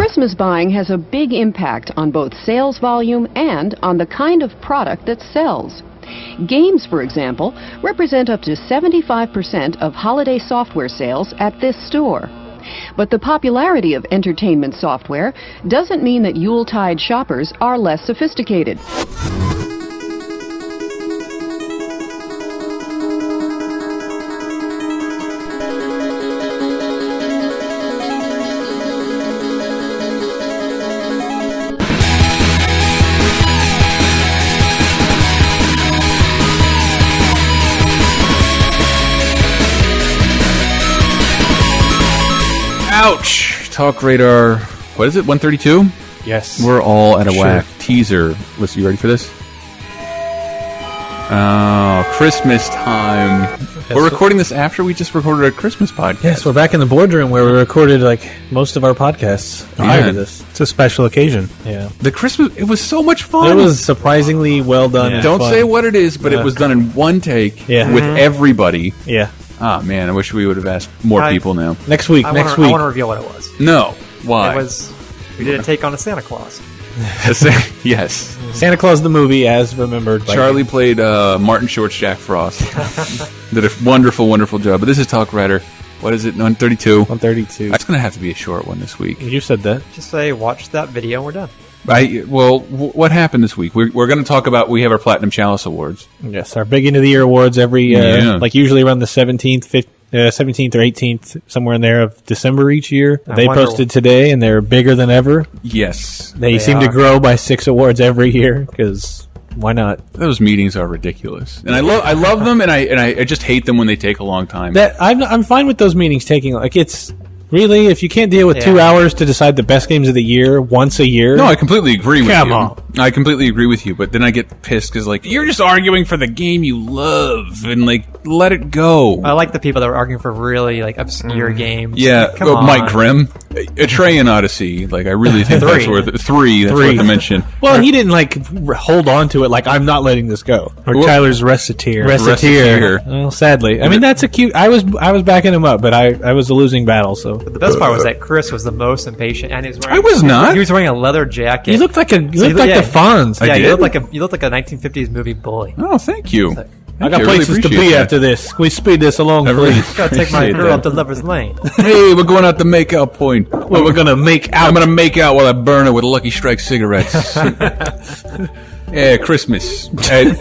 Christmas buying has a big impact on both sales volume and on the kind of product that sells. Games, for example, represent up to 75% of holiday software sales at this store. But the popularity of entertainment software doesn't mean that Yuletide shoppers are less sophisticated. Ouch! TalkRadar, what is it, 132? Yes. We're all at a whack. Teaser. Listen, you ready for this? Oh, Christmas time. Yes, we're recording this after we just recorded a Christmas podcast. Yes, we're back in the boardroom where we recorded like most of our podcasts prior to this. It's a special occasion. Yeah. The Christmas, it was so much fun. It was surprisingly well done. Yeah. Don't say what it is, but it was done in one take with everybody. Yeah. Ah, man, I wish we would have asked more people now. Next week. I want to reveal what it was. No. Why? We did a take on a Santa Claus. Yes. Santa Claus the movie, as remembered. Charlie played Martin Short's Jack Frost. Did a wonderful, wonderful job. But this is TalkRadar. What is it? 132? 132. That's going to have to be a short one this week. You said that. Just say, watch that video and we're done. What happened this week? We're going to talk about, we have our Platinum Chalice Awards. Yes, our big end of the year awards every, like usually around the 17th or 18th, somewhere in there of December each year. They posted today, and they're bigger than ever. Yes. They seem to grow by 6 awards every year, because why not? Those meetings are ridiculous. And I love them, and I just hate them when they take a long time. I'm fine with those meetings taking, like, it's... Really? If you can't deal with 2 hours to decide the best games of the year once a year? No, I completely agree with you. Come on. I completely agree with you, but then I get pissed because, like, you're just arguing for the game you love, and, like, let it go. I like the people that were arguing for really, like, obscure games. Yeah, like, come on. Mike Grimm. Atreyan Odyssey. Like, I really think that's worth it. Three, that's worth the mention. Well, he didn't, like, hold on to it like, I'm not letting this go. Or Tyler's Reciteer. Well, sadly. I mean, that's a cute... I was backing him up, but I was a losing battle, so... But the best part was that Chris was the most impatient, and he was wearing... I was not. He was wearing a leather jacket. You looked like the Fonz. Yeah, you looked like a 1950s movie bully. Oh, thank you. I got places to be after this. Can we speed this along, please? Gotta take my girl up to Lover's Lane. Hey, we're going out to make out point. Well, we're gonna make out. I'm gonna make out while I burn her with Lucky Strike cigarettes. Yeah, Christmas. Merry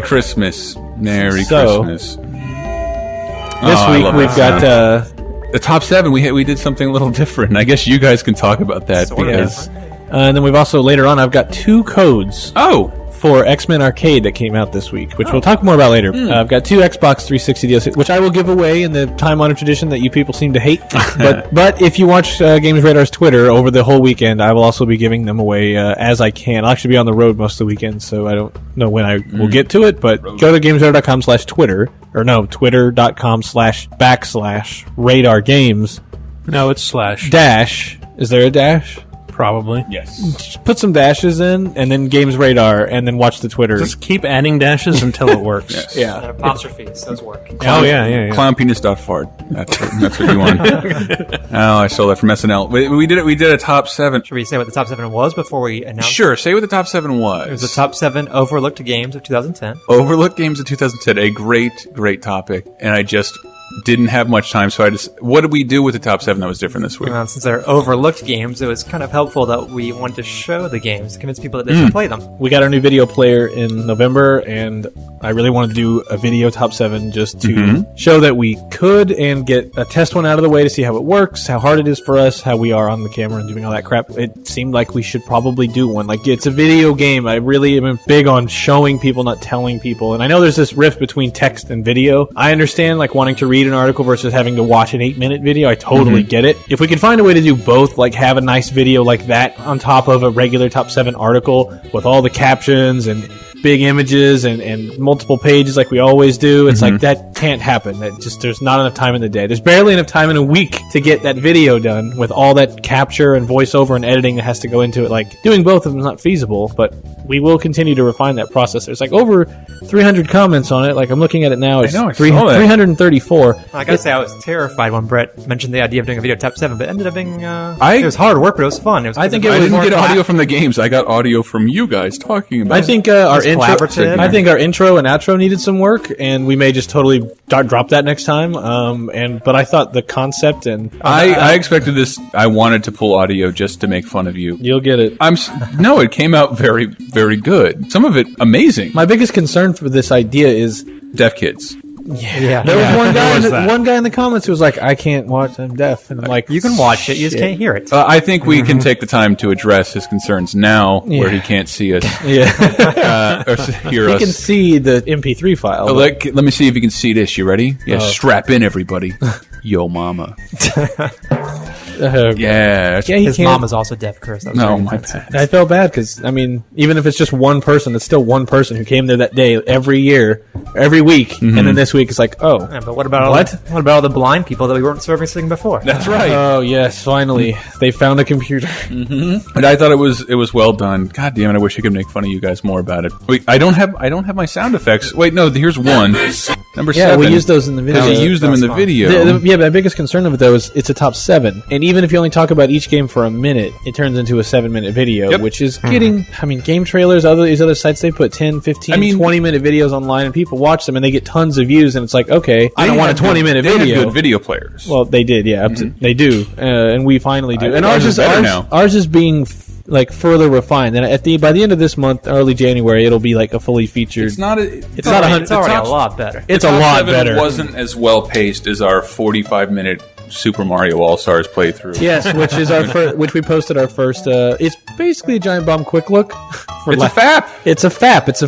Christmas. Merry Christmas. This week we've got the top 7. We did something a little different. I guess you guys can talk about that because. And then we've also later on. I've got 2 codes. Oh. For X-Men Arcade that came out this week, which we'll talk more about later. I've got 2 Xbox 360 deals, which I will give away in the time-honored tradition that you people seem to hate. But if you watch Games Radar's Twitter over the whole weekend, I will also be giving them away as I can. I'll actually be on the road most of the weekend, so I don't know when I will get to it, but go to GamesRadar.com/Twitter, or no, Twitter.com//Radar Games. No, it's / Dash. Is there a dash? Probably. Yes. Just put some dashes in, and then Games Radar, and then watch the Twitter. Just keep adding dashes until it works. Yes. Yeah. And apostrophes, those work. Yeah. Clownpenis.fart. That's what you want. Oh, I stole that from SNL. We did a top 7. Should we say what the top 7 was before we announce Sure, say what the top 7 was. It was the top 7 overlooked games of 2010. Overlooked games of 2010. A great topic. And I just didn't have much time, so what did we do with the top 7 that was different this week? Well, since they're overlooked games, it was kind of helpful that we wanted to show the games to convince people that they should play them. We got our new video player in November, and I really wanted to do a video top 7 just to show that we could and get a test one out of the way to see how it works, how hard it is for us, how we are on the camera and doing all that crap. It seemed like we should probably do one. Like, it's a video game. I really am big on showing people, not telling people. And I know there's this rift between text and video. I understand, like, wanting to read an article versus having to watch an 8-minute video. I totally get it. If we could find a way to do both, like have a nice video like that on top of a regular top 7 article with all the captions and big images and multiple pages like we always do, it's like that can't happen. There's not enough time in the day. There's barely enough time in a week to get that video done with all that capture and voiceover and editing that has to go into it. Like, doing both of them is not feasible, but we will continue to refine that process. There's like over 300 comments on it. Like, I'm looking at it now. It's I know, I saw that. 334. I gotta say, I was terrified when Brett mentioned the idea of doing a video top 7, but it ended up being, it was hard work, but it was fun. I think I didn't get audio from the games. I got audio from you guys talking about I think our It's intro. collaborative. I think our intro and outro needed some work, and we may just totally drop that next time. But I thought the concept and I expected this. I wanted to pull audio just to make fun of you. you'll get it. No, it came out very, very good. Some of it amazing. My biggest concern for this idea is Deaf kids. Yeah. there was one guy. was that. One guy in the comments who was like, "I can't watch. I'm deaf," and I'm like, You can watch it, you just shit. can't hear it. I think we can take the time to address his concerns now, where he can't see us Yeah, or hear he us. can see the MP3 file. but- Let me see if you can see this. You ready? Yeah, strap in, everybody. Yo, mama. Yeah. yeah, he His can't. mom is also deaf, Chris. That was No, very my offensive. bad. I felt bad because even if it's just one person, it's still one person who came there that day every year, every week, and then this week it's like, oh, Yeah, but what about What? what about all the blind people that we weren't servicing before? That's right. oh yes, finally they found a computer. And I thought it was well done. God damn it! I wish I could make fun of you guys more about it. Wait, I don't have my sound effects. Wait, no, here's one. Number Yeah, 7. we used those in the video. Because you used them in the fun. video. Yeah, my biggest concern of it though is it's a top 7, and even if you only talk about each game for a minute, it turns into a 7-minute video, Yep. which is getting. I mean, game trailers, these other sites, they put 10, 15, 20-minute videos online, and people watch them, and they get tons of views, and it's like, okay, I don't want a 20-minute They video. have good video players. Well, they did, yeah, they do, and we finally do. I And think ours is better now. Ours is being further refined, and by the end of this month, early January, it'll be like a fully featured. it's not. It's not It's already a top- lot better. It's a Top lot 7 better. Wasn't as well paced as our 45-minute Super Mario All Stars playthrough. Yes, which is our which we posted our first. It's basically a Giant Bomb quick look. It's a FAP. It's a FAP. It's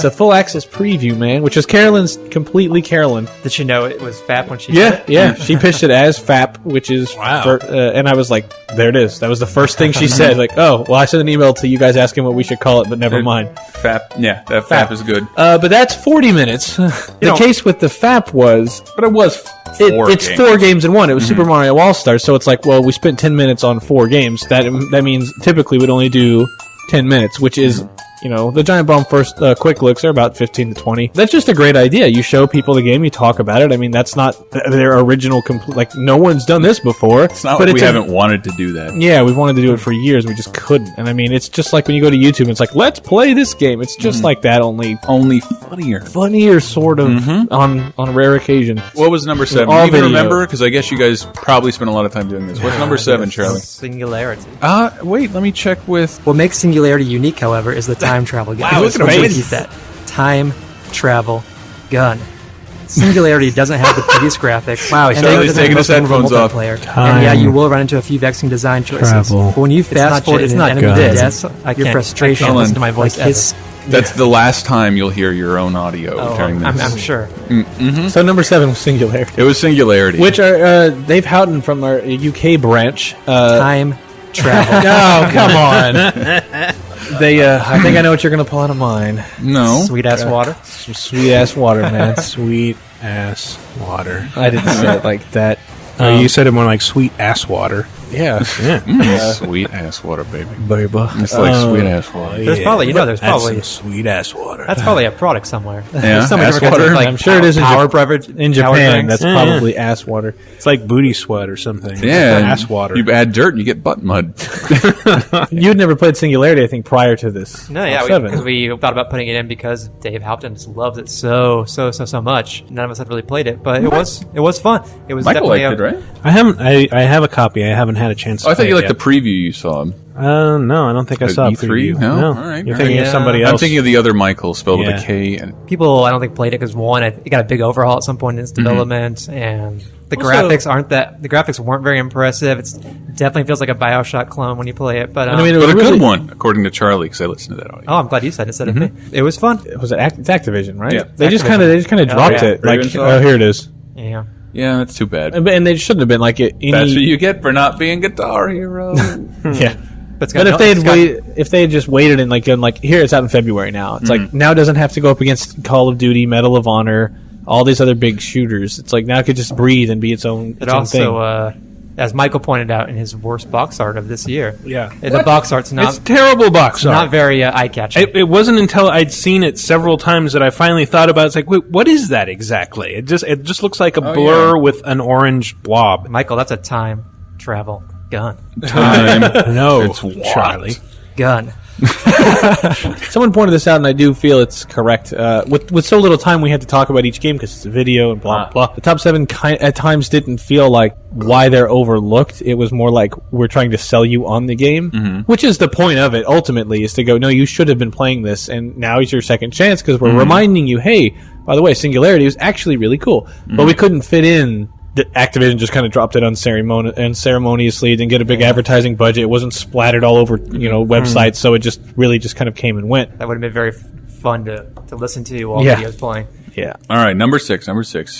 a full access preview, man. Which is completely Carolyn. Did she know it was FAP when she Yeah, said it? yeah. She pitched it as FAP, which is Wow. and I was like, there it is. That was the first thing she said. Like, oh, well, I sent an email to you guys asking what we should call it, but never mind. FAP. Yeah, that FAP is good. But that's 40 minutes. The case with the FAP was But it was it's 4 games in one. It was Super Mario All Stars, so it's like, well, we spent 10 minutes on 4 games. That means typically we'd only do 10 minutes, which is, the Giant Bomb first quick looks are about 15 to 20. That's just a great idea. You show people the game, you talk about it. I mean, that's not their original like, no one's done this before. It's not like we haven't wanted to do that. Yeah, we've wanted to do it for years. We just couldn't. And I mean, it's just like when you go to YouTube, and it's like, let's play this game. It's just like that, only funnier, sort of, on a rare occasion. What was number 7? All Do you even video. remember? Because I guess you guys probably spent a lot of time doing this. What's number 7, Charlie? Singularity. Wait, let me check with... What makes Singularity unique, however, is the time travel gun. Wow, look at him. Repeat that. Time travel gun. Singularity doesn't have the prettiest graphics. Wow, and Charlie's it doesn't taking have his the headphones off. multiplayer. Time And yeah, you will run into a few vexing design choices. travel. But when you fast forward it's an not enemy good. to Yes, death, your frustration. I can't listen to my voice. That's the last time you'll hear your own audio during this. I'm sure. So number 7 was Singularity. It was Singularity. Which are Dave Houghton from our UK branch. Time travel. Oh, come on. I think I know what you're going to pull out of mine. No. Sweet ass water. Some sweet-ass water, man. Sweet ass water. I didn't say it like that. You said it more like sweet ass water. Yeah. Sweet ass water, baby. Baby. It's like sweet ass water. There's probably, there's That's probably some sweet ass water. that's probably a product somewhere. Yeah, Somebody ass ever gets, water? like, I'm sure it is in power Jap- beverage In power Japan, drinks. that's probably ass water. It's like booty sweat or something. Yeah. ass water. You add dirt and you get butt mud. You'd never played Singularity, I think, prior to this. No, yeah, Seven. because we thought about putting it in because Dave Houghton just loves it so much. None of us had really played it, but it was fun. It was Michael definitely liked it, right? I haven't. I have a copy. I haven't had a chance. Oh, I to thought play you it liked the preview you saw. No, I don't think I saw a E3? preview. No? All right, You're all thinking right. of somebody else. I'm thinking of the other Michael, spelled with Yeah. a K. And people I don't think played it because one, it got a big overhaul at some point in its development, and the graphics weren't very impressive. It definitely feels like a BioShock clone when you play it, but I mean, it but was a really, good one, according to Charlie, because I listened to that audio. oh, I'm glad you said it instead of me. It was fun. Was it it's Activision, right? Yeah. They just kind of dropped yeah. it. Like, Raven saw oh, it. here it is. Yeah. Yeah, that's too bad. And they shouldn't have been like it. That's what you get for not being Guitar Hero. Yeah. But, But if they had just waited and like here it's out in February now. It's like now it doesn't have to go up against Call of Duty, Medal of Honor, all these other big shooters. It's like now it could just breathe and be its own It own thing. also, as Michael pointed out in his worst box art of this year, Yeah. the box art's It's not terrible box art. not very eye-catching. It wasn't until I'd seen it several times that I finally thought about it. It's like, wait, what is that exactly? It just looks like a blur with an orange blob. Michael, that's a time travel gun. Time. No, It's what? Charlie. Gun. Someone pointed this out, and I do feel it's correct. With so little time, we had to talk about each game because it's a video and blah blah. The top 7 at times didn't feel like why they're overlooked. It was more like we're trying to sell you on the game, which is the point of it. Ultimately, is to go, no, you should have been playing this, and now is your second chance because we're reminding you, hey, by the way, Singularity was actually really cool, but we couldn't fit in. Activision just kind of dropped it unceremoniously, didn't get a big advertising budget. It wasn't splattered all over, websites, so it just really just kind of came and went. That would have been very fun to listen to while Yeah. video's playing. Yeah. All right, number six.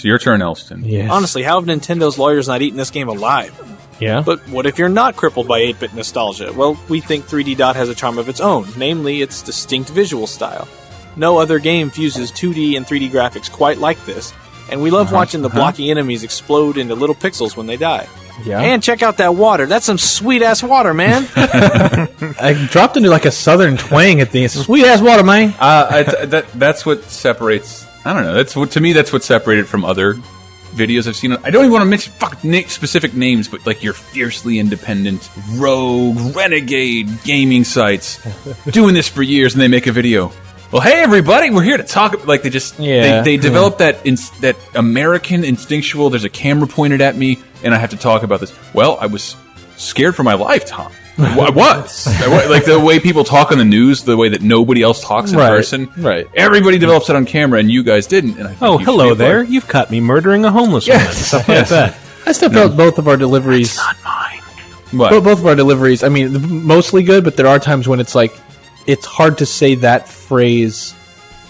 Your turn, Elston. Yes. Honestly, how have Nintendo's lawyers not eaten this game alive? Yeah. But what if you're not crippled by 8-bit nostalgia? Well, we think 3D Dot has a charm of its own, namely its distinct visual style. No other game fuses 2D and 3D graphics quite like this, and we love watching the blocky enemies explode into little pixels when they die. Yeah. And check out that water. That's some sweet-ass water, man. I dropped into like a southern twang at the sweet ass water, man. That's what separates. I don't know. To me. That's what separated from other videos I've seen. I don't even want to mention specific names, but like your fiercely independent, rogue, renegade gaming sites doing this for years, and they make a video. Well, hey everybody, we're here to talk. Like they just they develop that American instinctual. There's a camera pointed at me, and I have to talk about this. Well, I was scared for my life, Tom. I was like the way people talk on the news, the way that nobody else talks in person. Right. Everybody develops it on camera, and you guys didn't. And I think Oh, you should hello be there. applauded. You've caught me murdering a homeless woman. Stuff like that. I still felt both of our deliveries. What? Both of our deliveries. I mean, mostly good, but there are times when it's like it's hard to say that phrase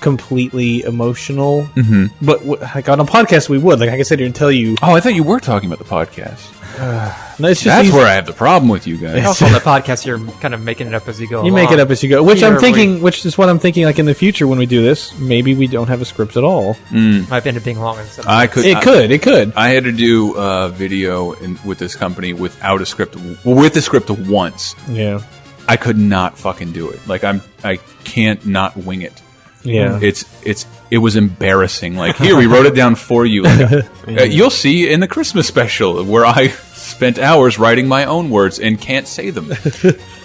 completely emotional. Mm-hmm. But like on a podcast, we would. Like I can sit here and tell you. Oh, I thought you were talking about the podcast. No, it's just That's easy. where I have the problem with you guys. Also on the podcast, you're kind of making it up as you go You along. make it up as you go, which I'm Here thinking, which is what I'm thinking. Like in the future, when we do this, maybe we don't have a script at all. Might end up being longer than something. It could. I had to do a video with this company without a script. Well, with the script once. Yeah. I could not fucking do it. Like I can't not wing it. Yeah. It was embarrassing. Like here, we wrote it down for you. Like, you'll see in the Christmas special where I spent hours writing my own words and can't say them.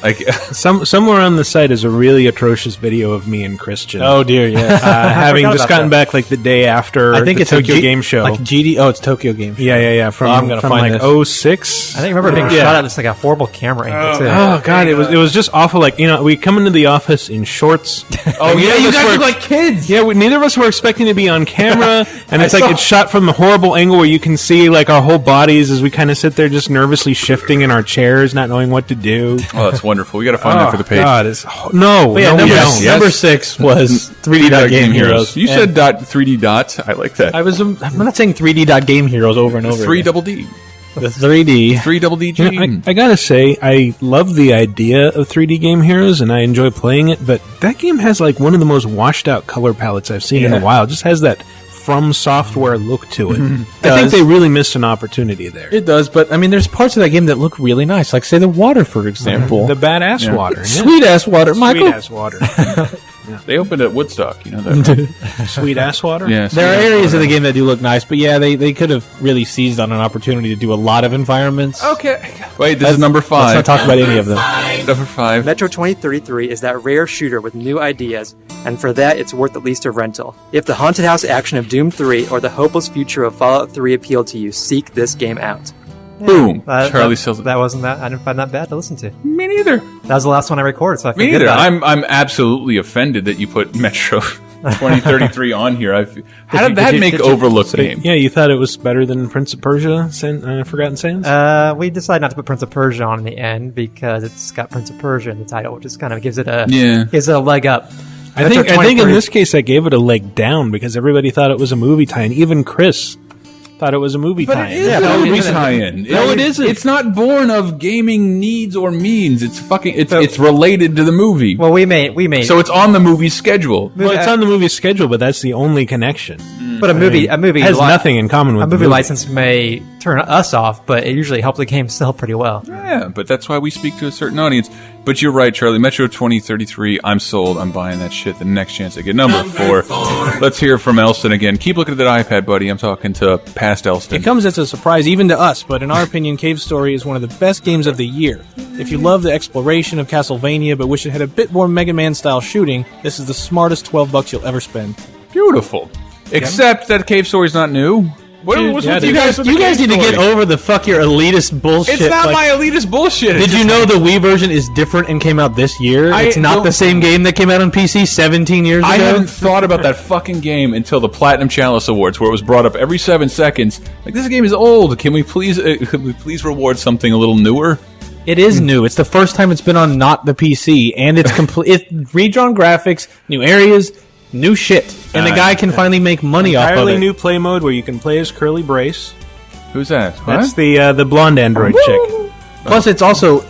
Like Somewhere on the site is a really atrocious video of me and Christian. Oh dear, yeah. Having forgot just about gotten that. back like the day after I think the it's Tokyo a Game Show. like GD. Oh, it's Tokyo Game Show. Yeah. From, I'm gonna from find like this. 06. I think I remember being shot at just like a horrible camera angle too. Oh god, it was just awful. Like we come into the office in shorts. Oh yeah, you guys look like kids. Yeah, neither of us were expecting to be on camera, and it's like it's shot from the horrible angle where you can see like our whole bodies as we kind of sit there just nervously shifting in our chairs, not knowing what to do. oh, that's wonderful. We got to find that for the page. God, no, Yeah, no, we number, don't. Yes. number 6 was 3D Dot Game Heroes. You said dot 3D dot. I like that. I'm not saying 3D Dot Game Heroes over and over. Three again. double D. The 3D. 3 double D. I gotta say, I love the idea of 3D Game Heroes, and I enjoy playing it. But that game has like one of the most washed out color palettes I've seen in a while. It just has that From Software look to it. I think they really missed an opportunity there. It does, but I mean, there's parts of that game that look really nice. Like say the water, for example. The badass water, Sweet ass water, Michael. sweet ass water, They opened at Woodstock. You know that. sweet ass water. Yeah. There are areas of the game that do look nice, but yeah, they could have really seized on an opportunity to do a lot of environments. Okay. Wait, this is number 5. Let's not talk about any of them. Number 5. Metro 2033 is that rare shooter with new ideas, and for that it's worth at least a rental. If the haunted house action of Doom 3 or the hopeless future of Fallout 3 appeal to you, seek this game out. Boom. That Charlie I didn't find that bad to listen to. Me neither. That was the last one I recorded, so I feel Me good neither. about it. I'm absolutely offended that you put Metro 2033 on here. How did you- that did you- make did you- Overlooked game? Yeah, you thought it was better than Prince of Persia, Forgotten Sands? We decided not to put Prince of Persia on in the end because it's got Prince of Persia in the title, which just kind of gives it a leg up. I think in this case I gave it a leg down because everybody thought it was a movie tie-in. Even Chris thought it was a movie tie-in. It is a movie tie-in. No, it isn't. It's not born of gaming needs or means. It's fucking. It's related to the movie. Well, we made. So it's on the movie schedule. Well, it's on the movie schedule, but that's the only connection. But a movie has nothing in common with a movie license may turn us off, but it usually helps the game sell pretty well. Yeah, but that's why we speak to a certain audience. But you're right, Charlie. Metro 2033, I'm sold. I'm buying that shit the next chance I get. Number 4. Let's hear from Elston again. Keep looking at that iPad, buddy. I'm talking to past Elston. It comes as a surprise even to us, but in our opinion, Cave Story is one of the best games of the year. If you love the exploration of Castlevania but wish it had a bit more Mega Man-style shooting, this is the smartest $12 you'll ever spend. Beautiful. Except that Cave Story's not new. What's with you guys need to get over the fuck your elitist bullshit. It's not my elitist bullshit. Did you know the Wii version is different and came out this year? It's not the same game that came out on PC 17 years ago. I haven't thought about that fucking game until the Platinum Chalice Awards, where it was brought up every 7 seconds. Like, this game is old. Can we please reward something a little newer? It is new. It's the first time it's been on not the PC, and it's complete. It's redrawn graphics, new areas, new shit, and the guy can finally make money off of it. Entirely new play mode where you can play as Curly Brace. Who's that? That's the blonde android chick. Plus, it's also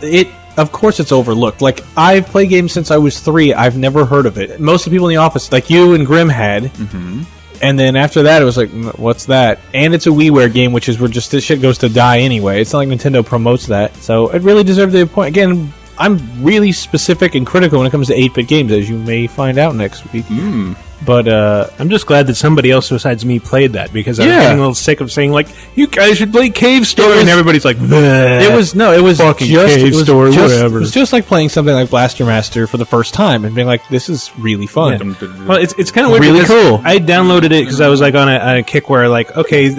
of course, it's overlooked. Like, I've played games since I was 3. I've never heard of it. Most of the people in the office, like you and Grim, had. Mm-hmm. And then after that, it was like, what's that? And it's a WiiWare game, which is where just this shit goes to die anyway. It's not like Nintendo promotes that. So it really deserved the point. Again, I'm really specific and critical when it comes to 8-bit games, as you may find out next week. But I'm just glad that somebody else besides me played that, because I was getting a little sick of saying, like, you guys should play Cave Story, and everybody's like, it was fucking just Cave Story, whatever. It was just like playing something like Blaster Master for the first time and being like, this is really fun. Yeah. Well, it's kind of weird. Really cool. I downloaded it because I was like on a kick where, like, okay,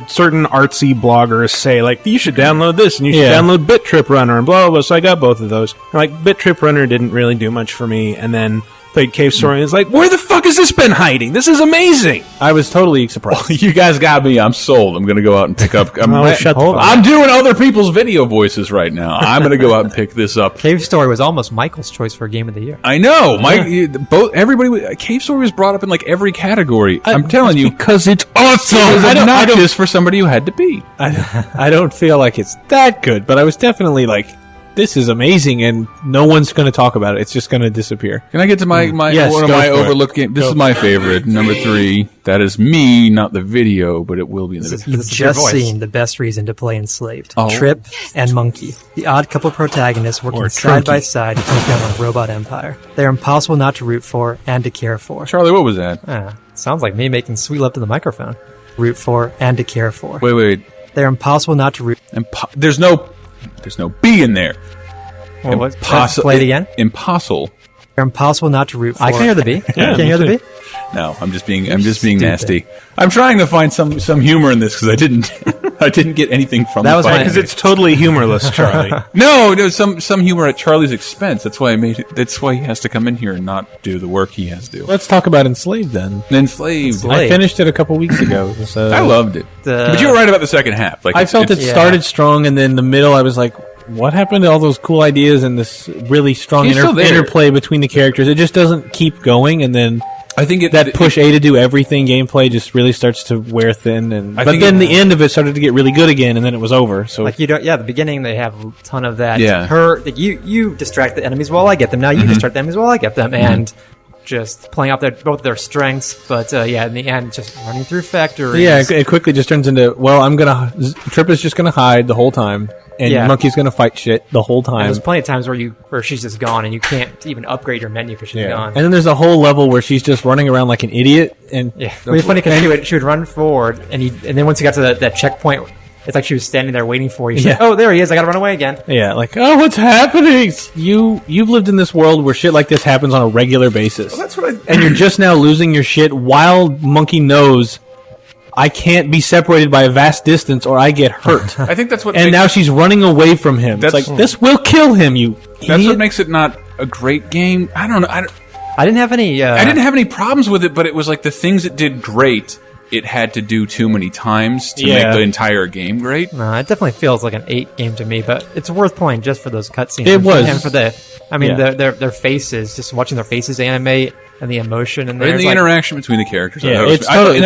certain artsy bloggers say, like, you should download this and you should download Bit Trip Runner and blah, blah, blah. So I got both of those. And, like, Bit Trip Runner didn't really do much for me, and then played Cave Story and it's like, where the fuck has this been hiding? This is amazing. I was totally surprised. You guys got me. I'm sold. I'm going to go out and pick up. I'm doing other people's video voices right now. I'm going to go out and pick this up. Cave Story was almost Michael's choice for Game of the Year. I know. Everybody. Cave Story was brought up in like every category. I'm telling you, because it's awesome. It was obnoxious for somebody who had to be. I don't feel like it's that good, but I was definitely like, this is amazing, and no one's going to talk about it. It's just going to disappear. Can I get to my one of my overlooked games? This is my favorite, number 3. That is me, not the video, but it will be in the video. You've just seen the best reason to play Enslaved. Trip and Monkey, the odd couple protagonists working side by side to take down a robot empire. They're impossible not to root for and to care for. Charlie, what was that? Sounds like me making sweet love to the microphone. Root for and to care for. Wait. They're impossible not to root. There's no B in there. Well, play it again. Impossible. They're impossible not to root for. I can hear the B. Yeah, can you hear the B? No, I'm just being nasty. I'm trying to find some humor in this because I didn't get anything from that. Because it's totally humorless, Charlie. No, some humor at Charlie's expense. That's why I made it. That's why he has to come in here and not do the work he has to do. Let's talk about Enslaved then. Enslaved. I finished it a couple weeks ago. So I loved it. But you were right about the second half. Like, I felt it started strong, and then the middle, I was like, what happened to all those cool ideas and this really strong interplay between the characters? It just doesn't keep going, and then I think that push A to do everything gameplay just really starts to wear thin. But then the end of it started to get really good again, and then it was over. So like the beginning they have a ton of that. Yeah. You distract the enemies while I get them. Now you distract the enemies while I get them, and just playing out both their strengths. But in the end, just running through factories. Yeah, it quickly just turns into, Trip is just gonna hide the whole time. And Monkey's gonna fight shit the whole time. And there's plenty of times where she's just gone, and you can't even upgrade your menu because she's gone. And then there's a whole level where she's just running around like an idiot. And it was funny because she would run forward, and then once you got to that checkpoint, it's like she was standing there waiting for you. She's like, oh, there he is! I gotta run away again. Yeah, like, oh, what's happening? You've lived in this world where shit like this happens on a regular basis. Well, that's what and you're just now losing your shit while Monkey knows I can't be separated by a vast distance or I get hurt. I think that's what. And now she's running away from him. It's like, this will kill him. That's what makes it not a great game. I don't know. I didn't have any. I didn't have any problems with it, but it was like the things it did great, it had to do too many times to make the entire game great. No, it definitely feels like an 8 game to me, but it's worth playing just for those cutscenes. It was, and for their faces, just watching their faces animate. And the emotion and the interaction between the characters. Yeah, I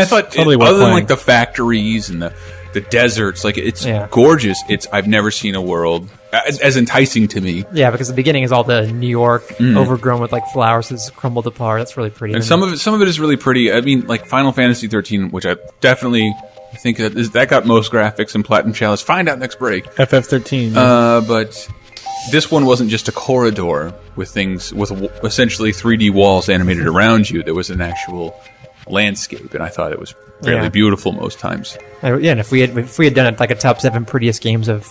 thought totally other than like the factories and the the deserts. Like, it's gorgeous. I've never seen a world as enticing to me. Yeah, because the beginning is all the New York overgrown with like flowers that's crumbled apart. That's really pretty. And some of it is really pretty. I mean, like Final Fantasy 13, which I definitely think that got most graphics in Platinum Chalice. Find out next break. FF13. But this one wasn't just a corridor with essentially 3D walls animated around you. There was an actual landscape, and I thought it was fairly beautiful most times. Yeah, and if we had done it like a top 7 prettiest games of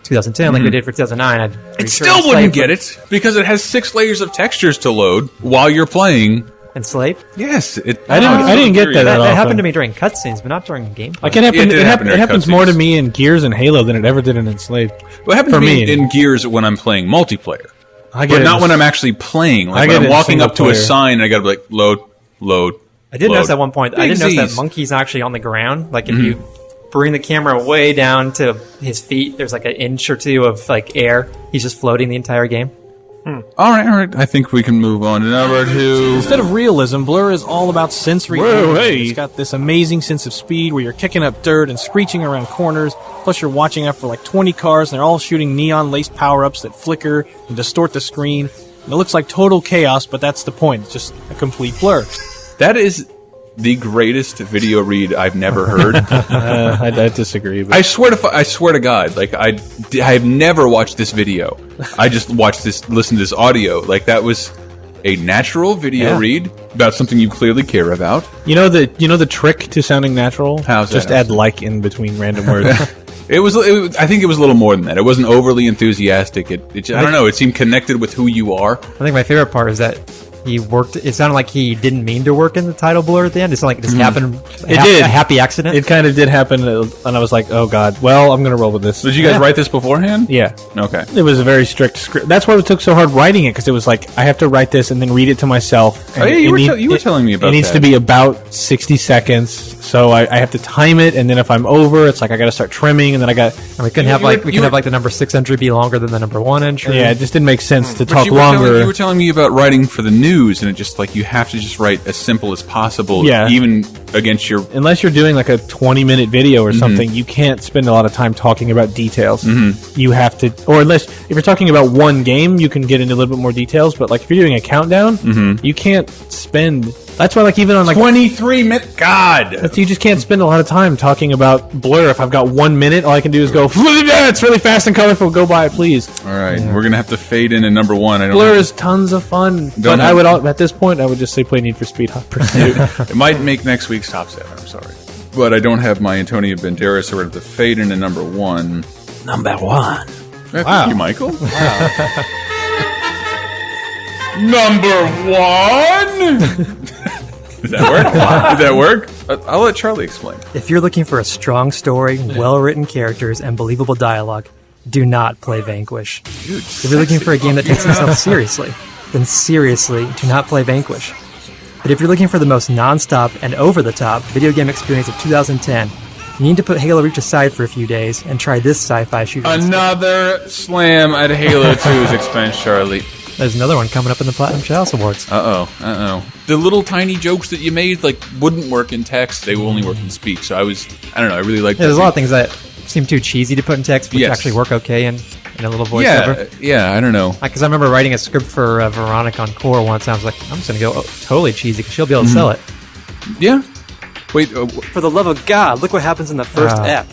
2010, like we did for 2009, it still wouldn't get it because it has 6 layers of textures to load while you're playing. Enslaved? Yes, I didn't get that. That happened to me during cutscenes, but not during gameplay. Like it happens more to me in Gears and Halo than it ever did in Enslaved. Well, it happens to me in Gears when I'm playing multiplayer, but not when I'm actually playing. Like when I'm walking up to a sign and I gotta be like, load. I did notice at one point. I didn't notice that Monkey's actually on the ground. Like if you bring the camera way down to his feet, there's like an inch or two of like air. He's just floating the entire game. All right. I think we can move on to number 2. Instead of realism, Blur is all about sensory. Whoa, hey. It's got this amazing sense of speed where you're kicking up dirt and screeching around corners. Plus, you're watching out for like 20 cars, and they're all shooting neon-laced power-ups that flicker and distort the screen. And it looks like total chaos, but that's the point. It's just a complete blur. That is the greatest video read I've never heard. I disagree. But I swear to God, like I have never watched this video. I just listened to this audio. Like that was a natural video read about something you clearly care about. You know the trick to sounding natural? How's that? Just add like in between random words. I think it was a little more than that. It wasn't overly enthusiastic. I don't know. It seemed connected with who you are. I think my favorite part is that he worked. It sounded like he didn't mean to work in the title blur at the end. It sounded like it just happened. A happy accident. It kind of did happen, and I was like, "Oh God, well, I'm going to roll with this." Did you guys write this beforehand? Yeah. Okay. It was a very strict script. That's why it took so hard writing it, because it was like I have to write this and then read it to myself. Oh yeah, you were telling me about that. It needs to be about 60 seconds, so I have to time it, and then if I'm over, it's like I got to start trimming, and then I got. And we couldn't have the number 6 entry be longer than the number 1 entry. Yeah, it just didn't make sense to talk longer. You were telling me about writing for the news, and it just like you have to just write as simple as possible. Yeah. Even against your. Unless you're doing like a 20-minute video or something, you can't spend a lot of time talking about details. You have to, or unless if you're talking about one game, you can get into a little bit more details. But like if you're doing a countdown, you can't spend. That's why, like, even on like 23 minutes, God, you just can't spend a lot of time talking about Blur. If I've got 1 minute, all I can do is go. It's really fast and colorful. Go by it, please. All right, we're gonna have to fade in at number 1. Blur is tons of fun, but I would at this point I would just say play Need for Speed Hot Pursuit. It might make next week's top 7. I'm sorry, but I don't have my Antonio Banderas, so we're going to fade in at number 1. Number 1. Thank you, Michael. Wow. Number 1. Does that work? Does that work? I'll let Charlie explain. If you're looking for a strong story, well-written characters, and believable dialogue, do not play Vanquish. Dude, if you're looking for a game that takes itself seriously, then seriously, do not play Vanquish. But if you're looking for the most non-stop and over-the-top video game experience of 2010, you need to put Halo Reach aside for a few days and try this sci-fi shooter. Another slam at Halo 2's expense, Charlie. There's another one coming up in the Platinum Chalice Awards. Uh-oh. The little tiny jokes that you made, like, wouldn't work in text. They will only work in speech. So I don't know, I really like that. There's a lot of things that seem too cheesy to put in text, which actually work okay in a little voiceover. Yeah, I don't know. Because I remember writing a script for Veronica on Core once, and I was like, I'm just going to go totally cheesy, because she'll be able to sell it. Yeah. Wait. For the love of God, look what happens in the first app.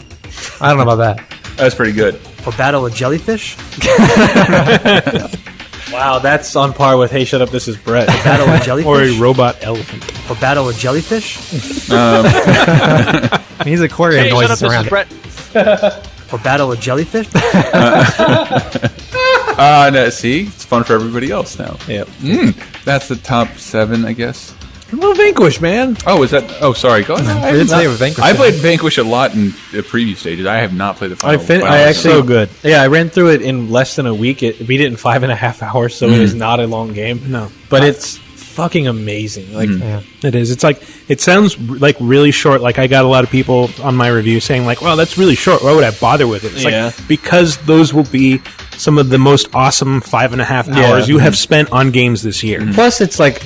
I don't know about that. That's pretty good. Or Battle of Jellyfish? Wow, that's on par with Hey, Shut Up, This Is Brett. Battle of Jellyfish? Or a robot elephant. Or Battle of Jellyfish? He's aquarium noises around it. Or Battle of Jellyfish? No, see? It's fun for everybody else now. Yep. That's the top 7, I guess. Well, Vanquish, man. Oh, is that? Oh, sorry. Go ahead. I didn't say it was Vanquish. I played Vanquish a lot in the preview stages. I have not played the final. I actually so good. Yeah, I ran through it in less than a week. Beat it in 5.5 hours, so it is not a long game. No, but it's fucking amazing. Like it is. It's like it sounds like really short. Like I got a lot of people on my review saying like, "Well, that's really short. Why would I bother with it?" It's like because those will be some of the most awesome 5.5 hours you have spent on games this year. Plus, it's like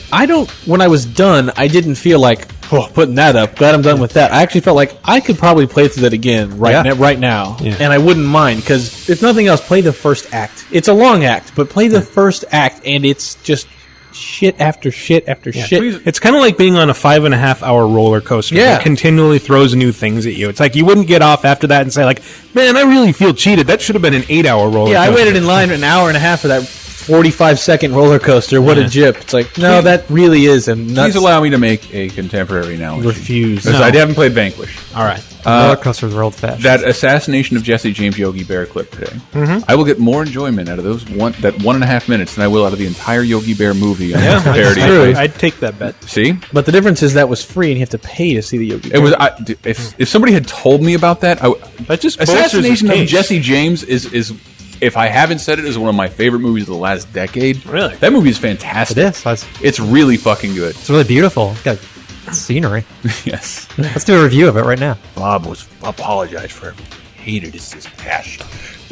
when I was done, I didn't feel like, Well, putting that up, glad I'm done with that. I actually felt like I could probably play through that again right now, and I wouldn't mind, because if nothing else, play the first act. It's a long act, but play the first act, and it's just shit after shit after shit. It's kind of like being on a 5.5-hour roller coaster that continually throws new things at you. It's like you wouldn't get off after that and say, like, man, I really feel cheated. That should have been an 8-hour roller coaster. Yeah, I waited in line an hour and a half for that 45-second roller coaster. What a jip. It's like, no, that really is a nuts. Please allow me to make a contemporary analogy. Refuse. Because I haven't played Vanquish. All right. Roller coasters are old-fashioned. That assassination of Jesse James Yogi Bear clip today. I will get more enjoyment out of those 1.5 minutes than I will out of the entire Yogi Bear movie. Parody. I'd take that bet. See? But the difference is that was free, and you have to pay to see the Yogi Bear. It was. If somebody had told me about that, That just assassination of case. Jesse James is. If I haven't said it, is one of my favorite movies of the last decade. Really? That movie is fantastic. It is. It's really fucking good. It's really beautiful. It's got scenery. Yes. Let's do a review of it right now. Bob was apologized for everything. Hated his passion.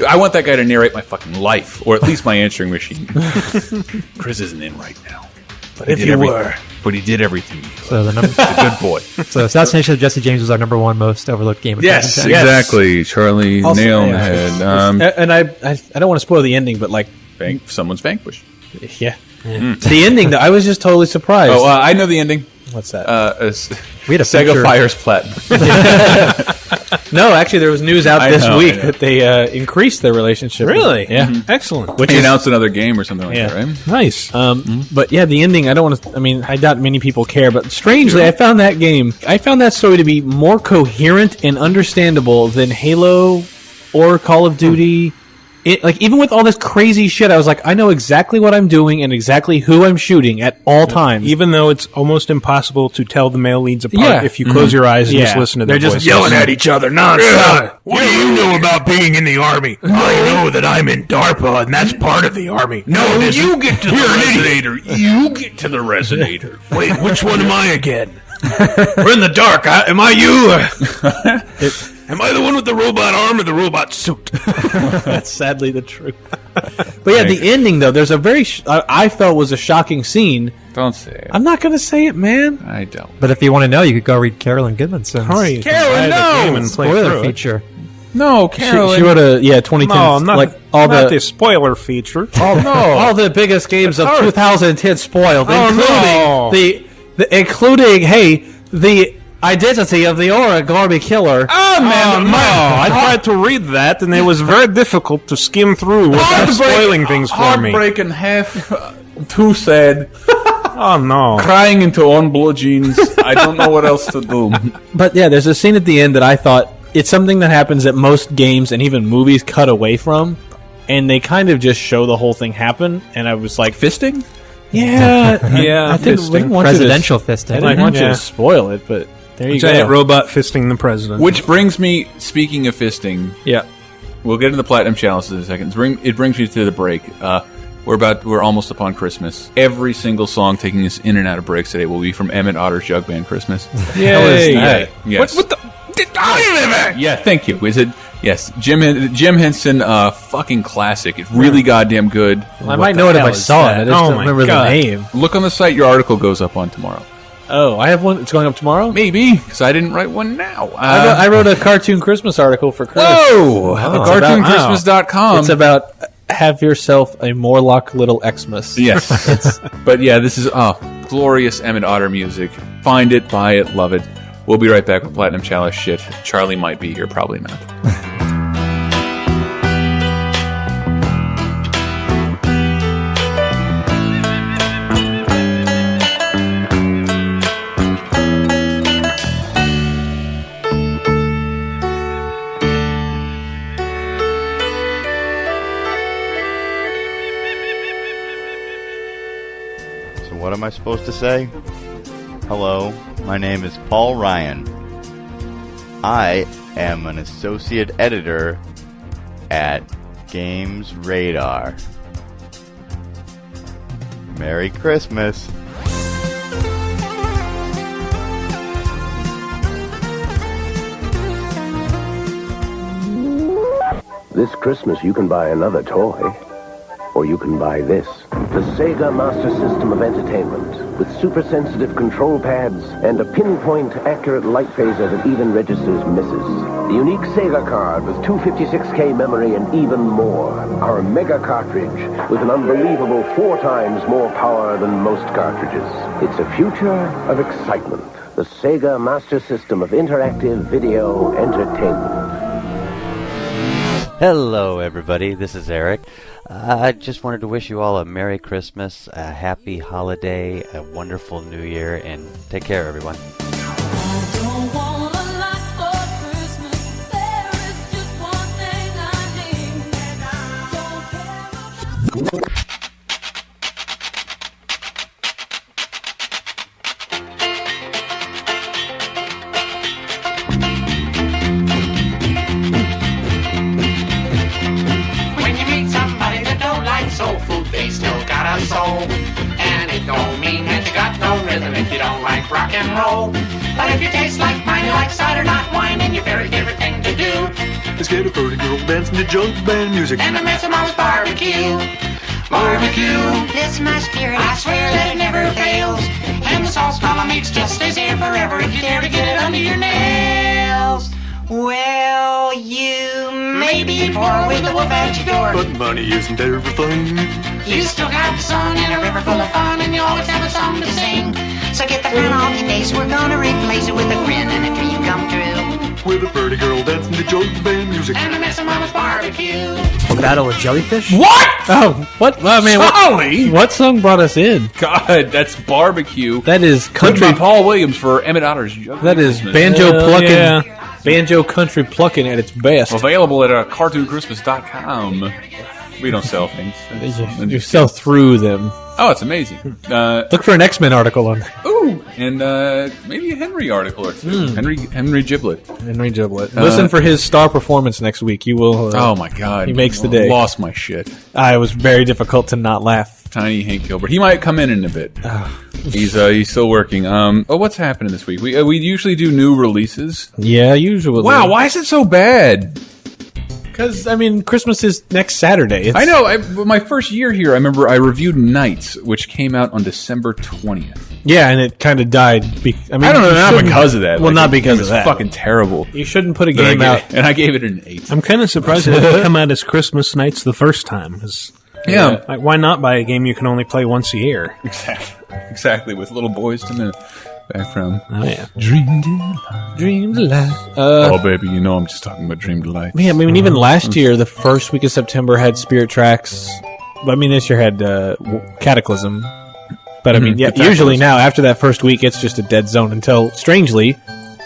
I want that guy to narrate my fucking life, or at least my answering machine. Chris isn't in right now. But if you were. But he did everything. So the number, He's a good boy. so Assassination of Jesse James was our number one most overlooked game of Yes, 2010. exactly. Charlie, Also, nail on the yeah. head. And I don't want to spoil the ending, but like, Someone's vanquished. yeah. The ending, though, I was just totally surprised. Oh, I know the ending. What's that? We had a Sega picture- fires Platinum. No, actually, there was news out this week I know. that they increased their relationship. Really? Yeah. Excellent. Which he announced another game or something like that, right? Nice. But yeah, the ending, I don't want to, I mean, I doubt many people care, but strangely, I found that story to be more coherent and understandable than Halo or Call of Duty. Like, even with all this crazy shit, I was like, I know exactly what I'm doing and exactly who I'm shooting at all times. Even though it's almost impossible to tell the male leads apart if you close your eyes and just listen to their They're just voices. yelling at each other nonstop. What do you know about being in the Army? I know that I'm in DARPA, and that's part of the Army. No, You get to the resonator. You get to the resonator. Wait, which one am I again? We're in the dark. Am I you? Am I the one with the robot arm or the robot suit? That's sadly the truth. But yeah, the ending, though, there's a very, I felt was a shocking scene. Don't say it. I'm not going to say it, man. I don't. But if you want to know, you could go read Carolyn Goodmanson's Carolyn, spoiler feature. No, She wrote a 2010 No, not, like all not the spoiler feature. all the biggest games of 2010 spoiled, including the identity of the origami killer. Oh, man, no. I tried to read that, and it was very difficult to skim through without spoiling things for me. Heartbreaking, half too sad, Oh, no. crying into own blue jeans. I don't know what else to do. But yeah, there's a scene at the end that I thought it's something that happens that most games and even movies cut away from, and they kind of just show the whole thing happen. And I was like, Fisting? yeah, Yeah, I didn't fisting. want you to- Presidential I fisting. didn't want you Yeah. to spoil it, but there you Giant go. robot fisting the president. Which brings me, speaking of fisting, Yeah. we'll get into the Platinum Chalice in a second. It brings me to the break. We're almost upon Christmas. Every single song taking us in and out of breaks today will be from Emmett Otter's Jug Band Christmas. Yay. Yes. What the? Yeah, thank you. Is it? Yes, Jim Henson, fucking classic. It's really goddamn good. I might know it if I saw it. I just Oh don't my remember God. the name. Look on the site. Your article goes up on tomorrow. Oh, I have one. It's going up tomorrow. Maybe because I didn't write one now. I wrote a cartoon Christmas article for Chris. Whoa! CartoonChristmas.com. CartoonChristmas.com. It's about have yourself a Morlock Little Xmas. Yes. But yeah, this is glorious Emmett Otter music. Find it, buy it, love it. We'll be right back with Platinum Chalice shit. Charlie might be here, probably not. So what am I supposed to say? Hello, my name is Paul Ryan. I am an associate editor at Games Radar. Merry Christmas. This Christmas you can buy another toy. or you can buy this. The Sega Master System of Entertainment, with super-sensitive control pads and a pinpoint accurate light phaser that even registers misses. The unique Sega card with 256K memory and even more. Our mega cartridge with an unbelievable 4 times more power than most cartridges. It's a future of excitement. The Sega Master System of Interactive Video Entertainment. Hello, everybody. This is Eric. I just wanted to wish you all a Merry Christmas, a Happy Holiday, a wonderful New Year, and take care, everyone. Rock and roll. But if you taste like mine, you like cider, not wine, and your very favorite thing to do is get a pretty girl dancing to jug band music and a mess of mom's barbecue. Barbecue, this is my spirit, I swear that it never fails. And the sauce mama makes just stays here forever if you dare to get it under your nails. Well, you may be poor with a wolf at your door, but money isn't everything. You still got the sun and a river full of fun, and you always have a song to sing. So get the frown off your face, we're gonna replace it with a grin and a dream come true. With a pretty girl dancing to jug band music and a mess of mama's barbecue. Battle of Jellyfish? What? Oh, what? Oh, man, what song brought us in? God, that's Barbecue. That is country. By Paul Williams for Emmett Otter's That is banjo plucking. Yeah. Banjo country plucking at its best. Available at cartoonchristmas.com. We don't sell things. You sell through them. Oh, it's amazing. Look for an X-Men article on there. Ooh, and maybe a Henry article or two. Henry Giblet. Henry Giblet. Listen for his star performance next week. You will. Oh my God, he makes the day. Lost my shit. It was very difficult to not laugh. Tiny Hank Gilbert. He might come in a bit. He's still working. What's happening this week? We usually do new releases. Yeah, usually. Wow, why is it so bad? Because, I mean, Christmas is next Saturday. I know. My first year here, I remember I reviewed Nights, which came out on December 20th. Yeah, and it kind of died. I don't know, not because of that. Well, not because of that. It's fucking terrible. You shouldn't put a game out. And I gave it an 8. I'm kind of surprised it didn't come out as Christmas Nights the first time. Yeah. Like, why not buy a game you can only play once a year? Exactly, with little boys to the back from. Oh, yeah. Dream Delight. Oh, baby, you know I'm just talking about Dream Delight. Yeah, I mean, even last year, the first week of September had Spirit Tracks. But, I mean, this year had Cataclysm. But, I mean, yeah, usually now, after that first week, it's just a dead zone until, strangely,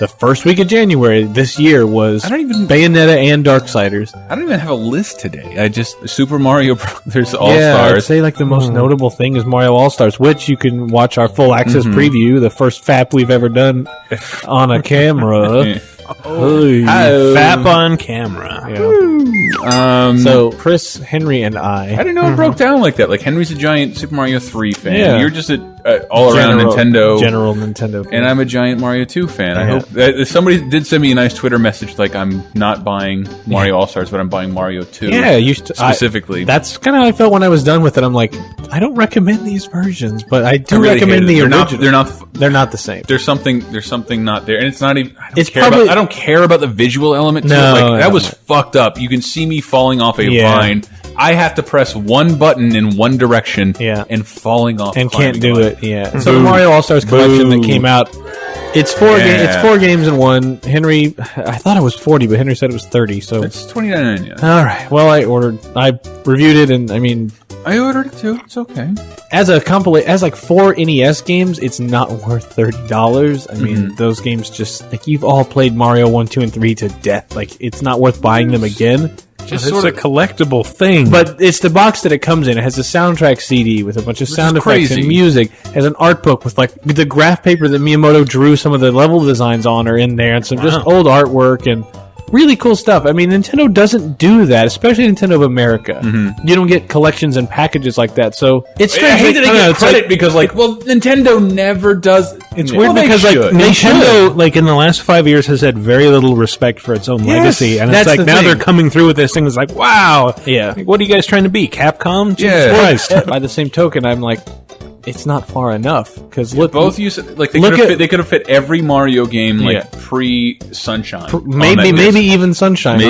the first week of January this year was Bayonetta and Darksiders. I don't even have a list today. I just Super Mario Brothers All-Stars. Yeah, I'd say like the most notable thing is Mario All-Stars, which you can watch our full access preview, the first FAP we've ever done on a camera. FAP on camera. Yeah. So Chris, Henry, and I didn't know it broke down like that. Like Henry's a giant Super Mario 3 fan. Yeah. You're just an all-around general Nintendo fan. And I'm a giant Mario 2 fan. I hope somebody did send me a nice Twitter message like I'm not buying Mario All-Stars, but I'm buying Mario 2. Yeah, specifically. That's kind of how I felt when I was done with it. I'm like, I don't recommend these versions, but I do recommend the original. They're not the same. There's something not there, and it's not even. I don't care about the visual element to it. Like, that was fucked up. You can see me falling off a vine. I have to press one button in one direction and falling off and can't do it. Yeah. So the Mario All-Stars collection that came out, it's four games in one. Henry, I thought it was 40, but Henry said it was 30. So it's $29. Yeah. All right. Well, I reviewed it, and I mean, I ordered it too. It's okay. As like 4 NES games, it's not worth $30. I mean, those games just like you've all played Mario 1, 2, and 3 to death. Like it's not worth buying them again. Just sort of a collectible thing. But it's the box that it comes in. It has a soundtrack CD with a bunch of sound effects and music. It has an art book with like the graph paper that Miyamoto drew some of the level designs on are in there, and some just old artwork. And really cool stuff. I mean, Nintendo doesn't do that, especially Nintendo of America. You don't get collections and packages like that, so it's strange. I hate that I get credit like, because, like, well, Nintendo never does. It's weird because, like, Nintendo, like, in the last 5 years has had very little respect for its own legacy, and it's like now they're coming through with this thing that's like, wow, like, what are you guys trying to be, Capcom? Jesus Christ. By the same token, I'm like, it's not far enough because both use like they could have fit every Mario game like pre-Sunshine, maybe even Sunshine,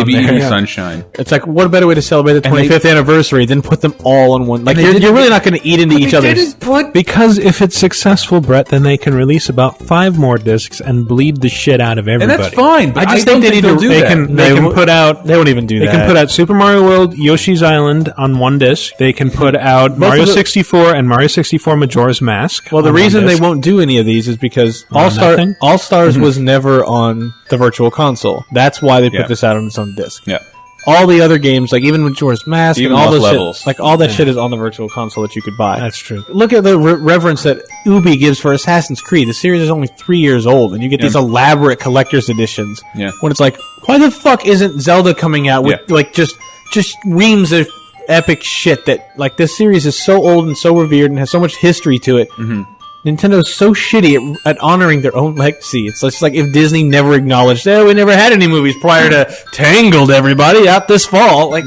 Sunshine. It's like, what a better way to celebrate the 25th anniversary than put them all on one? Like you're really not going to eat into each other's. Because if it's successful, Brett, then they can release about 5 more discs and bleed the shit out of everybody. And that's fine. But I just think they need to do that. They can put out. They won't even do that. They can put out Super Mario World, Yoshi's Island on one disc. They can put out Mario 64 and Mario 64 Majora's Mask. Well, the reason they won't do any of these is because All Stars was never on the Virtual Console. That's why they put this out on its own disc. Yeah. All the other games, like even Majora's Mask even and all those levels, shit, like all that shit is on the Virtual Console that you could buy. That's true. Look at the reverence that Ubi gives for Assassin's Creed. The series is only 3 years old, and you get these elaborate collector's editions. Yeah. When it's like, why the fuck isn't Zelda coming out with like just reams of epic shit that, like, this series is so old and so revered and has so much history to it. Nintendo's so shitty at honoring their own legacy. It's just like if Disney never acknowledged, we never had any movies prior to Tangled, everybody, out this fall. Like,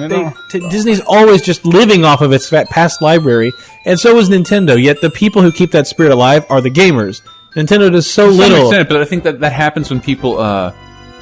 Disney's always just living off of its past library, and so is Nintendo, yet the people who keep that spirit alive are the gamers. Nintendo does so little. To some extent, but I think that happens when people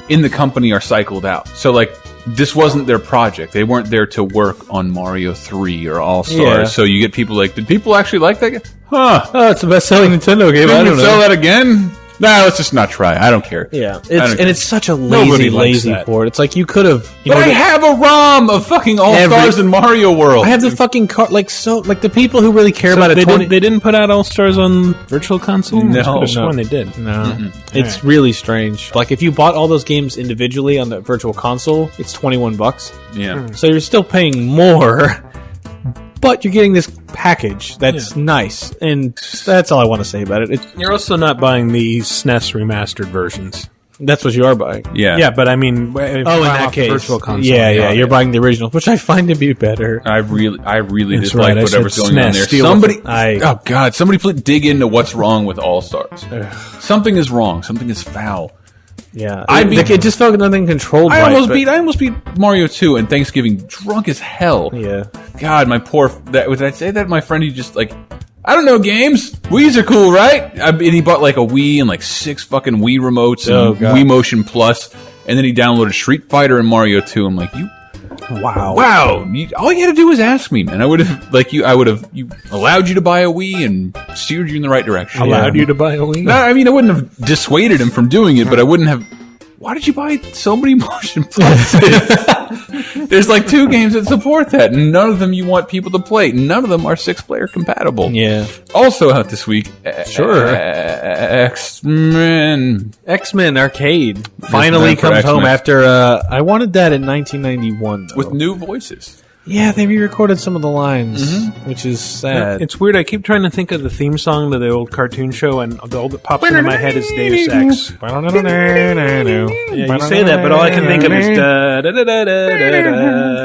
in the company are cycled out. So, like, this wasn't their project. They weren't there to work on Mario 3 or All Stars. Yeah. So you get people like, did people actually like that game? Huh. Oh, it's the best-selling Nintendo game. I don't know. Sell that again? Nah, let's just not try. I don't care. Yeah. It's such a lazy port. It's like you could have... But I have a ROM of fucking All-Stars and Mario World. I have the fucking card... Like the people who really care about it... They didn't put out All-Stars on Virtual Console? No. I could have sworn they did. No. It's really strange. Like, if you bought all those games individually on the Virtual Console, it's $21. Yeah. So you're still paying more... But you're getting this package that's nice, and that's all I want to say about it. You're also not buying the SNES remastered versions. That's what you are buying. Yeah. Yeah, but I mean, in that case, Virtual Console. Yeah, you're buying the original, which I find to be better. I really That's dislike right, whatever's going on there. Oh God! Somebody dig into what's wrong with All Stars. Something is wrong. Something is foul. Yeah, it just felt nothing controlled. I almost beat Mario 2 and Thanksgiving drunk as hell. Yeah. God, my poor. Did I say that? My friend, he just like, I don't know games. Wii's are cool, right? And he bought like a Wii and like 6 fucking Wii remotes and Wii Motion Plus, and then he downloaded Street Fighter and Mario 2. I'm like, wow. All you had to do was ask me, man. I would have allowed you to buy a Wii and steered you in the right direction. Allowed you to buy a Wii? No, I mean, I wouldn't have dissuaded him from doing it, but I wouldn't have. Why did you buy so many Motion Pluses? There's like 2 games that support that, and none of them you want people to play. None of them are 6-player compatible. Yeah. Also out this week, X-Men Arcade finally comes home after. I wanted that in 1991 with new voices. Yeah, they re-recorded some of the lines, which is sad. It's weird. I keep trying to think of the theme song to the old cartoon show, and all that pops into my head is Deus Ex. Yeah, you say that, but all I can think of is da da da da da da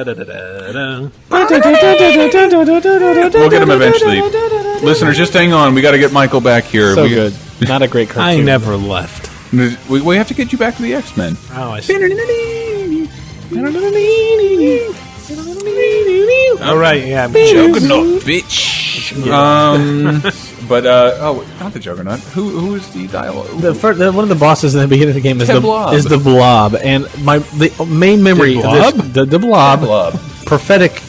da da. We'll get him eventually. Listeners, just hang on. We got to get Michael back here. So good. Not a great cartoon. I never left. We have to get you back to the X-Men. Oh, I see. All right, yeah, Juggernaut, bitch. But not the Juggernaut. Who is the dialogue? One of the bosses in the beginning of the game is Blob. the Blob, and the main memory of this, the Blob, prophetic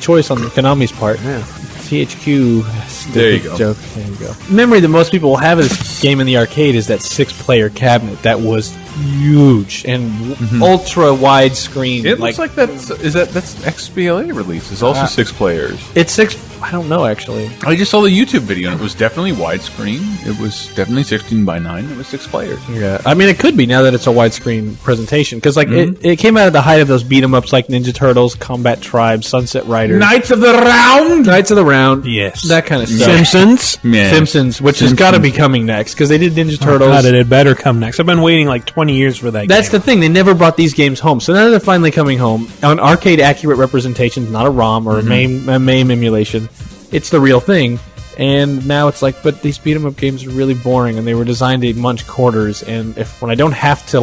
choice on Konami's part. Yeah. THQ. There you go. Joke. There you go. Memory that most people will have of this game in the arcade is that 6-player cabinet that was huge and ultra wide screen. It looks like that's XBLA release. It's also 6 players. It's 6. I don't know actually. I just saw the YouTube video and it was definitely widescreen. It was definitely 16:9. It was 6 players. Yeah, I mean it could be now that it's a widescreen presentation because like it came out of the height of those beat 'em ups like Ninja Turtles, Combat Tribe, Sunset Riders, Knights of the Round. Yes, that kind of stuff. Simpsons, which has got to be coming next because they did Ninja Turtles. God, it had better come next. I've been waiting like 20 20 years for that That's game. the thing. They never brought these games home. So now they're finally coming home on arcade-accurate representations, not a ROM or a MAME emulation. It's the real thing. And now it's like, but these beat-em-up games are really boring, and they were designed to munch quarters. And when I don't have to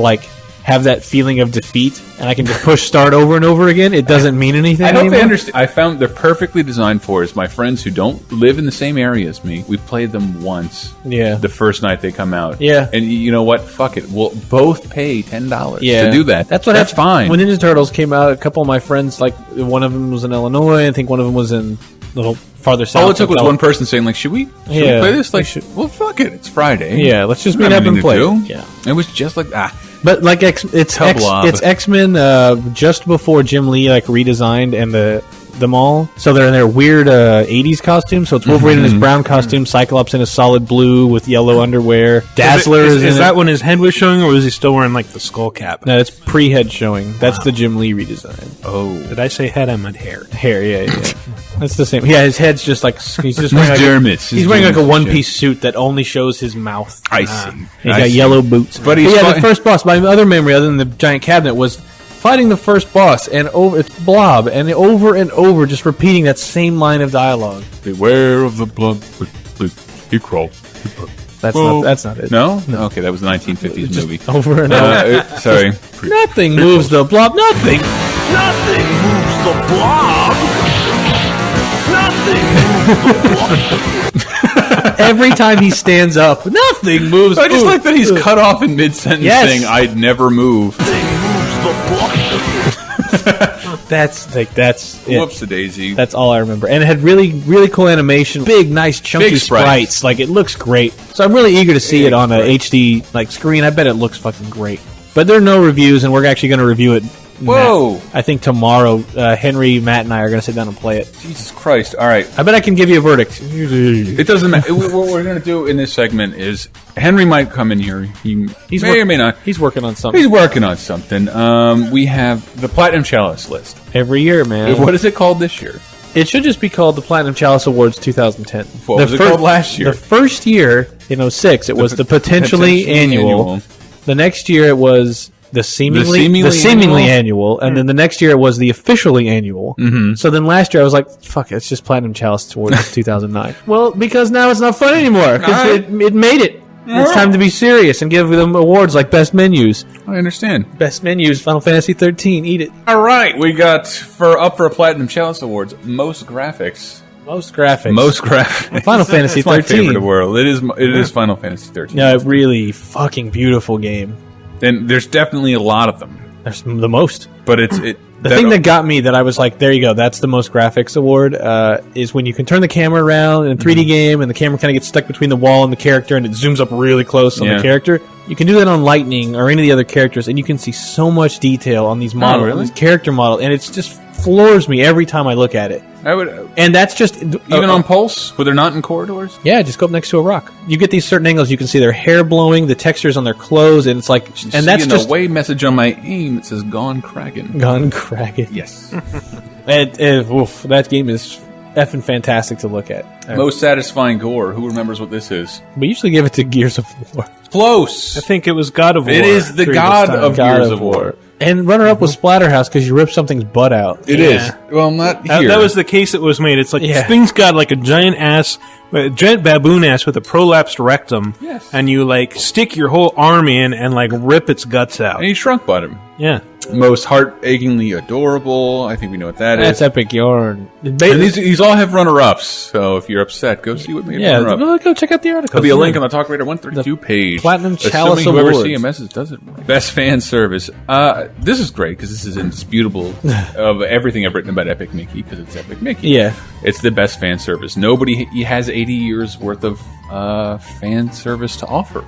have that feeling of defeat, and I can just push start over and over again, it doesn't mean anything. I hope anymore. they understand. I found they're perfectly designed for is my friends who don't live in the same area as me. We played them once. Yeah. The first night they come out. Yeah. And you know what? Fuck it. We'll both pay $10 Yeah. to do that. That's That's fine. When Ninja Turtles came out, a couple of my friends, one of them was in Illinois, I think one of them was in a little farther south. All it took was one person saying, should we play this? Well, fuck it. It's Friday. Yeah, let's just We're meet not up and anything play. to do. Yeah. It was just like, But it's X-Men just before Jim Lee redesigned and them all. So they're in their weird 80s costume. So it's Wolverine in his brown costume, Cyclops in a solid blue with yellow underwear. Dazzler is that when his head was showing, or was he still wearing the skull cap? No, it's pre-head showing. That's the Jim Lee redesign. Oh. Did I say head? I meant hair. Hair, yeah. That's the same. Yeah, his head's just he's just wearing he's wearing a one-piece suit that only shows his mouth. I see. He's got yellow boots. But the first boss, my other memory other than the giant cabinet was fighting the first boss and it's Blob and over just repeating that same line of dialogue. Beware of the blood. He crawled. That's not it. No? Okay, that was the 1950s movie. Over and over. Sorry. Nothing moves the Blob. Nothing. Nothing moves the blob. Nothing moves the blob. Every time he stands up, nothing moves. I just like that he's cut off in mid-sentence saying, I'd never move. That's it. Whoops-a-daisy. That's all I remember. And it had really, really cool animation. Big, nice, chunky Big sprites. It looks great. So I'm really eager to see it on a HD screen. I bet it looks fucking great. But there are no reviews, and we're actually going to review it. Whoa! I think tomorrow, Henry, Matt, and I are going to sit down and play it. Jesus Christ. All right. I bet I can give you a verdict. It doesn't matter. What we're going to do in this segment is Henry might come in here. He may or may not. He's working on something. We have the Platinum Chalice list. Every year, man. What is it called this year? It should just be called the Platinum Chalice Awards 2010. What was it called last year? The first year, in 06, it was the potentially annual. The next year, it was the seemingly annual, and then the next year it was the officially annual. Mm-hmm. So then last year I was like, fuck it, it's just Platinum Chalice towards 2009. Well, because now it's not fun anymore, because it made it. It's time to be serious and give them awards like Best Menus. I understand. Best Menus, Final Fantasy 13, eat it. All right, we got, for a Platinum Chalice Awards, Most Graphics. Final Fantasy 13. My favorite in the world. It is Final Fantasy 13. Yeah, a really fucking beautiful game. And there's definitely a lot of them. There's the most. But the thing that got me, that I was like, there you go, that's the Most Graphics Award, is when you can turn the camera around in a 3D game and the camera kind of gets stuck between the wall and the character and it zooms up really close on the character. You can do that on Lightning or any of the other characters and you can see so much detail on these models, these character models, and it's just floors me every time I look at it. And that's just even on Pulse, where they're not in corridors. Yeah, just go up next to a rock. You get these certain angles. You can see their hair blowing, the textures on their clothes, and it's like, and that's just the away message on my aim. It says "Gone Kraken." Gone Kraken. Yes. That game is effing fantastic to look at. Most satisfying gore. Who remembers what this is? We usually give it to Gears of War. Close. I think it was God of War. It is the God of Gears of War. And runner-up was Splatterhouse because you rip something's butt out. It is. Well, not here. That was the case it was made. It's like this thing's got like a giant baboon ass with a prolapsed rectum. Yes. And you stick your whole arm in and rip its guts out. And he shrunk bottom. Yeah. Most heart-achingly adorable. I think we know what that is. That's Epic Yarn. And these all have runner-ups. So if you're upset, go see what made runner-up. Yeah, go check out the article. There'll be a link on the TalkRadar 132 page. Platinum Chalice Assuming whoever Awards. CMS does it right. Best fan service. This is great because this is indisputable of everything I've written about Epic Mickey because it's Epic Mickey. Yeah. It's the best fan service. Nobody has 80 years worth of fan service to offer.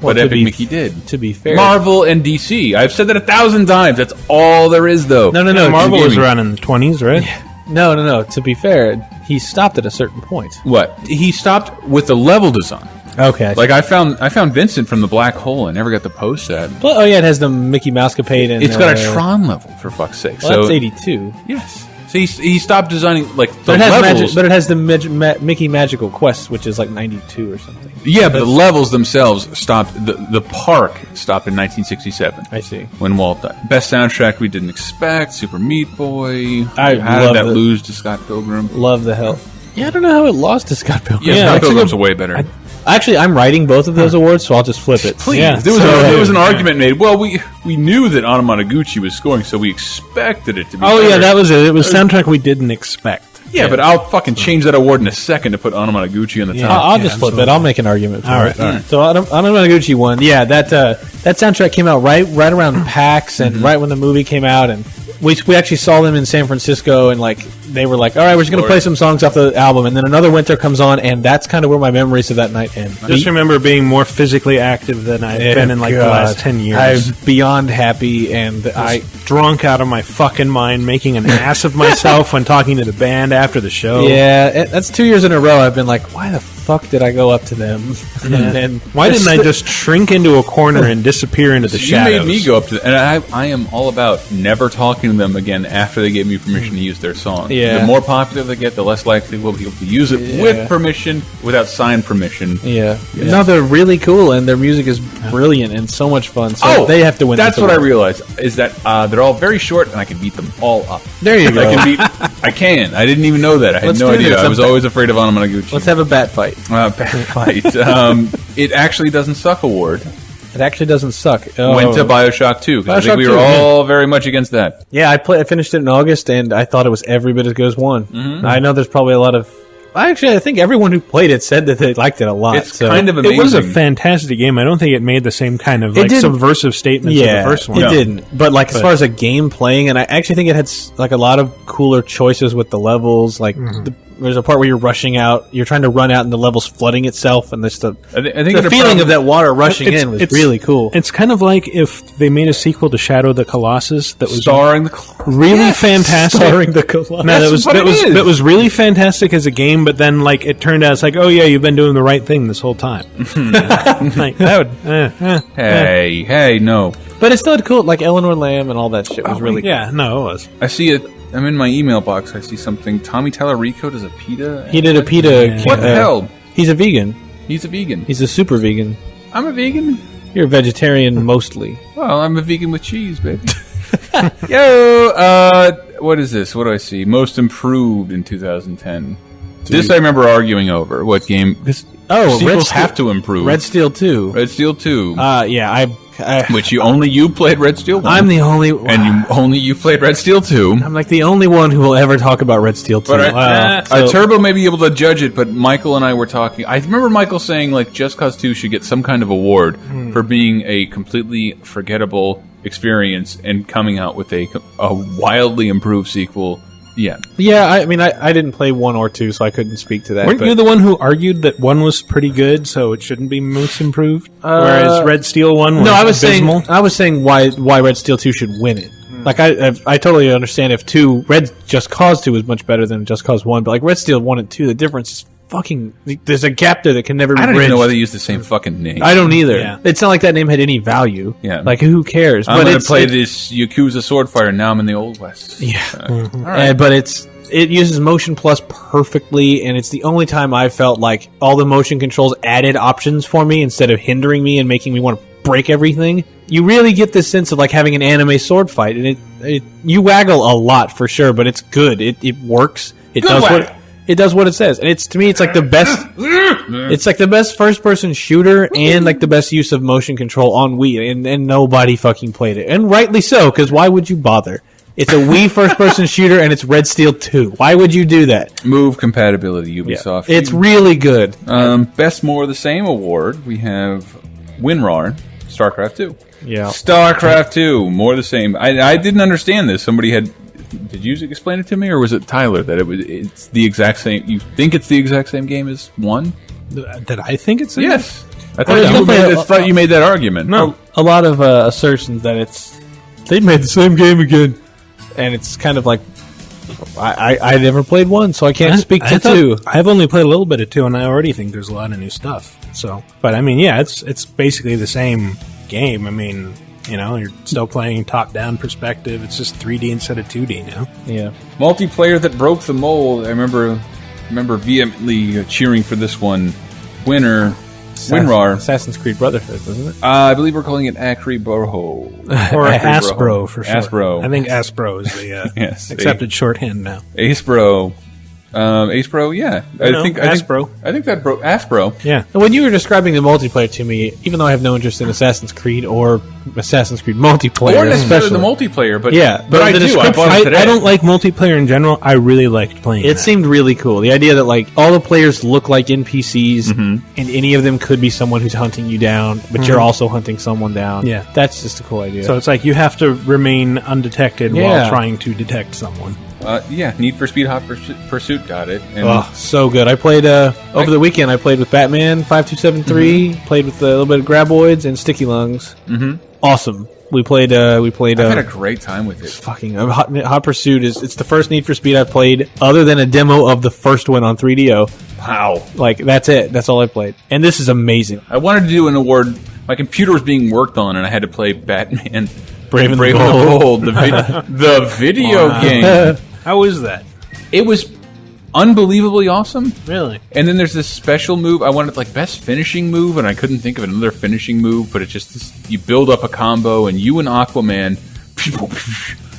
What Epic Mickey did. To be fair. Marvel and DC. I've said that 1,000 times. That's all there is, though. No. Marvel was around in the 20s, right? Yeah. No. To be fair, he stopped at a certain point. What? He stopped with the level design. Okay. I found Vincent from the Black Hole. I never got to post that. Well, it has the Mickey Mousecapade and it's got a Tron level, for fuck's sake. Well, that's 82. Yes. He stopped designing like the But it has levels. but it has the Mickey Magical Quest, which is like 92 or something. Yeah, but the levels themselves stopped. The park stopped in 1967. I see. When Walt died. Best soundtrack we didn't expect. Super Meat Boy. I How love did that it. lose to Scott Pilgrim? Love the hell. Yeah, I don't know how it lost to Scott Pilgrim. Yeah, Scott actually, Pilgrim's way better. Actually, I'm writing both of those awards, so I'll just flip it. Please. Yeah. There was an argument made. Well, we knew that Anamanaguchi was scoring, so we expected it to be. Oh better. yeah, that was it. It was soundtrack we didn't expect. Yeah, but I'll fucking change that award in a second to put Anamanaguchi on the top. I'll just flip it. I'll make an argument for All it. right, all right. So Anamanaguchi won. Yeah, that soundtrack came out right around PAX and right when the movie came out, and we actually saw them in San Francisco, and like they were like, all right, we're just going to play some songs off the album, and then Another Winter comes on, and that's kind of where my memories of that night end. I just remember being more physically active than I've been in like the last 10 years. I'm beyond happy, and I drunk out of my fucking mind, making an ass of myself when talking to the band after the show. Yeah, that's 2 years in a row. I've been like, why the fuck did I go up to them? And Why didn't I just shrink into a corner and disappear into the You shadows? made me go up to them, and I am all about never talking to them again after they gave me permission to use their song. Yeah. The more popular they get, the less likely we'll be able to use it with permission, without signed permission. Yeah. No, they're really cool, and their music is brilliant and so much fun. So they have to win. That's this what I award. realized, is that they're all very short, and I can beat them all up. There you go. I can. I didn't even know that. I had Let's no do idea. this. I was always afraid of Anamanaguchi. Let's have a bat fight. Bat fight. It actually doesn't suck award. It actually doesn't suck. Went to Bioshock 2, because I think Bioshock we 2, were all very much against that. Yeah, I finished it in August, and I thought it was every bit as good as one. I know there's probably a lot of... I think everyone who played it said that they liked it a lot. It's kind of amazing. It was a fantastic game. I don't think it made the same kind of like subversive statements as the first one. It didn't. But like as far as a game playing, and I actually think it had like a lot of cooler choices with the levels. Like there's a part where you're rushing out, you're trying to run out, and the level's flooding itself, and there's the feeling of that water rushing in was really cool. It's kind of like if they made a sequel to Shadow of the Colossus that was starring the really fantastic. Starring the Colossus. No, that was really fantastic as a game, but then like it turned out it's like, oh yeah, you've been doing the right thing this whole time. Like, that would, hey, no. But it's still cool. Like Eleanor Lamb and all that shit was really cool. Yeah, no, it was. I see it. I'm in my email box. I see something. Tommy Tallarico does a PETA. He did a PETA. What the hell? He's a vegan. He's a vegan. He's a super vegan. I'm a vegan. You're a vegetarian mostly. Well, I'm a vegan with cheese, baby. Yo, what is this? What do I see? Most improved in 2010. This I remember arguing over. What game? Sequels have to improve. Red Steel 2. Red Steel 2. Yeah, which you played Red Steel 1. I'm the only... And you played Red Steel 2. I'm like the only one who will ever talk about Red Steel 2. But Turbo may be able to judge it, but Michael and I were talking. I remember Michael saying, like, Just Cause 2 should get some kind of award for being a completely forgettable experience and coming out with a wildly improved sequel. Yeah. Yeah, I mean, I didn't play 1 or 2, so I couldn't speak to that. Weren't you the one who argued that 1 was pretty good, so it shouldn't be most improved? Whereas Red Steel 1 was no, I was abysmal? saying why Red Steel 2 should win it. Like, I totally understand if Red Just Cause 2 is much better than Just Cause 1, but like Red Steel 1 and 2, the difference is fucking... There's a gap there that can never be bridged. I don't even know why they use the same fucking name. I don't either. Yeah. It's not like that name had any value. Yeah. Like, who cares? I'm going to play this Yakuza Sword Fighter, now I'm in the Old West. Yeah. All right. But it uses Motion Plus perfectly, and it's the only time I felt like all the motion controls added options for me instead of hindering me and making me want to break everything. You really get this sense of like having an anime sword fight, and you waggle a lot for sure, but it's good. It works. It does what it says, and to me it's like the best. It's like the best first person shooter and like the best use of motion control on Wii, and nobody fucking played it, and rightly so, because why would you bother? It's a Wii first-person shooter, and it's Red Steel 2. Why would you do that? Move compatibility, Ubisoft. Yeah. It's really good. Best More of the Same award, we have WinRAR, StarCraft 2. Yeah. StarCraft 2, more of the same. I didn't understand this. Somebody had... Did you explain it to me, or was it Tyler that it's the exact same... You think it's the exact same game as 1? Did I think it's... Yes. I thought you made that argument. No. A lot of assertions that they made the same game again. And it's kind of like, I never played 1, so I can't speak to 2. I've only played a little bit of 2, and I already think there's a lot of new stuff. So, but I mean, yeah, it's basically the same game. I mean, You know, you're still playing top-down perspective. It's just 3D instead of 2D now. Yeah. Multiplayer that broke the mold. I remember vehemently cheering for this one. WinRAR. Assassin's Creed Brotherhood, wasn't it? I believe we're calling it Acriboro. Or Aspro for sure. Aspro. I think Aspro is the Yes, accepted shorthand now. Aspro. Aspro, yeah. I think Aspro. I think that broke Aspro. Yeah. And when you were describing the multiplayer to me, even though I have no interest in Assassin's Creed or Assassin's Creed multiplayer, Or necessarily the especially, multiplayer, but Yeah, but I the do. I bought it today. I don't like multiplayer in general. I really liked playing it that. seemed really cool. The idea that like all the players look like NPCs, and any of them could be someone who's hunting you down, but you're also hunting someone down. Yeah. That's just a cool idea. So it's like you have to remain undetected while trying to detect someone. Yeah, Need for Speed Hot Pursuit got it. And oh, so good. I played over the weekend. I played with Batman 5273. Played with a little bit of Graboids and Sticky Lungs. Awesome. We played. I've had a great time with it. Fucking Hot Pursuit it's the first Need for Speed I've played, other than a demo of the first one on 3DO. Wow. Like that's it. That's all I played, and this is amazing. I wanted to do an award. My computer was being worked on, and I had to play Batman Brave and the Bold, the video game. How is that? It was unbelievably awesome. Really? And then there's this special move. I wanted like best finishing move, and I couldn't think of another finishing move. But it's just this, you build up a combo, and you and Aquaman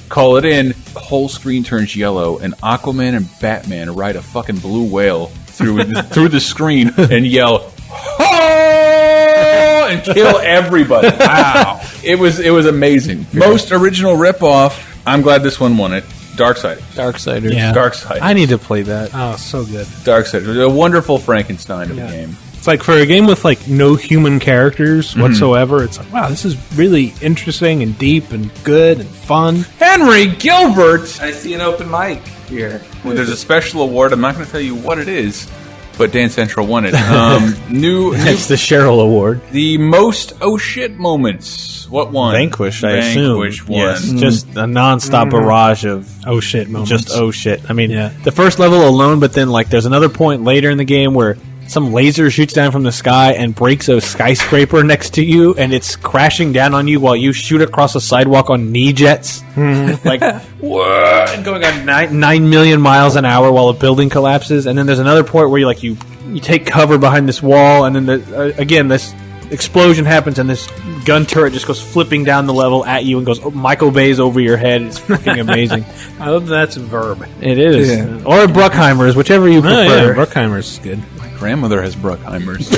call it in. The whole screen turns yellow, and Aquaman and Batman ride a fucking blue whale through the screen and yell, "Oh!" and kill everybody. Wow! It was amazing. Most original ripoff. I'm glad this one won it. Darksiders. Yeah. Darksiders. I need to play that. Oh, so good. Darksiders. A wonderful Frankenstein of a game. It's like for a game with like no human characters whatsoever, it's like, wow, this is really interesting and deep and good and fun. Henry Gilbert! I see an open mic here. Well, there's a special award. I'm not going to tell you what it is, but Dance Central won it. It's the Cheryl Award. The most oh shit moments. What won? Vanquish, I assume. Vanquish won. Yes, just a nonstop barrage of oh shit moments. Just oh shit. I mean, the first level alone, but then like there's another point later in the game where some laser shoots down from the sky and breaks a skyscraper next to you, and it's crashing down on you while you shoot across a sidewalk on knee jets, like whoa, and going at 9 million miles an hour while a building collapses. And then there's another point where you take cover behind this wall, and then again this explosion happens, and this gun turret just goes flipping down the level at you and goes Michael Bay's over your head. It's freaking amazing. I love that's a verb. It is, or Bruckheimer's, whichever you prefer. Bruckheimer's is good. My grandmother has Bruckheimer's.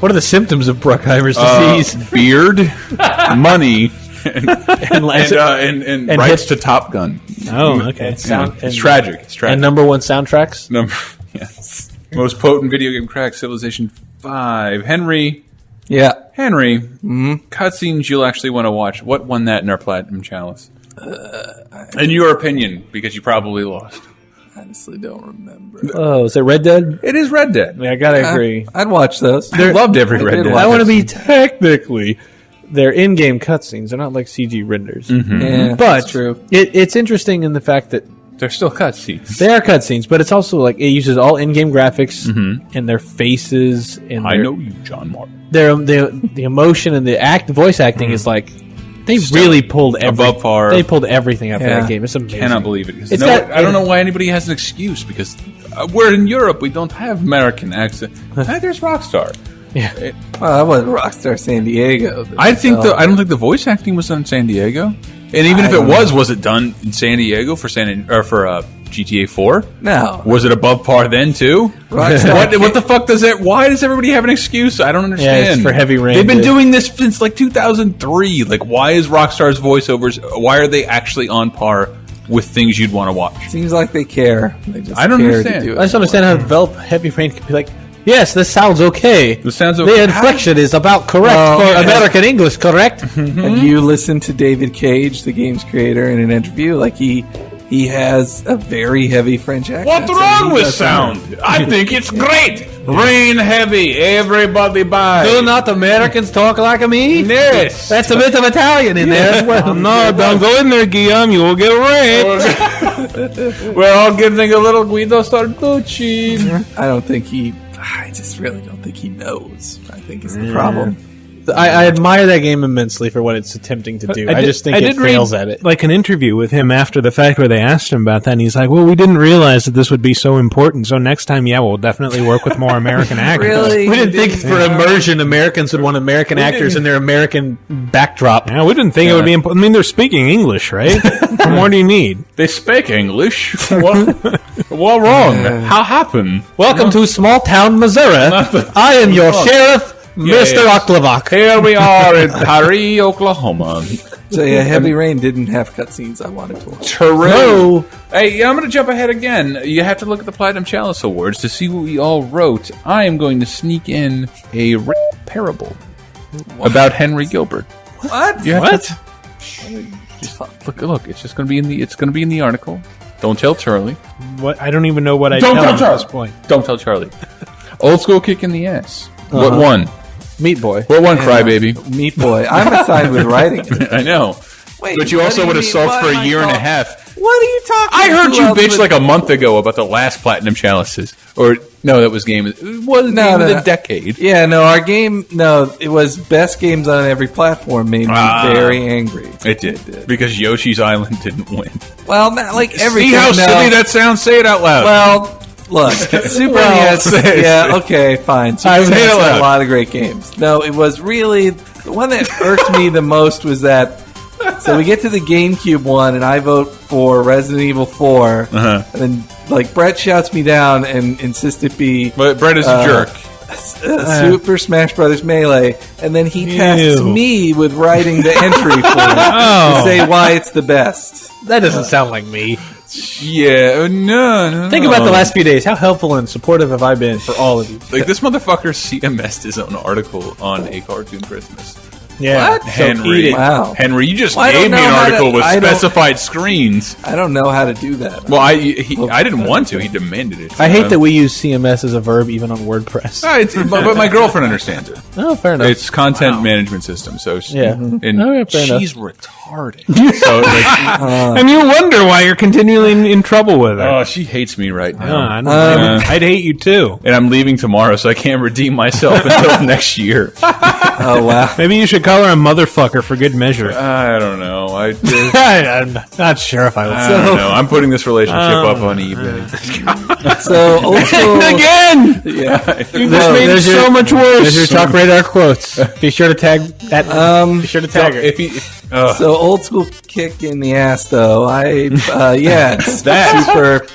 What are the symptoms of Bruckheimer's disease? Beard, money, and rights to Top Gun. Oh, okay. It's tragic. It's tragic. And number one soundtracks. Yes. Most potent video game crack, Civilization 5. Henry. Yeah. Henry. Cutscenes you'll actually want to watch. What won that in our Platinum Chalice? In your opinion, because you probably lost. Honestly, don't remember. Oh, is it Red Dead? It is Red Dead. Yeah, I gotta agree. I'd watch those. I loved every Red Dead. I want to be technically. They're in-game cutscenes. They're not like CG renders. Yeah, but that's true. It's interesting in the fact that they're still cutscenes. They are cutscenes, but it's also like it uses all in-game graphics and their faces. And I know you, John Martin. The emotion and the voice acting is like they really pulled above par. They pulled everything out of that game. It's amazing. Cannot believe it. I don't know why anybody has an excuse because we're in Europe. We don't have American accent. There's Rockstar. Yeah. That was Rockstar San Diego. I don't think the voice acting was done in San Diego. And even if it was it done in San Diego for GTA 4? No. Was it above par then too? What the fuck does that? Why does everybody have an excuse? I don't understand. Yeah, it's for Heavy Rain. They've been doing this since like 2003. Like, why is Rockstar's voiceovers? Why are they actually on par with things you'd want to watch? Seems like they care. They just I don't care understand. To do it. I just understand how develop Heavy Rain could be like. Yes, this sounds okay. This sounds okay. The inflection is about correct for American English, correct? Have you listened to David Cage, the game's creator, in an interview? Like he has a very heavy French accent. What's wrong with sound? I think it's great. Rain heavy, everybody buy. Do not Americans talk like me? Yes. That's a bit of Italian in there as well. No, don't go in there, Guillaume. You will get raped. We're all getting a little Guido Sarducci. I just really don't think he knows. I think is the problem. I admire that game immensely for what it's attempting to do. I just think it fails at it. Like an interview with him after the fact where they asked him about that, and he's like, "Well, we didn't realize that this would be so important. So next time, we'll definitely work with more American actors." Really? We didn't think for immersion, Americans would want American actors in their American backdrop. Yeah, we didn't think it would be important. I mean, they're speaking English, right? What more do you need? They speak English. What wrong? How happened? Welcome to small town Missouri. I am your sheriff, Mr. Oklavock. Here we are in Paris, Oklahoma. So yeah, Heavy Rain didn't have cutscenes I wanted to watch. True. Hey, I'm going to jump ahead again. You have to look at the Platinum Chalice Awards to see what we all wrote. I am going to sneak in a parable about Henry Gilbert. What? Just look. It's just going to be in the. It's going to be in the article. Don't tell Charlie. What? I don't even know what I Don't tell tell him Charlie. at this point. Don't tell Charlie. Old school kick in the ass. What won? Meat Boy. What won, Crybaby? Meat Boy. I'm assigned with writing it. I know. Wait, but you what also do would have mean? sulked What for am a I year and a called? half. What are you talking I heard Who you else bitch would- like a month ago about the last Platinum Chalices. Or, no, that was game. It was game of the decade. Yeah, no, our game, it was best games on every platform made me very angry. It did. Because Yoshi's Island didn't win. Well, not like every See game. how silly that sounds? Say it out loud. Well, look, Super NES. say it. Yeah, okay, fine. Super NES say it had loud. a lot of great games. No, it was really the one that irked me the most was that. So we get to the GameCube one, and I vote for Resident Evil 4, and then Brett shouts me down and insists it be. But Brett is a jerk. Super Smash Brothers Melee, and then he tasks me with writing the entry for it to say why it's the best. That doesn't sound like me. Yeah, no. Think about the last few days. How helpful and supportive have I been for all of you? Like, this motherfucker CMS'd his own article on A Cartoon Christmas. Yeah. What? Henry. Wow. Henry, you just Well, I gave don't me know an how article to- with I don't- specified screens. I don't know how to do that. Well, I didn't want to. He demanded it. I hate that we use CMS as a verb even on WordPress. But my girlfriend understands it. Oh, fair enough. It's content management system. So and fair enough. she's retarded. So And you wonder why you're continually in trouble with her. oh, she hates me right now. I know. I'd hate you too. And I'm leaving tomorrow, so I can't redeem myself until next year. Oh wow. Maybe you should call her a motherfucker for good measure. I don't know. I'm not sure if I would. I don't know. I'm putting this relationship up on eBay. So also Again! Yeah. You just made it so much worse. There's your TalkRadar quotes. Be sure to tag that. Be sure to tag her. So old school kick in the ass though. It's super.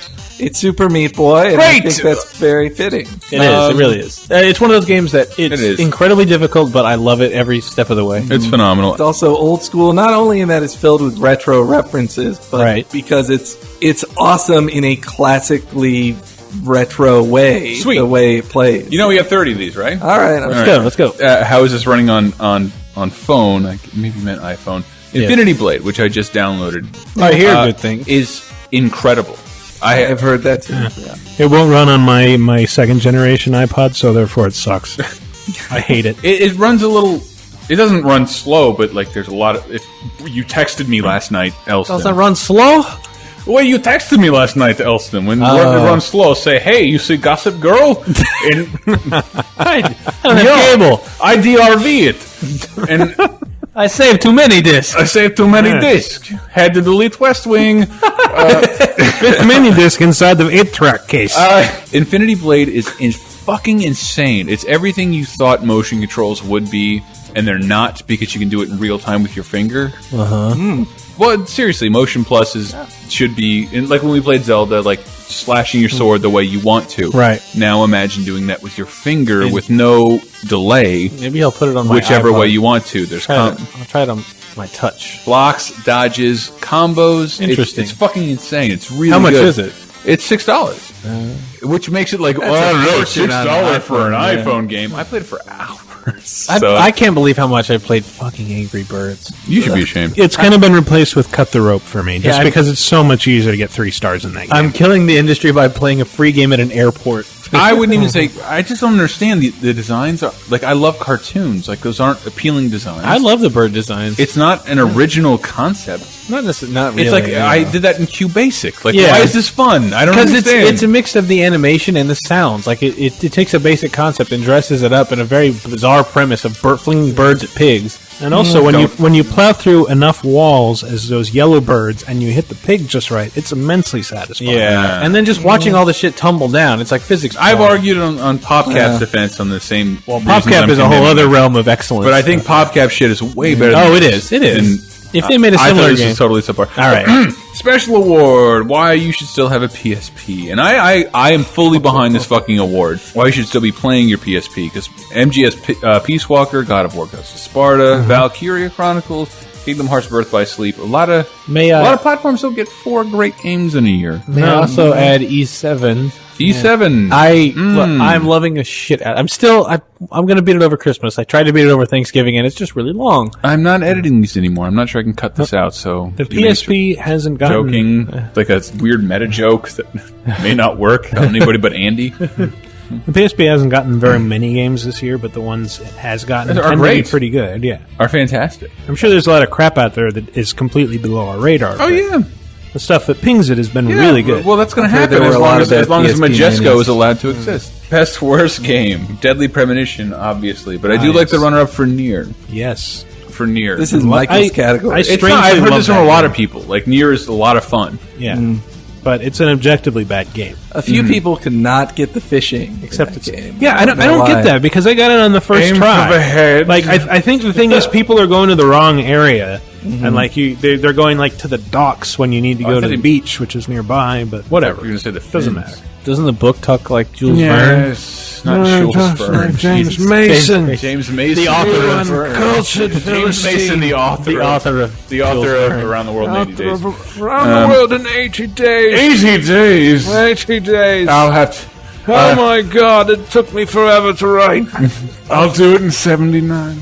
It's Super Meat Boy, and I Great! think that's very fitting. It is. It really is. It's one of those games that it's is. incredibly difficult, but I love it every step of the way. It's phenomenal. It's also old school, not only in that it's filled with retro references, but because it's awesome in a classically retro way. Sweet. The way it plays. You know we have 30 of these, right? All right, Let's go. How is this running on phone? I maybe meant iPhone. Infinity Blade, which I just downloaded. I hear good things. Is incredible. I have heard that too. Yeah. It won't run on my second generation iPod, so therefore it sucks. I hate it. It runs a little. It doesn't run slow, but there's a lot of. If you texted me last night, Elston. Does it run slow? Well, you texted me last night, Elston. When it runs slow, say, "Hey, you see Gossip Girl?" And I don't have cable. I DRV it, and I saved too many discs. I saved too many discs. Had to delete West Wing. Mini disc inside the 8-track case. Infinity Blade is fucking insane. It's everything you thought motion controls would be, and they're not because you can do it in real time with your finger. Well, seriously, Motion Plus should be like when we played Zelda, slashing your sword the way you want to. Right. Now imagine doing that with your finger with no delay. Maybe I'll put it on my whichever iPod. way you want to. There's I'll try it on my touch. blocks, dodges, combos. Interesting. It's fucking insane. It's really How much good. is it? It's $6, which makes it a fortune on an $6 for an iPhone, iPhone game. I played it for hours. I can't believe how much I played fucking Angry Birds. You should be ashamed. It's kind of been replaced with Cut the Rope for me, just Yeah, because it's so much easier to get 3 stars in that game. I'm killing the industry by playing a free game at an airport. I wouldn't even say. I just don't understand the designs. Like, I love cartoons. Like, those aren't appealing designs. I love the bird designs. It's not an original concept. Not necessarily. Not really. It's like I did that in QBasic. Like, why is this fun? I don't understand. Because it's a mix of the animation and the sounds. Like, it takes a basic concept and dresses it up in a very bizarre premise of flinging birds at pigs. And also, when you plow through enough walls as those yellow birds and you hit the pig just right, it's immensely satisfying. Yeah, and then just watching all the shit tumble down, it's like physics. I've argued on PopCap's defense on the same. Well, PopCap is a whole other realm of excellence. But I think PopCap shit is way better. Oh, it is. It is. If they made a similar game, game, is totally subpar. All right. Special award: why you should still have a PSP, and I am fully behind this fucking award. Why you should still be playing your PSP? Because MGS Peace Walker, God of War: Ghost of Sparta, Valkyria Chronicles, Kingdom Hearts: Birth by Sleep. A lot of platforms still get 4 great games in a year. May I also add E7. E7. I'm loving the shit out. I'm going to beat it over Christmas. I tried to beat it over Thanksgiving, and it's just really long. I'm not editing these anymore. I'm not sure I can cut this out. So the PSP hasn't gotten joking like a weird meta joke that may not work on anybody but Andy. The PSP hasn't gotten very many games this year, but the ones it has gotten are tend great. to be pretty good. Yeah, are fantastic. I'm sure there's a lot of crap out there that is completely below our radar. Oh yeah. The stuff that pings it has been really good. Well, that's going to happen as long as Majesco is allowed to exist. Best worst game, Deadly Premonition, obviously, but I do like the runner-up for Nier. Yes, for Nier. This is Michael's category. I've heard this from a lot of people. Like, Nier is a lot of fun. Yeah, but it's an objectively bad game. A few people could not get the fishing, except it's game. Yeah, I don't get that because I got it on the first try. For the head. Like, I think the thing is, people are going to the wrong area. And like they're going like to the docks when you need to go to the beach, which is nearby. But whatever, you're gonna say the doesn't matter. Doesn't the book talk like Jules Verne? Yes, not Jules Verne. James Mason, James Mason, the author of Cultured James Mason, the author of Around the World in 80 Days. Around the World in 80 Days. 80 days. 80 days. I'll have to. Oh my God! It took me forever to write. I'll do it in 79.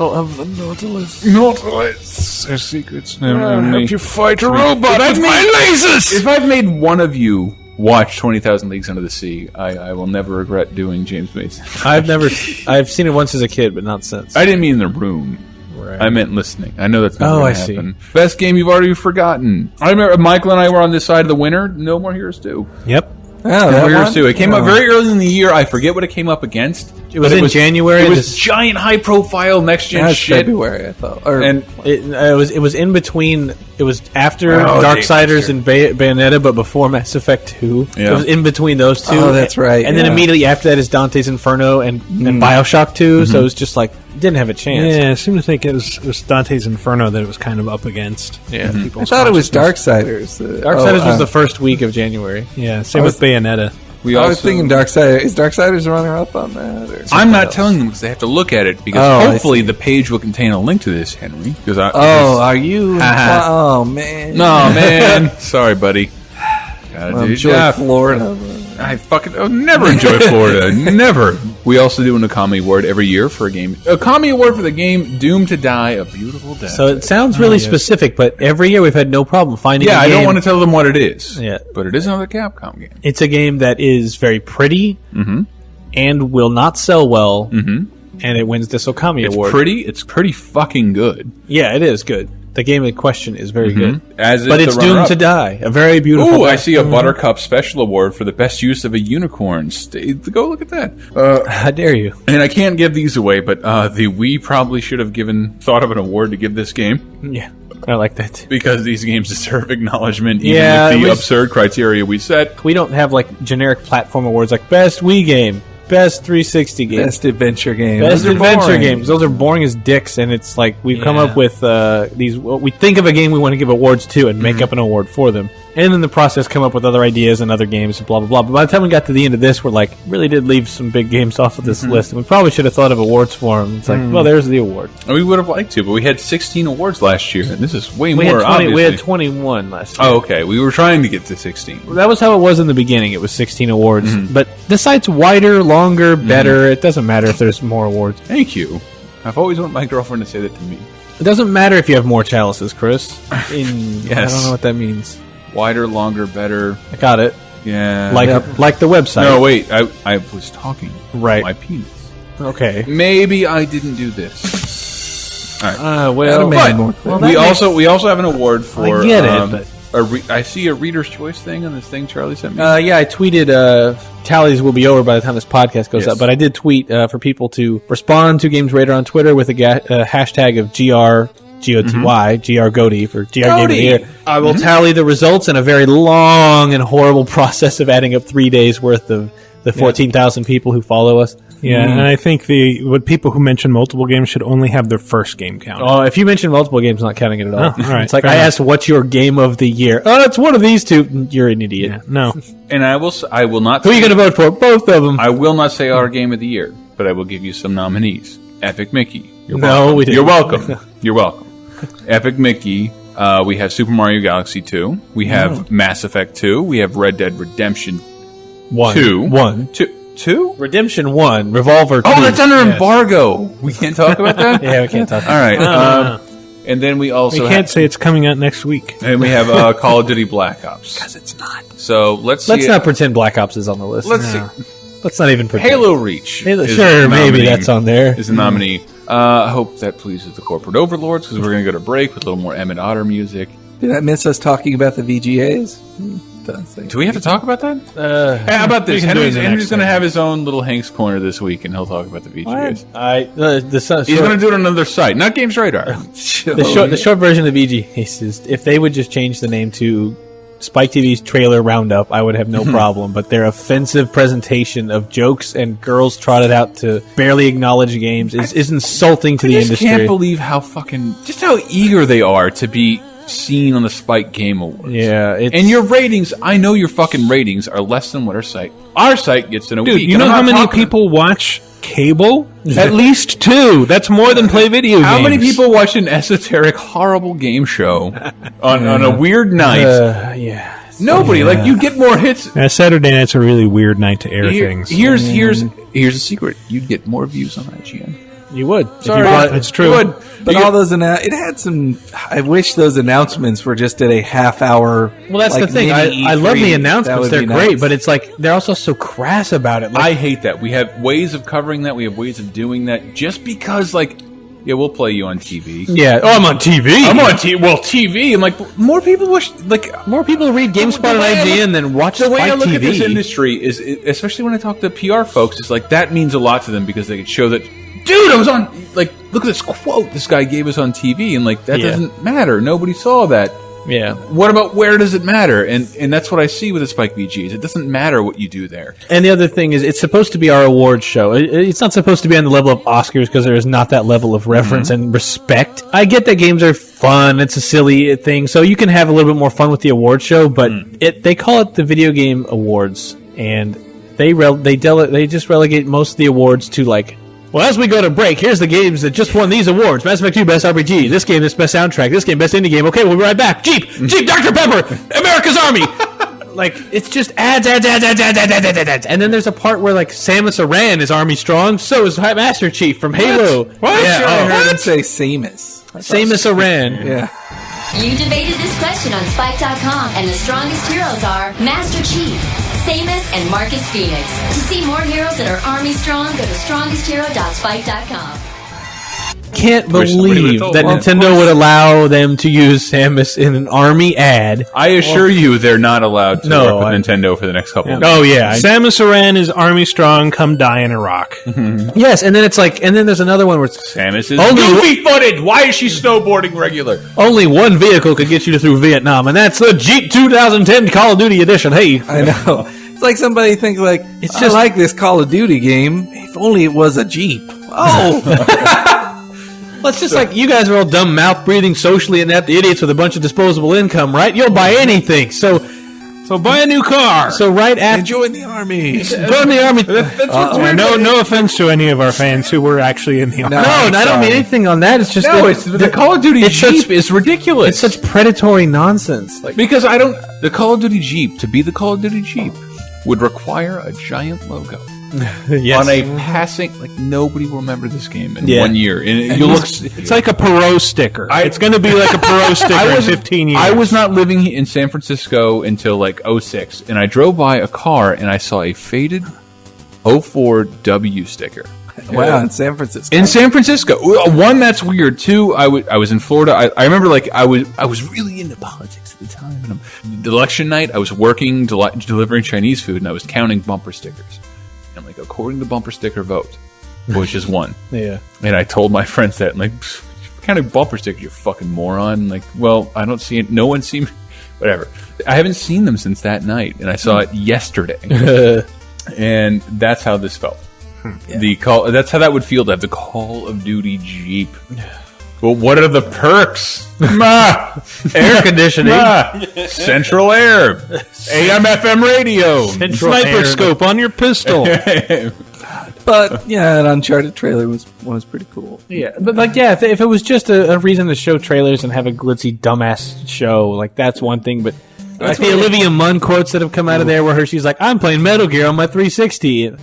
I'll have the Nautilus. Nautilus. There's secrets. I'll help you fight a robot with my lasers. If I've made one of you watch 20,000 Leagues Under the Sea, I will never regret doing James Mason. I've seen it once as a kid, but not since. I didn't mean in the room. Right. I meant listening. I know that's not going to happen. See. Best game you've already forgotten. I remember Michael and I were on this side of the winner. No More Heroes 2. Yep. No More Heroes 2. It came up very early in the year. I forget what it came up against. It was in January. It was giant, high-profile next-gen shit. February, I thought. And it was in between. It was after Darksiders and Bayonetta, but before Mass Effect 2. Yeah. It was in between those two. Oh, that's right. And then immediately after that is Dante's Inferno and Bioshock 2. So it was just like didn't have a chance. Yeah, I seem to think it was Dante's Inferno that it was kind of up against. Yeah, I thought it was Darksiders. Darksiders was the first week of January. Yeah, same with Bayonetta. I was thinking Darksiders. Is Darksiders a runner-up on that? Or I'm not telling them because they have to look at it because hopefully the page will contain a link to this, Henry. Are you? Oh, man. No, man. Sorry, buddy. Gotta do enjoy Florida. I fucking never enjoy Florida. Never. We also do an Akami Award every year for a game. Akami Award for the game Doomed to Die, A Beautiful Death. So it sounds really specific, but every year we've had no problem finding a game. I don't want to tell them what it is. Yeah. But it is another Capcom game. It's a game that is very pretty and will not sell well, and it wins this Okami Award. It's pretty fucking good. Yeah, it is good. The game in question is very good. But it's doomed to die. A very beautiful. Ooh, I see a Buttercup Special Award for the best use of a unicorn. Go look at that. How dare you? And I can't give these away, but we probably should have thought of an award to give this game. Yeah, I like that. Because these games deserve acknowledgement, even with the absurd criteria we set. We don't have like generic platform awards like best Wii game. Best 360 game. Best adventure game. Best adventure games. Those are boring as dicks, and it's like we've come up with these. We think of a game we want to give awards to and make up an award for them. And in the process, come up with other ideas and other games and blah, blah, blah. But by the time we got to the end of this, we're like, really did leave some big games off of this list. And we probably should have thought of awards for them. It's like, well, there's the award. We would have liked to, but we had 16 awards last year, and this is way more, obviously. We had 21 last year. Oh, okay. We were trying to get to 16. That was how it was in the beginning. It was 16 awards. But the site's wider, longer, better. It doesn't matter if there's more awards. Thank you. I've always wanted my girlfriend to say that to me. It doesn't matter if you have more chalices, Chris. Yes. I don't know what that means. Wider, longer, better. I got it. Yeah. Like the website. No, wait. I was talking. Right. My penis. Okay. Maybe I didn't do this. All right. We also have an award for. I get it, but I see a Reader's Choice thing on this thing Charlie sent me. I tweeted. Tallies will be over by the time this podcast goes up, but I did tweet for people to respond to Games Radar on Twitter with a hashtag of GR Goaty for GR Game of the Year. I will tally the results in a very long and horrible process of adding up 3 days worth of the 14,000 people who follow us. Yeah, and I think people who mention multiple games should only have their first game counted. Oh, if you mention multiple games, I'm not counting it at all. Oh, all right, it's like fair I enough. asked, "What's your game of the year?" Oh, it's one of these two. You're an idiot. Yeah, no. And I will not. Who are you going to vote for? Both of them. I will not say our game of the year, but I will give you some nominees. Epic Mickey. You're No, welcome. we didn't. You're welcome. You're welcome. Epic Mickey. We have Super Mario Galaxy 2. We have Mass Effect 2. We have Red Dead Redemption 2. 2? Redemption 1. Revolver 2. Oh, that's under embargo. We can't talk about that? Yeah, we can't talk about All right. No. And then we also We can't say it's coming out next week. And we have Call of Duty Black Ops. Because it's not. So let's not pretend Black Ops is on the list. Let's see. Let's not even pretend. Halo Reach. Sure, maybe that's on there. Is a nominee. I hope that pleases the corporate overlords because we're going to go to break with a little more Emmett Otter music. Did I miss us talking about the VGAs? Do we have to talk about that? Hey, how about this? Henry's going to have his own little Hank's Corner this week, and he'll talk about the VGAs. He's going to do it on another site, not Games Radar. The short version of the VGAs is if they would just change the name to Spike TV's Trailer Roundup, I would have no problem. But their offensive presentation of jokes and girls trotted out to barely acknowledge games is insulting to the industry. I can't believe how eager they are to be seen on the Spike Game Awards. Yeah, and your ratings, I know your fucking ratings are less than what our site gets in a week. Dude, you know how many people watch cable? At least 2. That's more than play video games. How many people watch an esoteric, horrible game show on a weird night? Nobody. Like, you get more hits. Saturday night's a really weird night to air things. Here's a secret. You'd get more views on IGN. You would. Sorry, it's true. You would. But all those it had some. I wish those announcements were just at a half hour. Well, that's the thing. I love the announcements; they're great, but it's like they're also so crass about it. Like, I hate that. We have ways of covering that. We have ways of doing that. Just because, we'll play you on TV. Yeah. Oh, I'm on TV. I'm on TV. Well, TV. I'm like, more people more people read GameSpot and IGN than watch the way I look TV. at this industry is, especially when I talk to PR folks, is like that means a lot to them because they can show that. Dude, I was on, look at this quote this guy gave us on TV, and, that doesn't matter. Nobody saw that. Yeah. What about where does it matter? And that's what I see with the Spike VGs. It doesn't matter what you do there. And the other thing is, it's supposed to be our awards show. It's not supposed to be on the level of Oscars because there is not that level of reverence and respect. I get that games are fun. It's a silly thing. So you can have a little bit more fun with the awards show, but they call it the Video Game Awards, and they just relegate most of the awards to, well, as we go to break, here's the games that just won these awards. Mass Effect 2, Best RPG. This game is Best Soundtrack. This game, Best Indie Game. Okay, we'll be right back. Jeep, Dr. Pepper, America's Army. It's just ads. And then there's a part where, Samus Aran is Army Strong. So is Master Chief from Halo. What? Yeah, I heard him say Samus. Samus Aran. Yeah. You debated this question on Spike.com, and the strongest heroes are Master Chief, Samus, and Marcus Phoenix. To see more heroes that are Army Strong, go to strongesthero.spike.com. Can't believe that Nintendo would allow them to use Samus in an Army ad. I assure you they're not allowed to work with Nintendo for the next couple of years. Oh, yeah. Samus Aran is Army Strong, come die in Iraq. Yes, and then it's and then there's another one where Samus is goofy-footed. Why is she snowboarding regular? Only one vehicle could get you through Vietnam, and that's the Jeep 2010 Call of Duty Edition. Hey. I know. It's like somebody thinks, it's just like this Call of Duty game. If only it was a Jeep. Oh! Well, it's just you guys are all dumb, mouth-breathing, socially inept idiots with a bunch of disposable income, right? You'll buy anything, so buy a new car. So right after... Join the Army. Join the Army. No offense to any of our fans who were actually in the Army. No, I don't mean anything on that. It's just... the Call of Duty Jeep is ridiculous. It's such predatory nonsense. Because the Call of Duty Jeep, to be the Call of Duty Jeep, would require a giant logo. Yes. on a passing, like nobody will remember this game in 1 year. And you look, it's like a Perot sticker. It's going to be like a Perot sticker in 15 years. I was not living in San Francisco until like 06, and I drove by a car and I saw a faded 04W sticker. Wow, in San Francisco. In San Francisco. One, that's weird. Two, I was in Florida. I remember like I was really into politics at the time. And the election night, I was working delivering Chinese food, and I was counting bumper stickers. And I'm like, according to bumper sticker vote, Bush is one. Yeah. And I told my friends that, and like, what kind of bumper sticker, you fucking moron? Like, well, I don't see it. No one seen, whatever. I haven't seen them since that night, and I saw it yesterday. And that's how this felt. Yeah. That's how that would feel to have the Call of Duty Jeep. Well, what are the perks? Air conditioning, central air, AM FM radio, sniper scope on your pistol. But yeah, an Uncharted trailer was pretty cool. Yeah, but like, yeah, if it was just a reason to show trailers and have a glitzy dumbass show, like that's one thing. But like the Olivia Munn quotes that have come out of there, where she's like, "I'm playing Metal Gear on my 360."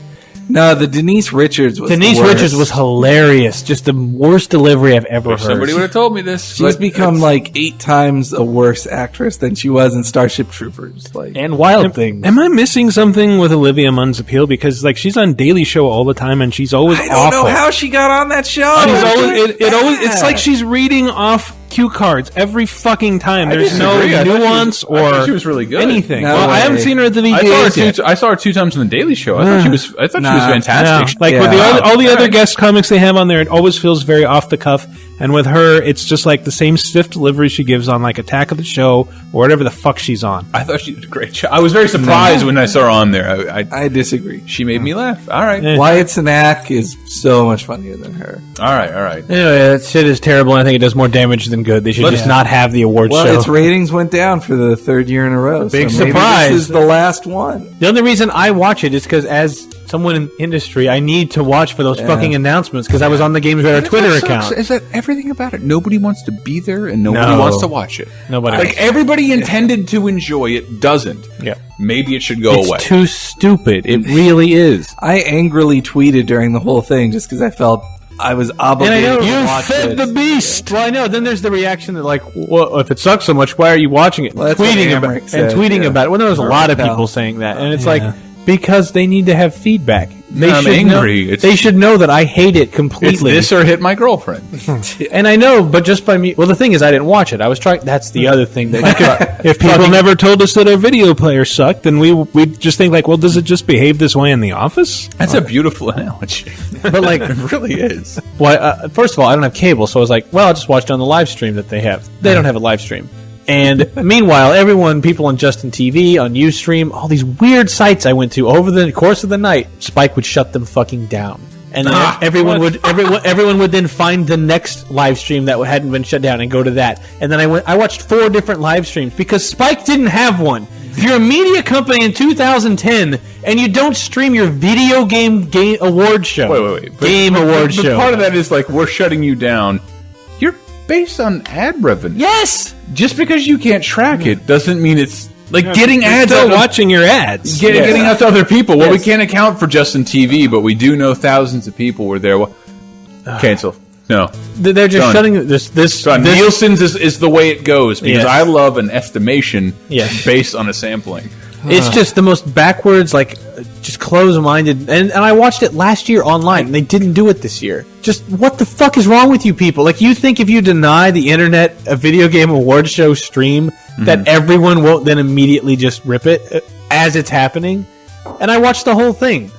No, the Denise Richards was Richards was hilarious. Just the worst delivery I've ever heard. Somebody would have told me this. She's become like 8 times a worse actress than she was in Starship Troopers. Like, and Wild Things. Am I missing something with Olivia Munn's appeal? Because like she's on Daily Show all the time, and she's always awful. I don't know how she got on that show. She's always it's like she's reading off cue cards every fucking time. There's no nuance or she was really good. Anything. No well, way. I haven't seen her at the VGAs. I saw her 2 times on the Daily Show. I thought she was fantastic. No. Like with all the other guest comics they have on there, it always feels very off the cuff. And with her, it's just like the same stiff delivery she gives on like Attack of the Show or whatever the fuck she's on. I thought she did a great job. I was very surprised when I saw her on there. I disagree. She made me laugh. All right. Wyatt Cenac is so much funnier than her. All right. Anyway, that shit is terrible, and I think it does more damage than good. They should just not have the award show. Well, its ratings went down for the 3rd year in a row. Big so maybe surprise. This is the last one. The only reason I watch it is because as someone in industry, I need to watch for those fucking announcements because I was on the Games Radar Twitter account. Is that everything about it? Nobody wants to be there, and nobody wants to watch it. Nobody. Like everybody intended to enjoy it doesn't. Yeah. Maybe it should go away. It's too stupid. It really is. I angrily tweeted during the whole thing just because I felt I was obligated to watch fed it. the beast. Well, I know. Then there's the reaction that like, well, if it sucks so much, why are you watching it? Well, that's tweeting what about Emmerich said, about it. Well, there was a lot of people saying that, and it's like because they need to have feedback. I'm angry. They should know that I hate it completely. It's this or hit my girlfriend. And I know, but just by me. Well, the thing is, I didn't watch it. I was trying. That's the other thing. That if people never told us that our video player sucked, then we'd just think like, well, does it just behave this way in the office? That's a beautiful analogy. But like, it really is. Well, first of all, I don't have cable, so I was like, well, I'll just watch it on the live stream that they have. They don't have a live stream. And meanwhile, people on Justin TV, on Ustream, all these weird sites I went to over the course of the night, Spike would shut them fucking down. And then everyone would then find the next live stream that hadn't been shut down and go to that. And then I watched 4 different live streams because Spike didn't have one. If you're a media company in 2010 and you don't stream your video game award show, wait. Game award show. Part of that is like we're shutting you down. You're based on ad revenue. Yes. Just because you can't track it doesn't mean it's like getting ads. Still watching your ads. Getting out to other people. Well, we can't account for Justin TV, but we do know thousands of people were there. Cancel. No, they're just shutting this. Nielsen's is the way it goes because I love an estimation based on a sampling. It's just the most backwards, like, just close-minded. And I watched it last year online, and they didn't do it this year. Just, what the fuck is wrong with you people? Like, you think if you deny the internet a video game award show stream, that everyone won't then immediately just rip it as it's happening? And I watched the whole thing.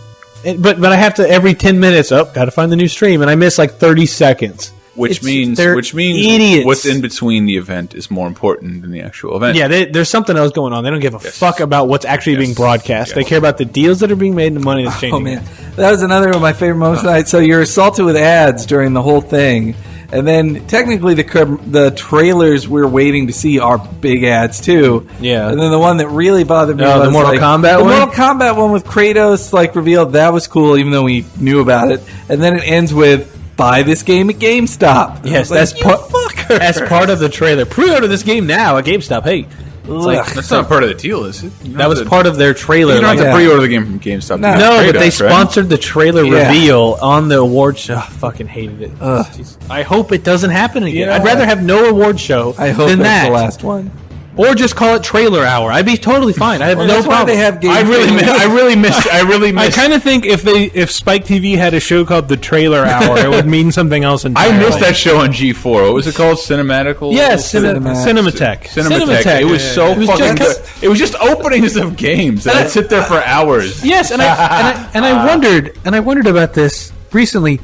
But I have to, every 10 minutes, gotta find the new stream, and I miss like 30 seconds. Which means idiots. What's in between the event is more important than the actual event. Yeah, there's something else going on. They don't give a fuck about what's actually being broadcast. They care about the deals that are being made and the money that's changing. Oh man, that was another of my favorite moments tonight. So you're assaulted with ads during the whole thing, and then technically the trailers we're waiting to see are big ads too. Yeah, and then the one that really bothered me was the Mortal Kombat one. The Mortal Kombat one with Kratos revealed that was cool, even though we knew about it. And then it ends with, buy this game at GameStop. Yes, that's part of the trailer. Pre-order this game now at GameStop. Hey, like, That's not part of the deal, is it? that was part of their trailer. You don't have to like- pre-order the game from GameStop. No, but they sponsored the trailer Yeah. reveal on the award show. I fucking hated it. Jeez. I hope it doesn't happen again. Yeah. I'd rather have no award show I hope than that's that. the last one. Or just call it trailer hour. I'd be totally fine. I have Well, no that's why problem. they have game I really miss. I kind of think if Spike TV had a show called The Trailer Hour, it would mean something else entirely. I missed that show on G4. What was it called? Cinematical? Yes, Cinematheque. Cinematheque. It was so It was fucking just- good. It was just openings of games, and I'd sit there for hours. Yes, and I wondered about this recently.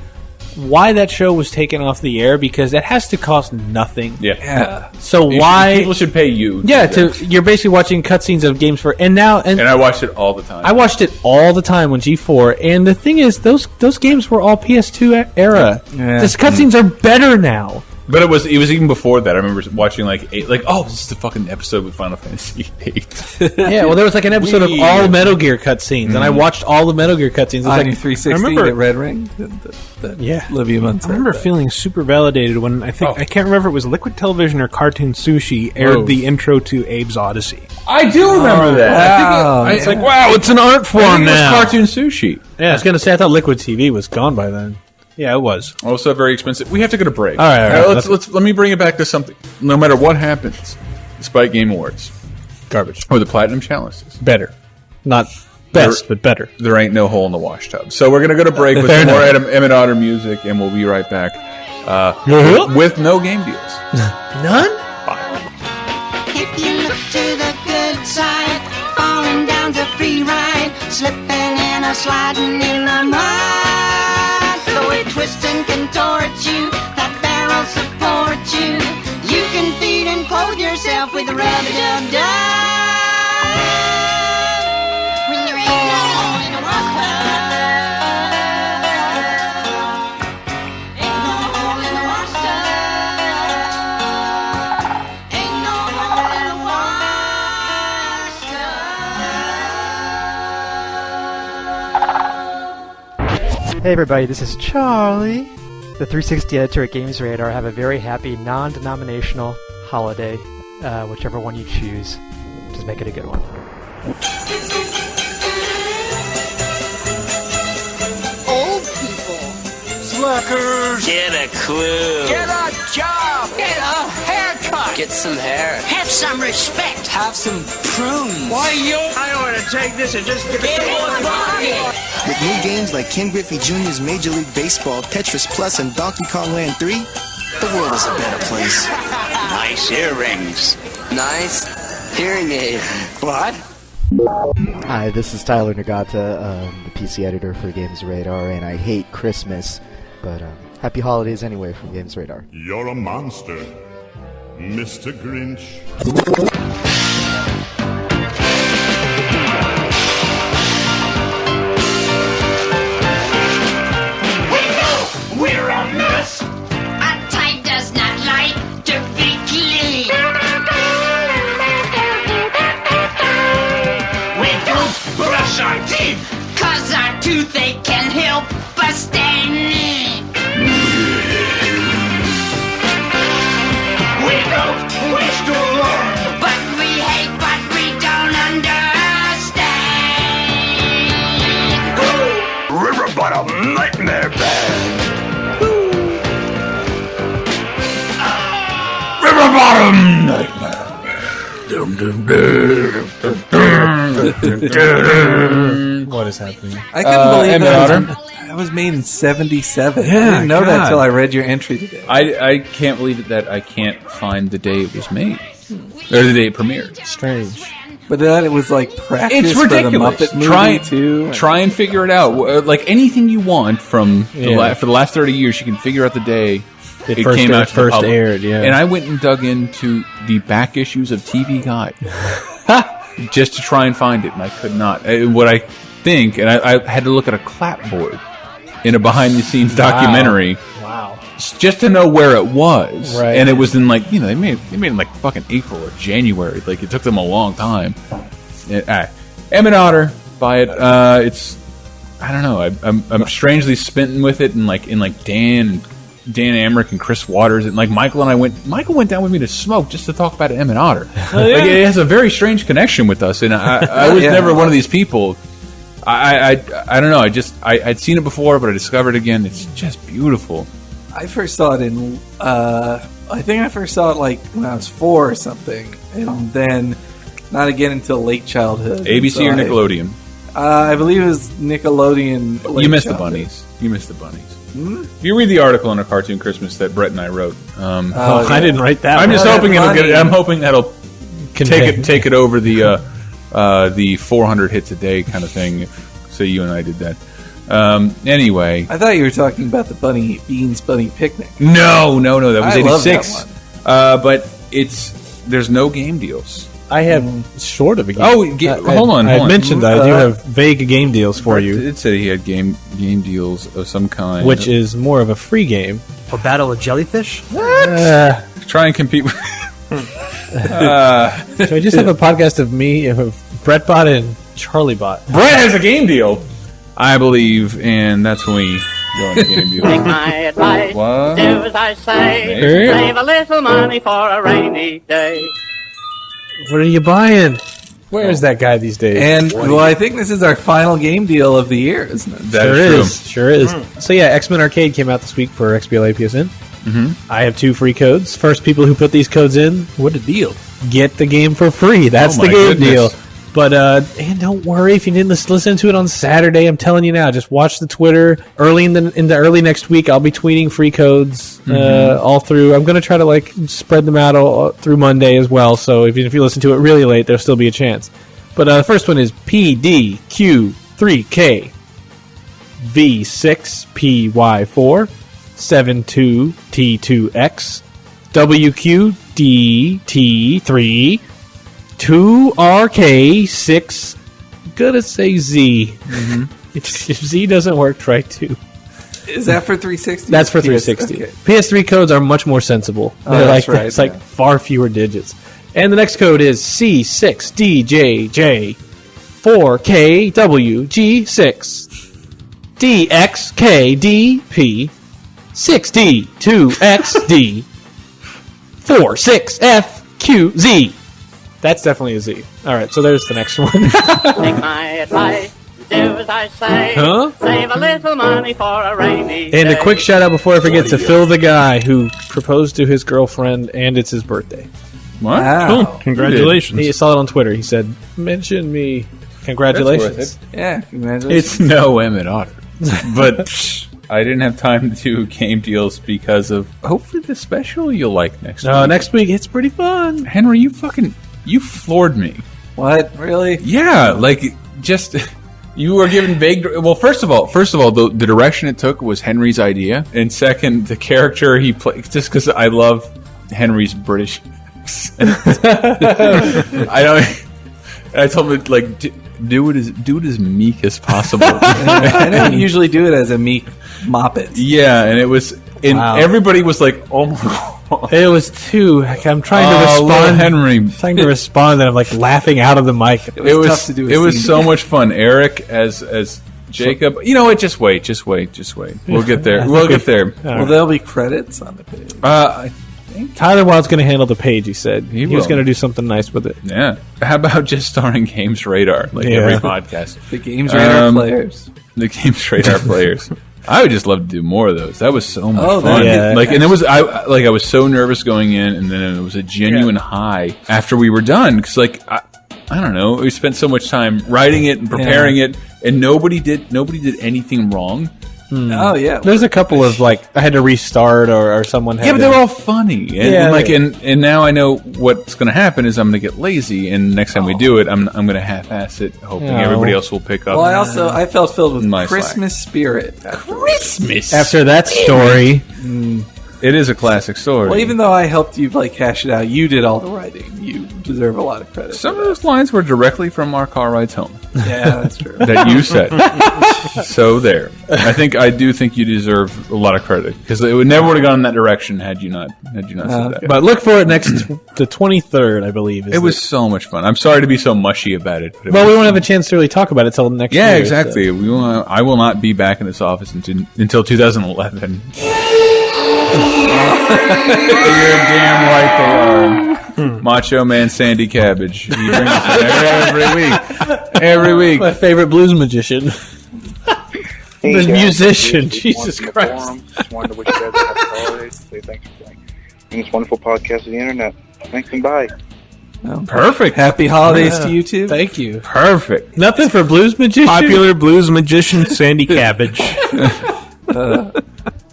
Why that show was taken off the air, because it has to cost nothing. Yeah. So You why people should pay you? Yeah, you're basically watching cutscenes of games for and I watched it all the time. I watched it all the time on G4, and the thing is, those games were all PS2 era. Yeah. These cutscenes are better now. But it was even before that. I remember watching this is the fucking episode with Final Fantasy VIII. Yeah, well, there was like an episode of all Metal Gear cutscenes, and I watched all the Metal Gear cutscenes. It was On like your 360, I remember- the Red Ring. Yeah. Olivia Munn I remember feeling super validated when I can't remember if it was Liquid Television or Cartoon Sushi aired the intro to Abe's Odyssey. I do remember that. Wow. It's like, wow, it's an art I form think it was now. Cartoon Sushi. I was going to say, I thought Liquid TV was gone by then. Yeah, it was. Also very expensive. We have to go to break. All right. Let me bring it back to something. No matter what happens, the Spike Game Awards, Garbage. or the Platinum Challenges, Better. Not best, but better. there ain't no hole in the wash tub. So we're gonna go to break with Fair some more enough. Emmett Otter music, and we'll be right back with no game deals. None? If you look to the good side, falling down's a free ride, slipping and a sliding in the mud. Though it twists and contorts you, that barrel supports you. You can feed and clothe yourself with a rub-a-dub-dub. When there ain't no hole in the wash tub. Ain't no hole in the wash tub. Ain't no hole in the wash tub. Hey everybody, this is Charlie. The 360 editor at GamesRadar have a very happy non-denominational holiday, whichever one you choose. Just make it a good one. Old people. Slackers. Get a clue. Get a job. Get a haircut. Get some hair. Have some respect. Have some prunes. Why, I ought to take this and just get it body. With new games like Ken Griffey Jr.'s Major League Baseball, Tetris Plus, and Donkey Kong Land 3, the world is a better place. Nice earrings. Nice hearing aid. What? Hi, this is Tyler Nagata, the PC editor for Games Radar, and I hate Christmas, but happy holidays anyway from Games Radar. You're a monster, Mr. Grinch. We're a mess. A tie does not like to be clean. We don't brush our teeth, 'cause our toothache can help us stay neat. We don't wish to learn, but we hate what we don't understand. River bottom nightmare band. River Bottom What is happening? I couldn't believe Emmett that was made in 77. Yeah, I didn't know that God. until I read your entry today. I can't believe that I can't find the day it was made. Or the day it premiered. Strange. But then it was like practice It's ridiculous. for the Muppet movie, Try and figure it out. Like anything you want from for the last 30 years, you can figure out the day it first came out to the first public. aired, yeah. And I went and dug into the back issues of TV Guide just to try and find it, and I could not. What I think, and I had to look at a clapboard in a behind-the-scenes documentary. Wow. Just to know where it was, Right. and it was in like they made it in like fucking April or January. Like it took them a long time. Emmett Otter, buy it. It's I don't know. I'm strangely smitten with it, and like Dan Dan Amrick and Chris Waters, and like Michael and I Michael went down with me to smoke just to talk about M and Otter. Oh, yeah. Like, it has a very strange connection with us, and I was never one of these people. I don't know. I'd seen it before, but I discovered it again. It's just beautiful. I first saw it in. I think I first saw it like when I was 4 or something, and then not again until late childhood. ABC or Nickelodeon? I believe it was Nickelodeon. You missed the bunnies. You missed the bunnies. If you read the article in A Cartoon Christmas that Brett and I wrote, I didn't write that. I'm just hoping it'll get it. I'm hoping that'll Convey. take it over the 400 hits a day kind of thing. If, say you and I did that. Anyway, I thought you were talking about the Beans Bunny Picnic. No, that was 86. That but there's no game deals. I have sort of a game. Hold on. I mentioned I do have vague game deals for you. It said he had game deals of some kind, which is more of a free game. A battle of jellyfish. Try and compete with. So I just have a podcast of me, of BrettBot and CharlieBot. Brett has a game deal, I believe, and that's when we go on the game deal. Take my advice, What? do as I say, Hey. save a little money for a rainy day. What are you buying? Where is that guy these days? And well, I think this is our final game deal of the year, isn't it? Sure is. So yeah, X-Men Arcade came out this week for XBLA PSN. Mm-hmm. I have 2 free codes. First people who put these codes in, what a deal! Get the game for free. That's the game deal. But and don't worry if you didn't listen to it on Saturday. I'm telling you now, just watch the Twitter early in the early next week. I'll be tweeting free codes all through. I'm going to try to spread them out all through Monday as well. So if you listen to it really late, there'll still be a chance. But the first one is PDQ3K V6PY4 72T2X WQDT3 2RK6. Gonna say Z. If Z doesn't work, try 2. Is that for 360? That's for 360. Okay. PS3 codes are much more sensible. Oh, They're that's right, it's like far fewer digits. And the next code is C6DJJ4KWG6 DXKDP 6D2XD 46FQZ. That's definitely a Z. All right, so there's the next one. Take my advice, do as I say, Huh? save a little money for a rainy day. And a quick shout out before I forget to Phil, the guy who proposed to his girlfriend, and it's his birthday. What? Wow. Cool. Congratulations. He saw it on Twitter. He said, "Mention me." Congratulations. That's worth Yeah, congratulations. It's no Emmett Otter, but I didn't have time to do game deals because of hopefully the special you'll like next week. Next week it's pretty fun. Henry, you floored me. What? Really? Yeah, just you were given vague. Well, first of all, the direction it took was Henry's idea, and second, the character he played. Just because I love Henry's British accent. I told him do it as meek as possible. I don't usually do it as a meek moppet. Yeah, and it was, and Wow. everybody was like, "Oh my god!" It was too. I'm trying to little respond. Henry. Trying to respond, and I'm laughing out of the mic. It was tough to do. It was so much fun. Eric as Jacob. You know what? Just wait. We'll get there. We'll get there. Well, there'll be credits on the page. Tyler Wild's going to handle the page. He said he was will. going to do something nice with it. Yeah. How about just starring Games Radar every podcast? The Games Radar players. The Games Radar players. I would just love to do more of those. That was so much fun. Yeah. And it was I was so nervous going in, and then it was a genuine high after we were done because I don't know, we spent so much time writing it and preparing it, and nobody did anything wrong. Oh yeah, there's a couple of I had to restart or someone had. Yeah, but they're all funny, and yeah. and now I know what's going to happen is I'm going to get lazy, and next time we do it, I'm going to half-ass it, hoping everybody else will pick up. Well, I felt filled with my Christmas spirit. After that story. It is a classic story. Well, even though I helped you hash it out, you did all the writing. You deserve a lot of credit. Some of those lines were directly from our car rides home. Yeah, that's true. That you said. So there. I do think you deserve a lot of credit because it would never would have gone in that direction had you not said that. But look for it the 23rd, I believe. It was so much fun. I'm sorry to be so mushy about it. But we won't have a chance to really talk about it till next year. Yeah, exactly. So. I will not be back in this office until 2011. You're damn right they are. Macho Man Sandy Cabbage. He brings it every week. My favorite blues magician. Hey, The guys, musician, just Jesus wanted to Christ. inform, just wanted to wish you guys a happy holidays. Say thanks for doing this wonderful podcast of the internet. Thanks and bye. Perfect. Happy holidays Yeah. to you too. Thank you. Perfect. Nothing for blues magician. Popular blues magician Sandy Cabbage. What's up?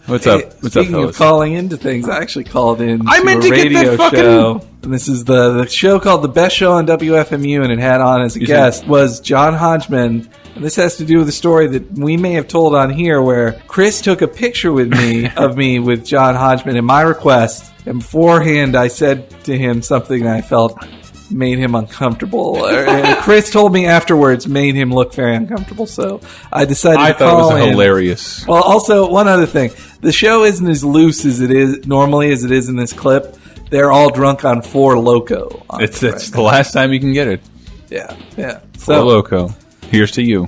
What's up, Speaking of fellas? calling into things, I actually called in I meant to a get radio that fucking- show. And this is the show called The Best Show on WFMU, and it had on as a guest was John Hodgman. And this has to do with a story that we may have told on here where Chris took a picture with me of me with John Hodgman at my request. And beforehand, I said to him something I felt made him uncomfortable. And Chris told me afterwards made him look very uncomfortable. So I decided I to thought call it was in. hilarious. Well, also, one other thing. The show isn't as loose as it is normally as it is in this clip. They're all drunk on Four Loko. It's the last time you can get it. Yeah. Four Loco. Here's to you.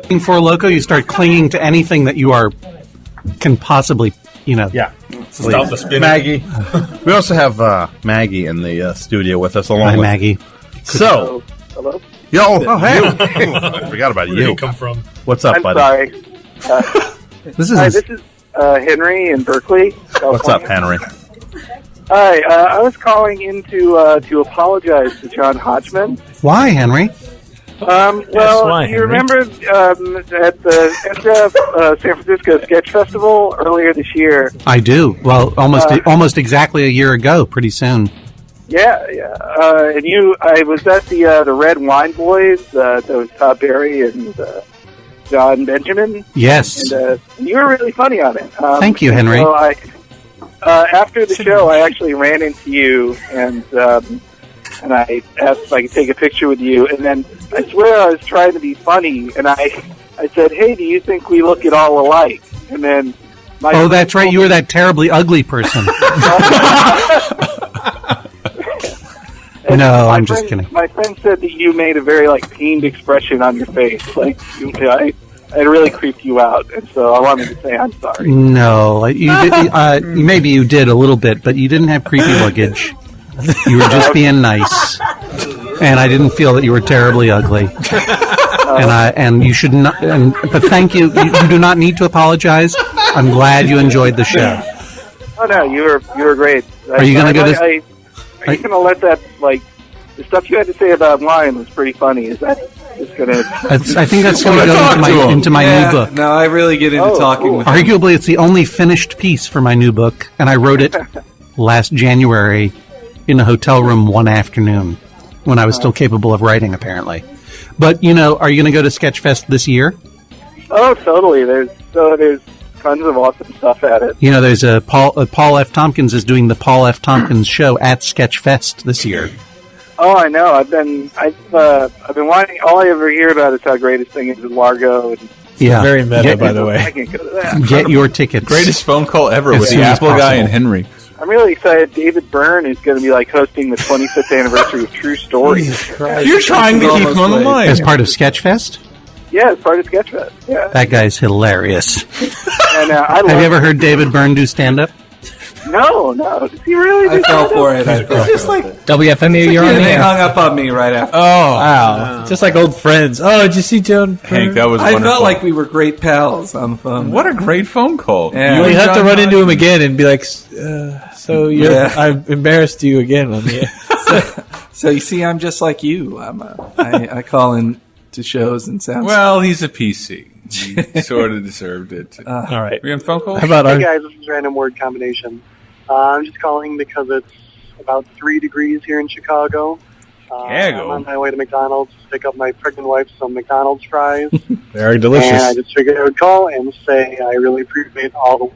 In Four Loko, you start clinging to anything that you can possibly, Yeah. Stop the spinning. Maggie. We also have Maggie in the studio with us along Hi, with Maggie. So, Hello? hey. I forgot about Where you. did you come from? What's up, I'm buddy? sorry. This Hi, this is Henry in Berkeley, California. What's up, Henry? Hi, I was calling in to apologize to John Hodgman. Why, Henry? Well, why, you Henry. remember at the San Francisco Sketch Festival earlier this year? I do. Well, almost exactly a year ago. Pretty soon. Yeah. And I was at the Red Wine Boys. That was Todd Berry and John Benjamin. Yes. And you were really funny on it. Thank you, Henry. So after the show, I actually ran into you and I asked if I could take a picture with you. And then I swear I was trying to be funny, and I said, "Hey, do you think we look at all alike?" And then Oh, that's right. You were that terribly ugly person. No, I'm just kidding. My friend said that you made a very pained expression on your face, I really creeped you out, and so I wanted to say I'm sorry. No, you did, maybe you did a little bit, but you didn't have creepy luggage. You were just being nice, and I didn't feel that you were terribly ugly. And you should not. But thank you. You do not need to apologize. I'm glad you enjoyed the show. Oh no, you were great. Are you going to go to? Are you going to let that the stuff you had to say about wine was pretty funny? Is that just going to? I think that's going to go into my new book. No, I really get into talking with him. Arguably, it's the only finished piece for my new book, and I wrote it last January in a hotel room one afternoon when I was still capable of writing, apparently. But, are you going to go to Sketchfest this year? Oh, totally. There's tons of awesome stuff at it. There's Paul F. Tompkins is doing the Paul F. Tompkins show at Sketchfest this year. Oh, I know. I've been wanting. All I ever hear about is how great his thing is in Largo. And Yeah. Very meta, by the way. I can go to that. Get your tickets. Greatest phone call ever As with soon the as Apple guy possible. and Henry. I'm really excited. David Byrne is going to be hosting the 25th anniversary of True Story. You're trying to keep him on the line. As part of Sketchfest? Yeah, it's part of Sketchfest. Yeah. That guy's hilarious. And Have you ever heard David Byrne do stand-up? No. Does he really? I fell for it. It's just like WFMU, you're on They there. hung up on me right after. Oh, Wow. Just like old friends. Oh, did you see Joan? Hank, that was I wonderful. felt like we were great pals on the phone. What a great phone call. Yeah. You and have to John run into him Hodgman. again and be like, so you're, Yeah. I've embarrassed you again on the air. So you see, I'm just like you. I call in to shows and sounds. Well, he's a PC. He sort of deserved it. All right. We on phone call? How about Hey our... guys, this is Random Word Combination. I'm just calling because it's about 3 degrees here in Chicago. Chicago? I'm on my way to McDonald's to pick up my pregnant wife some McDonald's fries. Very delicious. And I just figured I would call and say I really appreciate all the work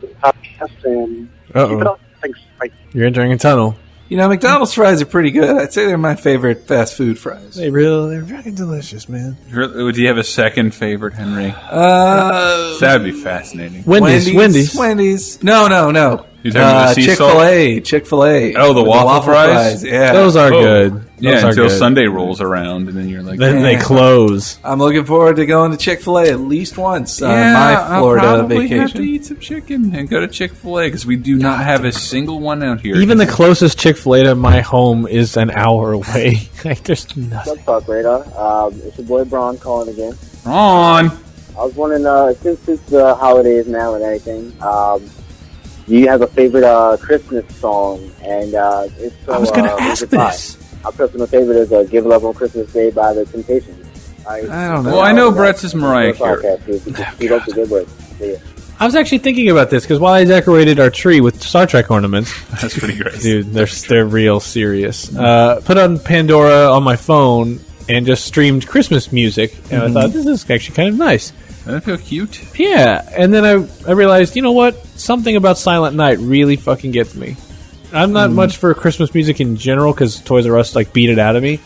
for the podcast and keep it up. Thanks. Bye. You're entering a tunnel. McDonald's fries are pretty good. I'd say they're my favorite fast food fries. They're fucking delicious, man. Do you have a second favorite, Henry? That'd be fascinating. Wendy's. No. You're talking about the sea salt? Chick-fil-A. Oh, the waffle fries? Yeah. Those are Oh. good. Yeah, are until good. Sunday rolls around, and then you're like, Then they "Damn." close. I'm looking forward to going to Chick-fil-A at least once on Yeah, my Florida I'll probably vacation. have to eat some chicken and go to Chick-fil-A because we do not have a single one out here. Even the closest Chick-fil-A to my home is an hour away. Like, there's nothing. What's up, TalkRadar? It's your boy Braun calling again. On. I was wondering, since it's the holidays now and everything, do you have a favorite Christmas song? And if so, I was going to who's ask it by? this. My personal favorite is "Give Love on Christmas Day" by the Temptations. I don't know. Well, I know Brett's is Mariah Carey. Keep up the good work. See ya. I was actually thinking about this because while I decorated our tree with Star Trek ornaments, that's pretty great, dude. They're real serious. Put on Pandora on my phone and just streamed Christmas music, and I thought this is actually kind of nice. Doesn't it feel cute? Yeah, and then I realized, you know what? Something about Silent Night really fucking gets me. I'm not much for Christmas music in general because Toys R Us like beat it out of me.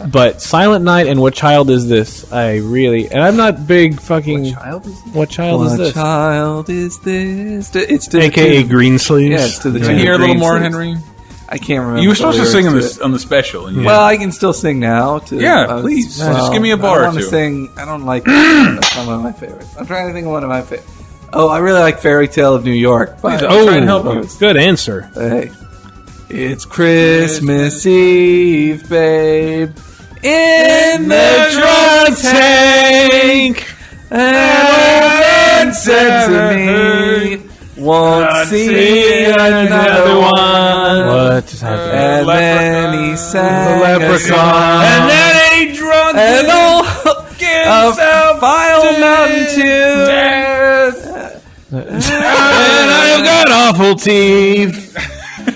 But Silent Night and What Child Is This? And I'm not big fucking. What child is this? What child is this? It's to AKA the Greensleeves. Yeah, it's to the Can tune you hear a of little more, Greensleeves. Henry? I can't remember. You were supposed to the sing lyrics on the special. And Well, I can still sing now. Yeah, please. Just give me a bar or I want to two. sing. I don't like. That's not one of my favorites. I'm trying to think of one of my favorites. Oh, I really like "Fairy Tale of New York." Please, I'll try and help you. Good answer. Hey, it's Christmas Eve, babe, in the drunk tank, and said to me, "Won't see another one." What just happened? And then he sang The a leprechaun. song. And then he drunk and all himself File to Mountain death. And I've got awful teeth.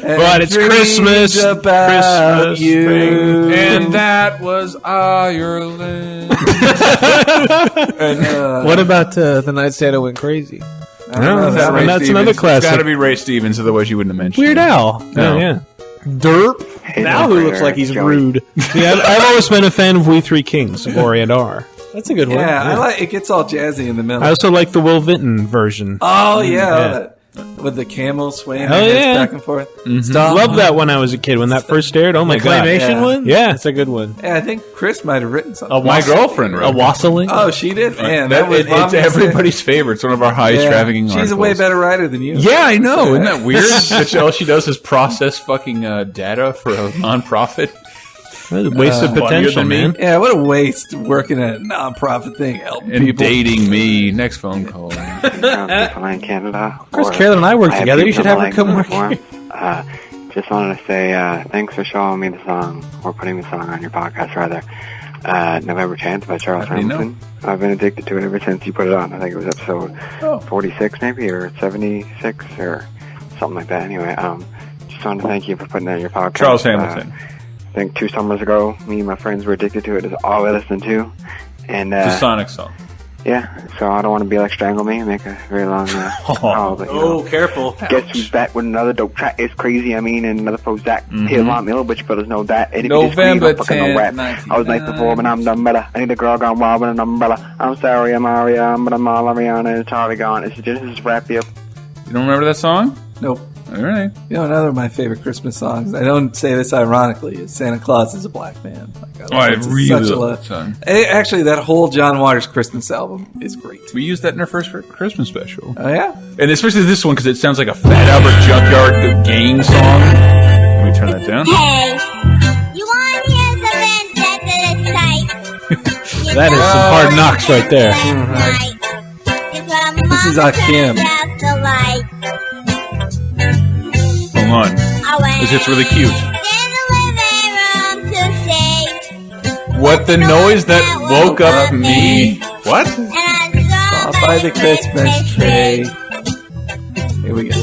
But it's Christmas. About Christmas you. thing. And that was Ireland. What about The Night Santa Went Crazy? That's another classic. It's got to be Ray Stevens, otherwise you wouldn't have mentioned Weird it. Al. No. Yeah. Derp. Now who looks like he's rude? Yeah, I've always been a fan of We Three Kings, Gloria Dar. That's a good one. Yeah, I like it. Gets all jazzy in the middle. I also like the Will Vinton version. Oh yeah, with the camel swaying Hell their heads yeah. back and forth. Loved that when I was a kid. When that first aired, oh my The god, claymation one? Yeah, That's a good one. Yeah, I think Chris might have written something. My girlfriend wrote A wassailing? Oh, she did. Man, that was it's everybody's favorite. It's one of our highest trafficking She's a way articles. better writer than you. Yeah, I know. Isn't that weird? That all she does is process fucking data for a nonprofit. waste of potential, man. Yeah, what a waste working at a non-profit thing, helping And people. dating me. Next phone call. People in Canada. Chris Carolyn and I work together. You should have her people come like work for here. him. Just wanted to say thanks for showing me the song, or putting the song on your podcast, rather. November 10th by Charles How do you know? Hamilton. I've been addicted to it ever since you put it on. I think it was episode 46 maybe, or 76, or something like that. Anyway, just wanted to thank you for putting that on your podcast. Charles Hamilton. I think 2 summers ago, me and my friends were addicted to it. It's all I listened to. And, It's a Sonic song. yeah, so I don't want to be like Strangle Me and make a very long call, but you know. Careful. Guess who's back with another dope track? It's crazy, I mean, and another Prozac. Here, Mont Miller, but you brothers know that. And if you disagree, November don't fucking know 10th, rap. I was nice before, but I'm done better. I need a girl gone wild with an umbrella. I'm sorry, I'm Aria, but I'm all Ariana and Charlie gone. It's Genesis rap here. You don't remember that song? Nope. All right. You know, another of my favorite Christmas songs, I don't say this ironically, is Santa Claus is a Black Man. I it's really such love that song. Actually, that whole John Waters Christmas album is great. We used that in our first Christmas special. Oh, yeah? And especially this one because it sounds like a Fat Albert Junkyard gang song. Let me turn that down. Hey, you want to hear the vendetta That is some hard knocks right there. This is Akim. Hold on. This is really cute. What the noise that woke up me? What? Saw by the Christmas tree. Here we go.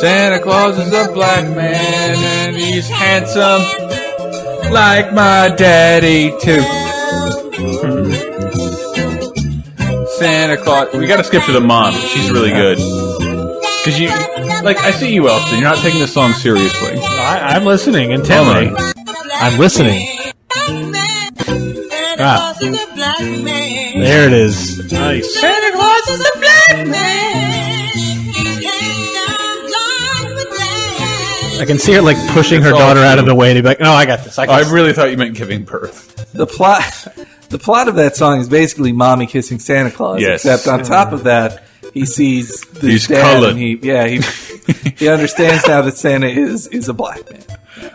Santa Claus is a black man and he's handsome like my daddy too. Santa Claus. We gotta skip to the mom. She's really good. Cause you, like, I see you, Elston. You're not taking this song seriously. I'm listening intently. I'm listening. Ah. There it is. Nice. Santa Claus is a black man. I can see her like pushing her daughter out of the way to be like, "No, I got this." I really thought you meant giving birth. The plot of that song is basically mommy kissing Santa Claus. Yes. Except on top of that, he sees He's dad colored. and he understands now that Santa is a black man.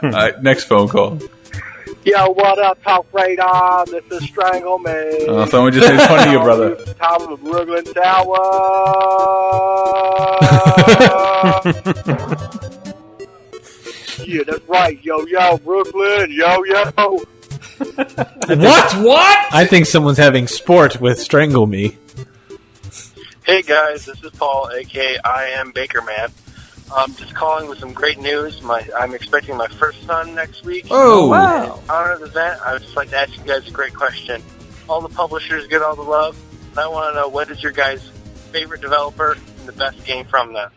All right, next phone call. Yo, what up, TalkRadar? This is Strangle Me. Someone just made fun of you, brother. Top of Brooklyn Tower. Yeah, that's right. Yo, Brooklyn. Yo. What? I think someone's having sport with Strangle Me. Hey guys, this is Paul, aka I Am Baker Man. I'm just calling with some great news. I'm expecting my first son next week. Oh, wow. In honor of the event, I would just like to ask you guys a great question. All the publishers get all the love, and I want to know what is your guys' favorite developer and the best game from them.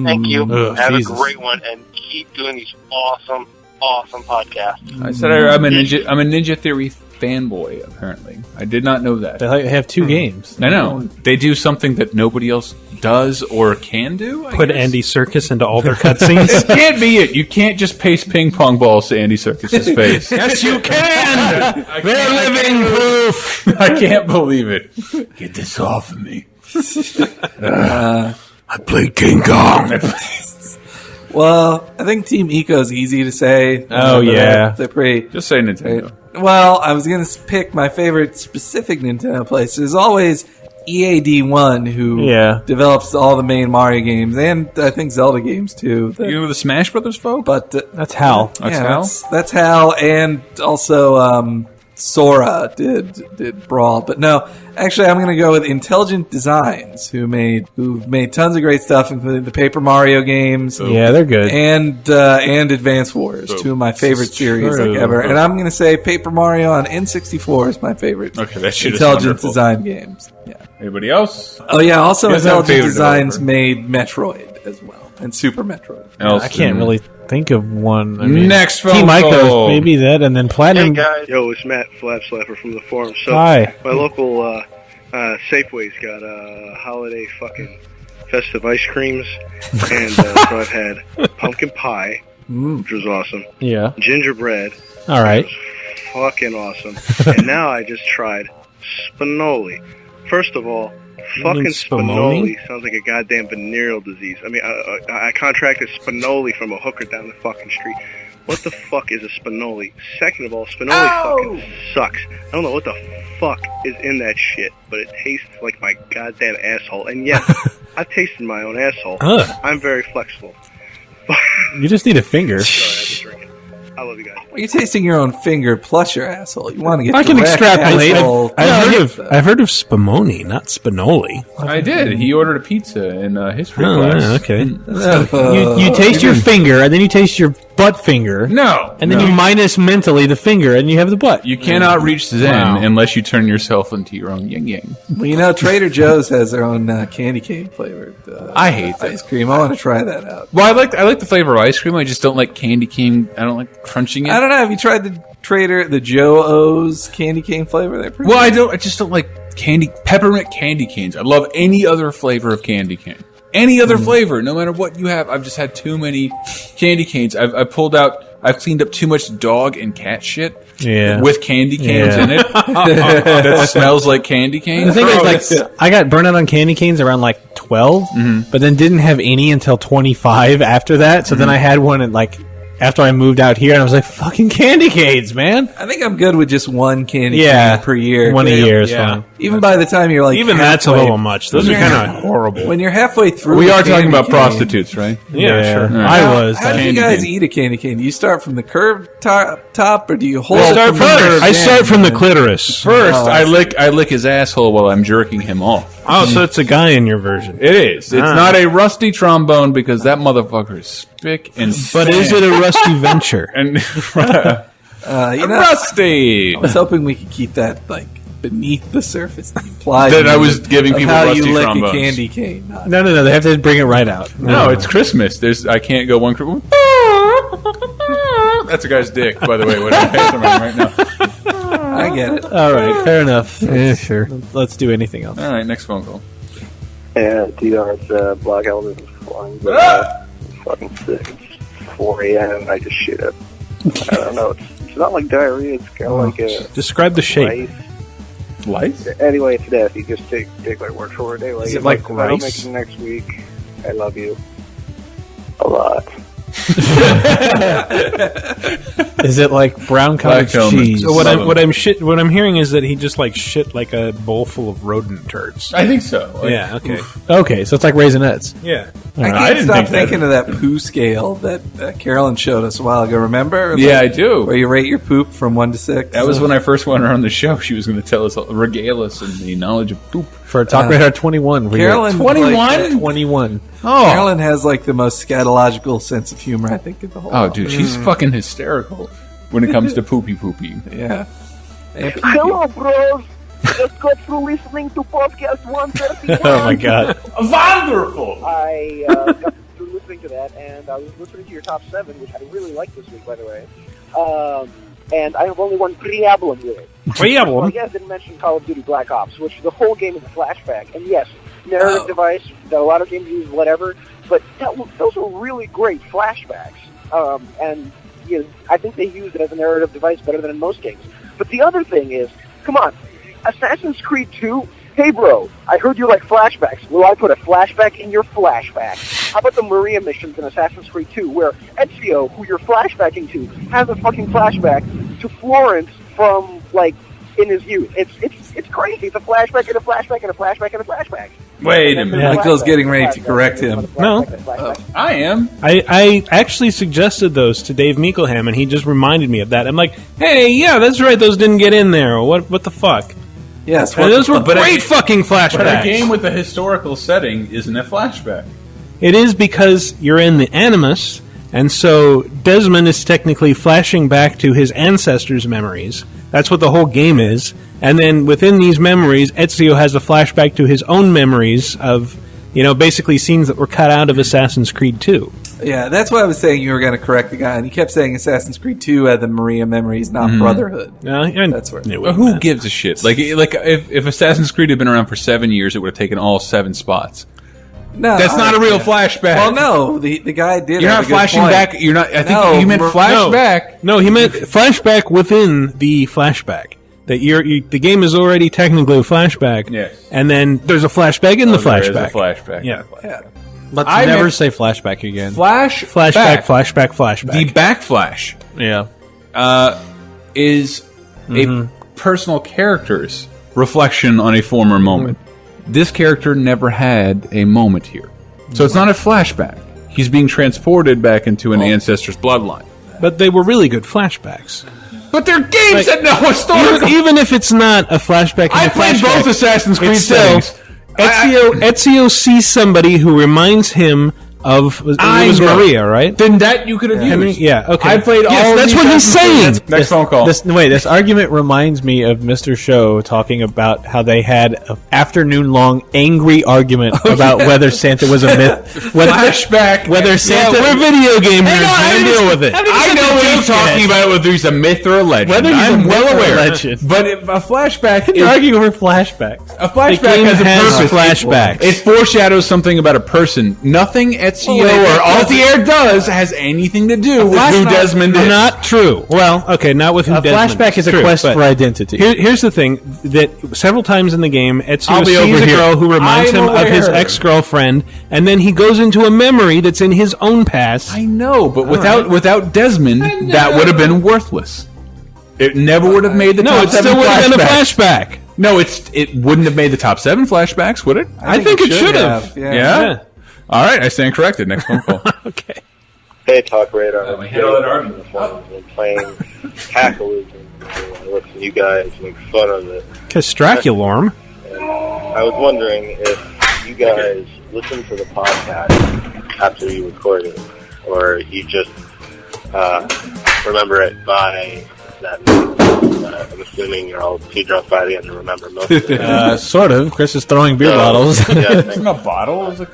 Thank you. Have a great one, and keep doing these awesome podcasts. I said I'm a Ninja Theory fanboy. Apparently, I did not know that. They have 2 games. I know they do something that nobody else does or can do. Put Andy Serkis into all their cutscenes. It can't be it. You can't just paste ping pong balls to Andy Serkis's face. Yes, you can. They're living proof. I can't believe it. Get this off of me. I played King Kong. Well, I think Team Eco is easy to say. Oh, yeah. They're pretty... Just say Nintendo. Well, I was going to pick my favorite specific Nintendo place. There's always EAD1, who develops all the main Mario games, and I think Zelda games, too. You know the Smash Brothers folk? But that's Hal. That's Hal, and also Sora did Brawl. But no, actually, I'm going to go with Intelligent Designs, who've made tons of great stuff, including the Paper Mario games. Yeah, they're good. And Advance Wars, two of my favorite series ever. And I'm going to say Paper Mario on N64 is my favorite. Okay, that shit is Intelligent wonderful. Design games. Yeah. Anybody else? Oh yeah, also You guys have a Intelligent favorite Designs developer? made Metroid as well, and Super Metroid. I can't really think of one. I mean, Next phone Team call. Icos, maybe that, and then Platinum. Yo, it's Matt Flapslapper from the forum. So Hi. my local Safeway's got holiday fucking festive ice creams, and so I've had pumpkin pie, which was awesome. Yeah. Gingerbread. All right. Fucking awesome. And now I just tried Spinoli. First of all, fucking Spinoli sounds like a goddamn venereal disease. I mean, I contracted Spinoli from a hooker down the fucking street. What the fuck is a Spinoli? Second of all, Spinoli fucking sucks. I don't know what the fuck is in that shit, but it tastes like my goddamn asshole. And yes, I've tasted my own asshole. I'm very flexible. You just need a finger. I love you guys. Well, you're tasting your own finger plus your asshole. You want to get I can direct extrapolate. asshole. I've heard of Spumoni, not Spinoli. I did. He ordered a pizza in history class. Yeah, okay. You taste your finger, and then you taste your butt finger. No. And then you minus mentally the finger, and you have the butt. You cannot reach Zen unless you turn yourself into your own yin yang. Well, you know, Trader Joe's has their own candy cane flavored I hate that. ice cream. I want to try that out. Well, I like the flavor of ice cream. I just don't like candy cane. I don't like crunching it. I don't know. Have you tried the Joe O's candy cane flavor? They're pretty Well, good. I just don't like peppermint candy canes. I love any other flavor of candy cane. Any other flavor, no matter what you have. I've just had too many candy canes. I've cleaned up too much dog and cat shit. Yeah. With candy canes in it. That smells like candy canes. The thing is, like, I got burnt out on candy canes around like 12, but then didn't have any until 25 after that. So then I had one at like after I moved out here, and I was like, fucking candy canes, man. I think I'm good with just one candy Yeah. cane per year. One a year is fine. Even by the time you're like Even that's a halfway- little much. Those are kind of horrible. When you're halfway through, We the are talking candy about cane- prostitutes, right? Yeah, sure. How do you guys eat a candy cane? Do you start from the curved top, or do you hold? I start from the clitoris. First, I lick his asshole while I'm jerking him off. Oh, so it's a guy in your version. It is. It's not a rusty trombone because that motherfucker is spick and But is it a rusty venture? And rusty. I was hoping we could keep that like beneath the surface. Implied That I was giving of people how rusty you lick trombones. a candy cane. No, they have to bring it right out. No, it's Christmas. I can't go one Christmas. That's a guy's dick, by the way. What I'm pantomiming right now. I get it. All right, fair enough. Yeah, sure. Let's do anything else. All right, next phone call. Yeah, TDar's Black Element is flying, but fucking sick. 4 a.m. and I just shit up. I don't know. It's not like diarrhea. It's kind of like a Describe the shape. Lice? Anyway, it's death. You just take my word for it. Anyway, Is it like if I don't rice? make it next week, I love you a lot. Is it like brown cottage cheese? So what I'm hearing is that he just like shit like a bowl full of rodent turds. I think so. Like, yeah. Okay. Okay, so it's like Raisinets. Yeah. I can't stop thinking of that poo scale that Carolyn showed us a while ago. Remember? Yeah, I do. Where you rate your poop from 1 to 6. That was when I first went her on the show. She was going to tell us, regale us in the knowledge of poop. For TalkRadar 21. Carolyn, 21? 21. Oh. Carolyn has like the most scatological sense of humor, I think, in the whole Oh, world. dude, she's fucking hysterical when it comes to poopy. Yeah. Hello, bros. Just got through listening to podcast 131. Oh my god. Wonderful! I got through listening to that, and I was listening to your top 7, which I really liked this week, by the way. And I have only one problem with it. Problem? You guys didn't mention Call of Duty Black Ops, which the whole game is a flashback. And yes, narrative device that a lot of games use, whatever, but those were really great flashbacks. And you know, I think they use it as a narrative device better than in most games. But the other thing is, come on, Assassin's Creed 2, hey bro, I heard you like flashbacks. Will I put a flashback in your flashback? How about the Maria missions in Assassin's Creed 2, where Ezio, who you're flashbacking to, has a fucking flashback to Florence from, like, in his youth. It's crazy. It's a flashback and a flashback and a flashback and a flashback. Wait a minute. Michael's getting ready to correct him. No. I am. I actually suggested those to Dave Meekleham, and he just reminded me of that. I'm like, hey, yeah, that's right. Those didn't get in there. What the fuck? Yes. And those were But great fucking flashbacks. But a game with a historical setting isn't a flashback. It is because you're in the Animus, and so Desmond is technically flashing back to his ancestors' memories. That's what the whole game is. And then within these memories, Ezio has a flashback to his own memories of, basically scenes that were cut out of Assassin's Creed 2. Yeah, that's why I was saying you were going to correct the guy, and he kept saying Assassin's Creed 2 had the Maria memories, not Brotherhood. That's where. But who gives a shit? Like if Assassin's Creed had been around for 7 years, it would have taken all 7 spots. No, that's not a real flashback. Well, no, the guy did. You're not flashing back. You're not. I think you meant flashback. No, he meant flashback within the flashback. That the game is already technically a flashback. Yes. And then there's a flashback in the flashback. There is a flashback. Yeah. Let's never say flashback again. Flashback. Flashback. The backflash. Yeah. Is a personal character's reflection on a former moment. This character never had a moment here. So it's not a flashback. He's being transported back into an ancestor's bloodline. But they were really good flashbacks. But they're games that know historical. Even if it's not a flashback, I played both Assassin's Creed settings. Ezio sees somebody who reminds him of Maria, right? Then that you could have used. Yeah, okay. I played all. That's what he's saying. Next phone call. This argument reminds me of Mr. Show talking about how they had an afternoon-long angry argument about whether Santa was a myth. Flashback. Whether Santa... we're video game nerds. Deal with it. I know what you're talking about, whether he's a myth or a legend. Whether he's I'm a well myth or a aware. legend. But if a flashback You're arguing over flashbacks. A flashback has a purpose. Flashbacks. It foreshadows something about a person. Nothing Ezio or Altair does has anything to do with who Desmond is. Not true. Well, okay, not with who A Desmond flashback is a True, quest but for identity. Here's the thing, that several times in the game, I'll Ezio be sees over a here. girl who reminds I'm him of his aware. ex-girlfriend, and then he goes into a memory that's in his own past. I know, but without Desmond, that would have been worthless. It never would have made the No, top it 7 still would have been a flashbacks. flashback. No, it wouldn't have made the top 7 flashbacks, would it? I think it should have. Yeah? All right, I stand corrected. Next phone call. Okay. Hey, TalkRadar. we handled that argument. I've been playing Hackaloon. I listen to you guys make fun of it. Castraculorm. And I was wondering if you guys listen to the podcast after you record it, or you just remember it by that. I'm assuming you're all too drunk by the end to remember most of it. Sort of. Chris is throwing beer bottles. It's not a bottle. It's a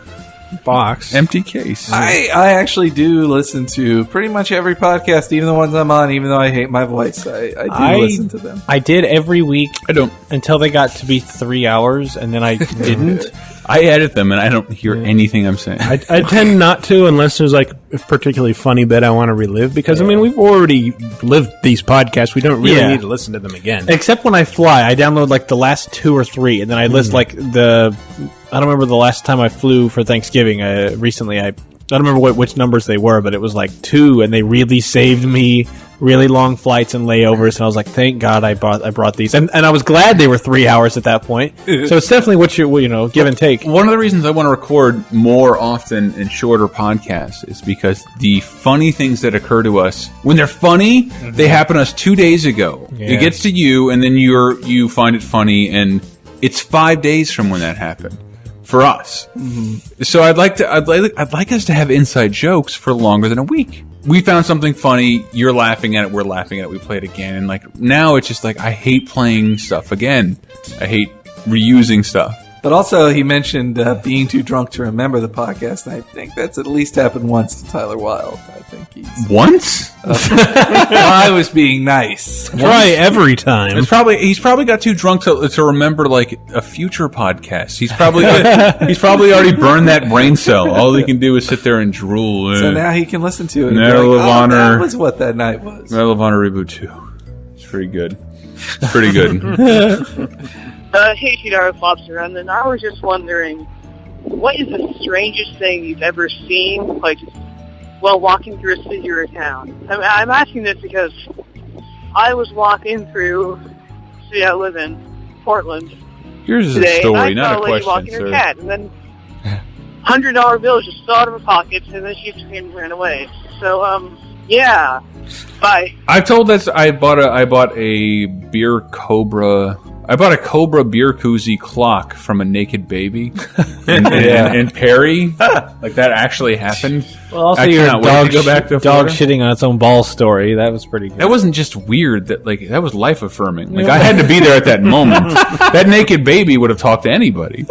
box. Empty case. I actually do listen to pretty much every podcast, even the ones I'm on, even though I hate my voice. I do listen to them. I did every week. I don't. Until they got to be 3 hours, and then I didn't. I edit them, and I don't hear anything I'm saying. I tend not to unless there's like particularly funny bit I want to relive because I mean we've already lived these podcasts. We don't really need to listen to them again. Except when I fly, I download like the last 2 or 3, and then I list like the. I don't remember the last time I flew for Thanksgiving. Recently, I don't remember which numbers they were, but it was like 2, and they really saved me really long flights and layovers. And I was like, thank God I brought these, and I was glad they were 3 hours at that point. So it's definitely what you give and take. One of the reasons I want to record more often and shorter podcasts is because the funny things that occur to us when they're funny, they happen to us 2 days ago. Yeah. It gets to you, and then you find it funny, and it's 5 days from when that happened. For us, so I'd like us to have inside jokes for longer than a week. We found something funny. You're laughing at it. We're laughing at it. We play it again, and like now it's just like I hate playing stuff again. I hate reusing stuff. But also, he mentioned being too drunk to remember the podcast, and I think that's at least happened once to Tyler Wilde. I think he's once. I was being nice. Try every time. He's probably got too drunk to remember like a future podcast. He's probably already burned that brain cell. All he can do is sit there and drool. So now he can listen to it. And Medal of Honor. That was what that night was. Medal of Honor Reboot 2. It's pretty good. It's pretty good. Hey, TDar Lobster, and then I was just wondering, what is the strangest thing you've ever seen, like, while walking through a city or a town? I'm asking this because I was walking through the city I live in, Portland, Here's today, a story, and I not saw a a lady question, walking her sir. cat, and then $100 bills just fell out of her pockets, and then she just came and ran away. So, yeah, bye. I've told this. I bought a beer Cobra. I bought a Cobra beer koozie clock from a naked baby in Perry. Like that actually happened. Well, also I your cannot wait to go back to dog Florida. shitting on its own ball story. That was pretty good. That wasn't just weird. That was life affirming. Like I had to be there at that moment. That naked baby would have talked to anybody.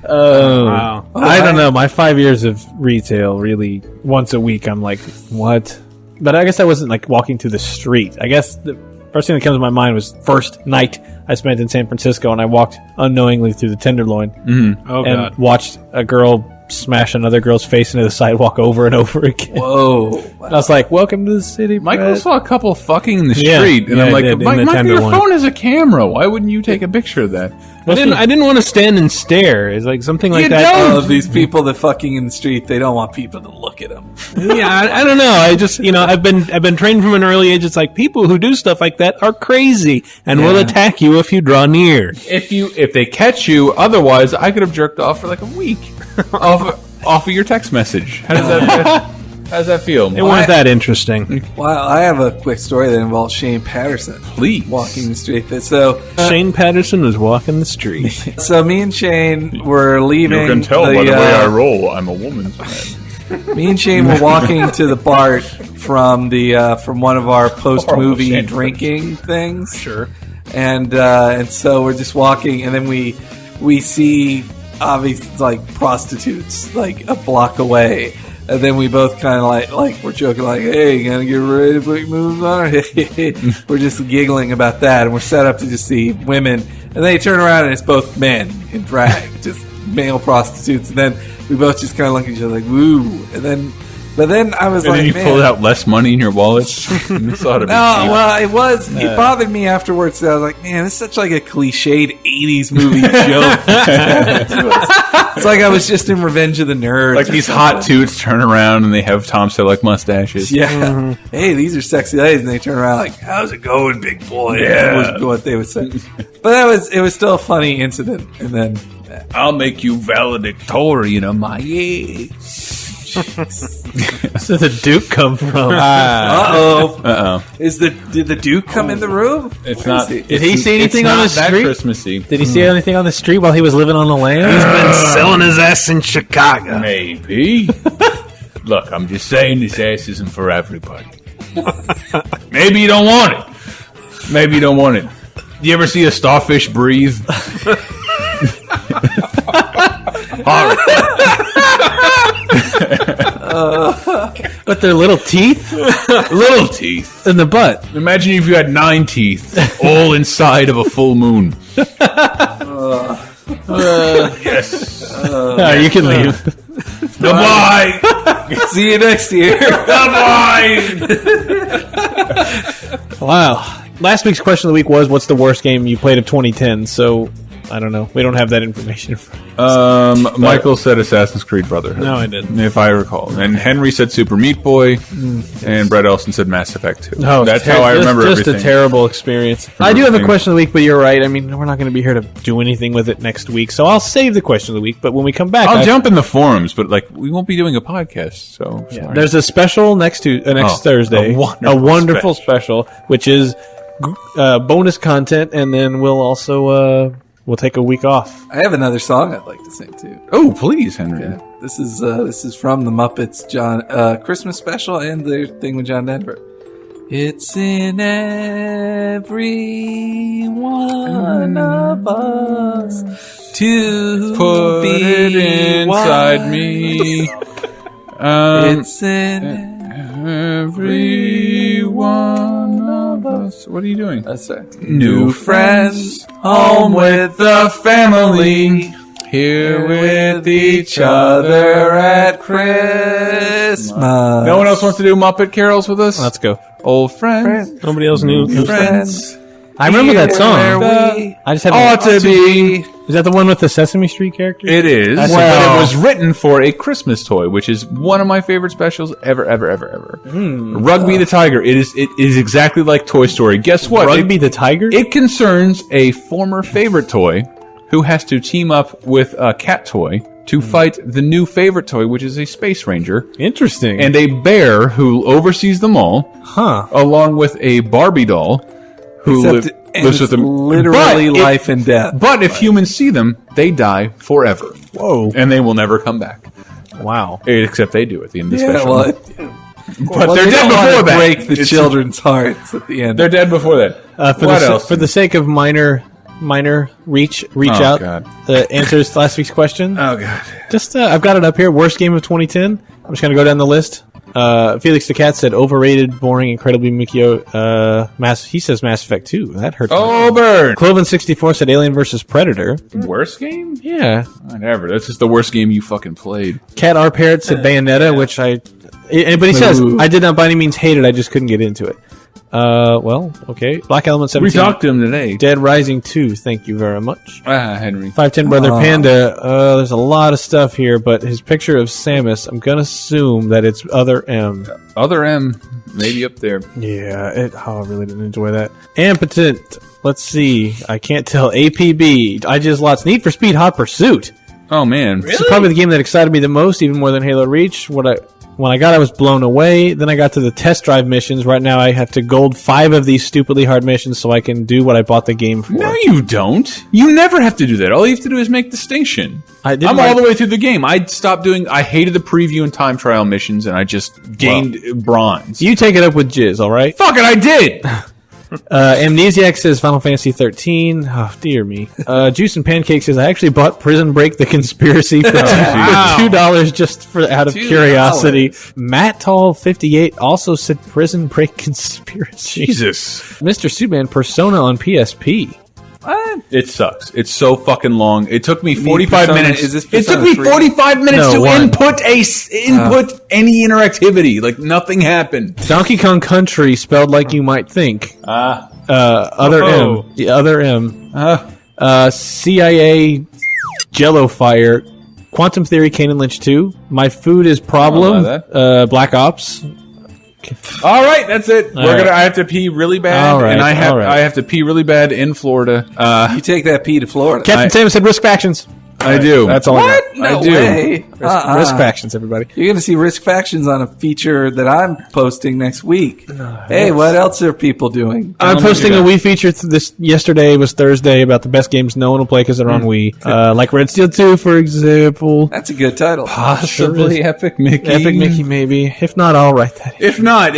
Oh, wow. I don't know. My 5 years of retail, really, once a week, I'm like, what? But I guess I wasn't like walking through the street. I guess the first thing that comes to my mind was first night I spent in San Francisco, and I walked unknowingly through the Tenderloin and watched a girl smash another girl's face into the sidewalk over and over again. Whoa. I was like, welcome to the city, Michael Brett. saw a couple fucking in the Yeah, street, and yeah, I'm I like, did, in the Michael, your Tenderloin. phone has a camera. Why wouldn't you take a picture of that? I didn't want to stand and stare. It's like something like that. Oh, these people that fucking in the street, they don't want people to look at them. Yeah, I don't know. I just, I've been trained from an early age. It's like people who do stuff like that are crazy and will attack you if you draw near. If they catch you, otherwise I could have jerked off for like a week off of your text message. How does that feel? They weren't that interesting. Wow, I have a quick story that involves Shane Patterson. Please. Walking the street. So Shane Patterson was walking the street. So me and Shane were leaving. You can tell by the way I roll. I'm a woman's man. Me and Shane were walking to the BART from one of our post-movie drinking things. Sure. And so we're just walking, and then we see obviously like prostitutes like a block away. And then we both kind of like we're joking like, hey, you gonna get ready to put your moves on? We're just giggling about that, and we're set up to just see women. And they turn around, and it's both men in drag, just male prostitutes. And then we both just kind of look at each other like, woo. But then I was And like, then you man. pulled out less money in your wallet. You thought of It bothered me afterwards. I was like, man, this is such like a cliched 80s movie joke. It's like I was just in Revenge of the Nerds. Like these hot toots turn around and they have Tom Selleck mustaches. Yeah. Hey, these are sexy ladies. And they turn around like, how's it going, big boy? Yeah. That was what they would say. But it was still a funny incident. And then I'll make you valedictorian of my age. So the Duke come from? Uh-oh. Did the Duke come in the room? It's not. Did he see anything on the that street? Christmassy. Did he see anything on the street while he was living on the land? He's been selling his ass in Chicago. Maybe. Look, I'm just saying this ass isn't for everybody. Maybe you don't want it. Maybe you don't want it. You ever see a starfish breathe? But their little teeth? Little teeth. In the butt. Imagine if you had 9 teeth, all inside of a full moon. Yes. You can leave. Goodbye. See you next year. Goodbye. Wow. Last week's question of the week was, what's the worst game you played of 2010? So, I don't know. We don't have that information in front of us. Michael said Assassin's Creed Brotherhood. No, I didn't. If I recall. And Henry said Super Meat Boy. And Brett Elson said Mass Effect 2. No, that's how I remember just everything. Just a terrible experience. I do have a question of the week, but you're right. I mean, we're not going to be here to do anything with it next week, so I'll save the question of the week. But when we come back, I'll jump in the forums, but we won't be doing a podcast. So sorry. There's a special next Thursday, a wonderful special, which is bonus content, and then we'll also we'll take a week off. I have another song I'd like to sing too. Oh, please, Henry. Yeah. This is from the Muppets Christmas special and their thing with John Denver. It's in every one of us to put be it inside one. me. It's in every one of us. What are you doing? That's right. New friends, home with the family, here with each other at Christmas. No one else wants to do Muppet carols with us? Let's go. Old friends. Nobody else knew. New friends. I remember that song. I just ought to be. Is that the one with the Sesame Street characters? It is, but it was written for a Christmas toy, which is one of my favorite specials ever. Rugby the Tiger. It is exactly like Toy Story. Guess what? Rugby the Tiger? It concerns a former favorite toy who has to team up with a cat toy to fight the new favorite toy, which is a Space Ranger. Interesting. And a bear who oversees them all, along with a Barbie doll who lives with them. Literally life and death. But if humans see them, they die forever. Whoa. And they will never come back. Wow. Except they do at the end of the special. Well, but they're dead before that. Break the children's hearts at the end. They're dead before that. What else? For the sake of minor reach out. God. Answers last week's question. Oh god. Just I've got it up here. Worst game of 2010. I'm just gonna go down the list. Felix the Cat said overrated, boring, incredibly Mikio. He says Mass Effect 2. That hurts. Oh, bird. Cloven64 said Alien vs Predator. Worst game? Yeah. Whatever. That's just the worst game you fucking played. Cat R Parrot said Bayonetta, which but he says I did not by any means hate it. I just couldn't get into it. Well, okay. Black Element 17. We talked to him today. Dead Rising 2. Thank you very much. Henry. 510 Brother Panda. There's a lot of stuff here, but his picture of Samus, I'm gonna assume that it's Other M. Other M, maybe up there. Yeah. I really didn't enjoy that. Ampotent. Let's see. I can't tell. APB. I just lots. Need for Speed Hot Pursuit. Oh man. This is probably the game that excited me the most, even more than Halo Reach. When I got it, I was blown away. Then I got to the test drive missions. Right now, I have to gold 5 of these stupidly hard missions so I can do what I bought the game for. No, you don't. You never have to do that. All you have to do is make the station. I'm all the way through the game. I hated the preview and time trial missions, and I just gained bronze. You take it up with Jizz, all right? Fuck it, I did! Amnesiac says Final Fantasy 13. Oh, dear me. Juice and Pancake says I actually bought Prison Break the Conspiracy for $2 just out of curiosity. Matt Tall 58 also said Prison Break Conspiracy. Jesus. Mr. Suitman Persona on PSP. It sucks. It's so fucking long. It took me 45 minutes. It took me 3? 45 minutes to input any interactivity. Like nothing happened. Donkey Kong Country spelled like you might think. Other M. The other M. CIA Jello Fire. Quantum Theory Kane Lynch 2. My Food is Problem. Black Ops. All right, that's it. I have to pee really bad, and I have to pee really bad in Florida. You take that pee to Florida. Captain Sam said Risk Factions. I do. That's all. What? I No way. Risk Factions, everybody. You're going to see Risk Factions on a feature that I'm posting next week. Hey, what else are people doing? I'm posting a Wii feature. Yesterday was Thursday about the best games no one will play because they're on Wii. Like Red Steel 2, for example. That's a good title. Possibly Epic Mickey. Epic Mickey, maybe. If not, I'll write that. If not,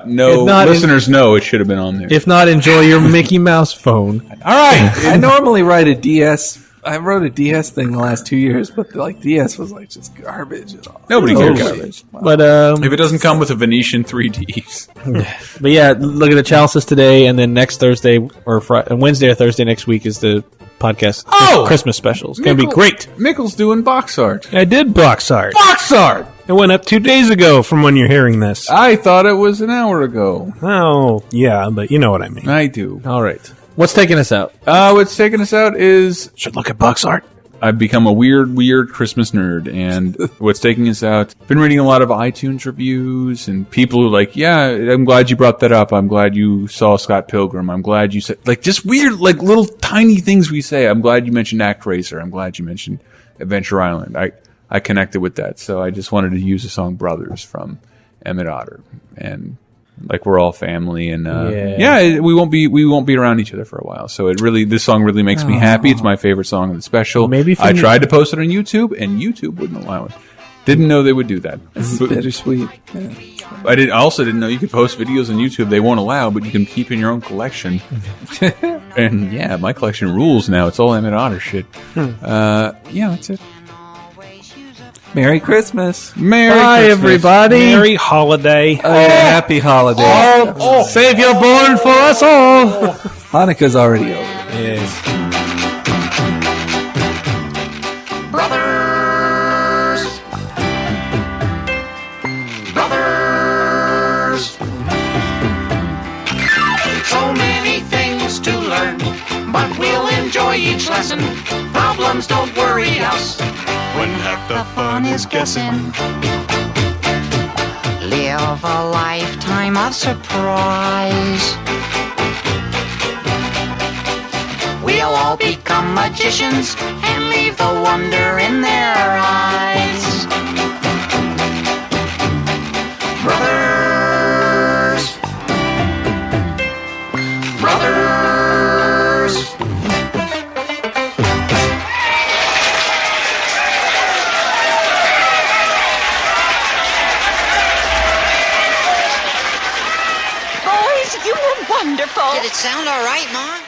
listeners know it should have been on there. If not, enjoy your Mickey Mouse phone. All right. I normally write a DS. I wrote a DS thing the last 2 years, but DS was like just garbage at all. Nobody cares. Garbage. But if it doesn't come with a Venetian 3Ds. But yeah, look at the Chalices today, and then next Thursday or Wednesday or Thursday next week is the podcast. Oh! Christmas special. It's going to be great. Mickle's doing box art. I did box art. Box art! It went up 2 days ago from when you're hearing this. I thought it was an hour ago. Oh, yeah, but you know what I mean. I do. All right. What's taking us out? What's taking us out is... Should look at box art. I've become a weird Christmas nerd, and what's taking us out, been reading a lot of iTunes reviews, and people who are like, yeah, I'm glad you brought that up. I'm glad you saw Scott Pilgrim. I'm glad you said, like, just weird, like, little tiny things we say. I'm glad you mentioned ActRaiser. I'm glad you mentioned Adventure Island. I connected with that, so I just wanted to use the song Brothers from Emmett Otter, and like we're all family, and we won't be around each other for a while. So this song really makes me happy. It's my favorite song of the special. Maybe I tried to post it on YouTube, and YouTube wouldn't allow it. Didn't know they would do that. This is bittersweet. Yeah. I also didn't know you could post videos on YouTube they won't allow, but you can keep in your own collection. And yeah, my collection rules now. It's all Emmett Otter shit. That's it. Merry Christmas. Bye, everybody. Merry holiday. Happy holiday. Savior born for us all. Hanukkah's already over. Yes. Brothers. So many things to learn, but we'll enjoy each lesson. Problems don't worry us when half the fun is guessing. Live a lifetime of surprise. We'll all become magicians and leave the wonder in their eyes. Brothers. Brothers. You were wonderful. Did it sound all right, Ma?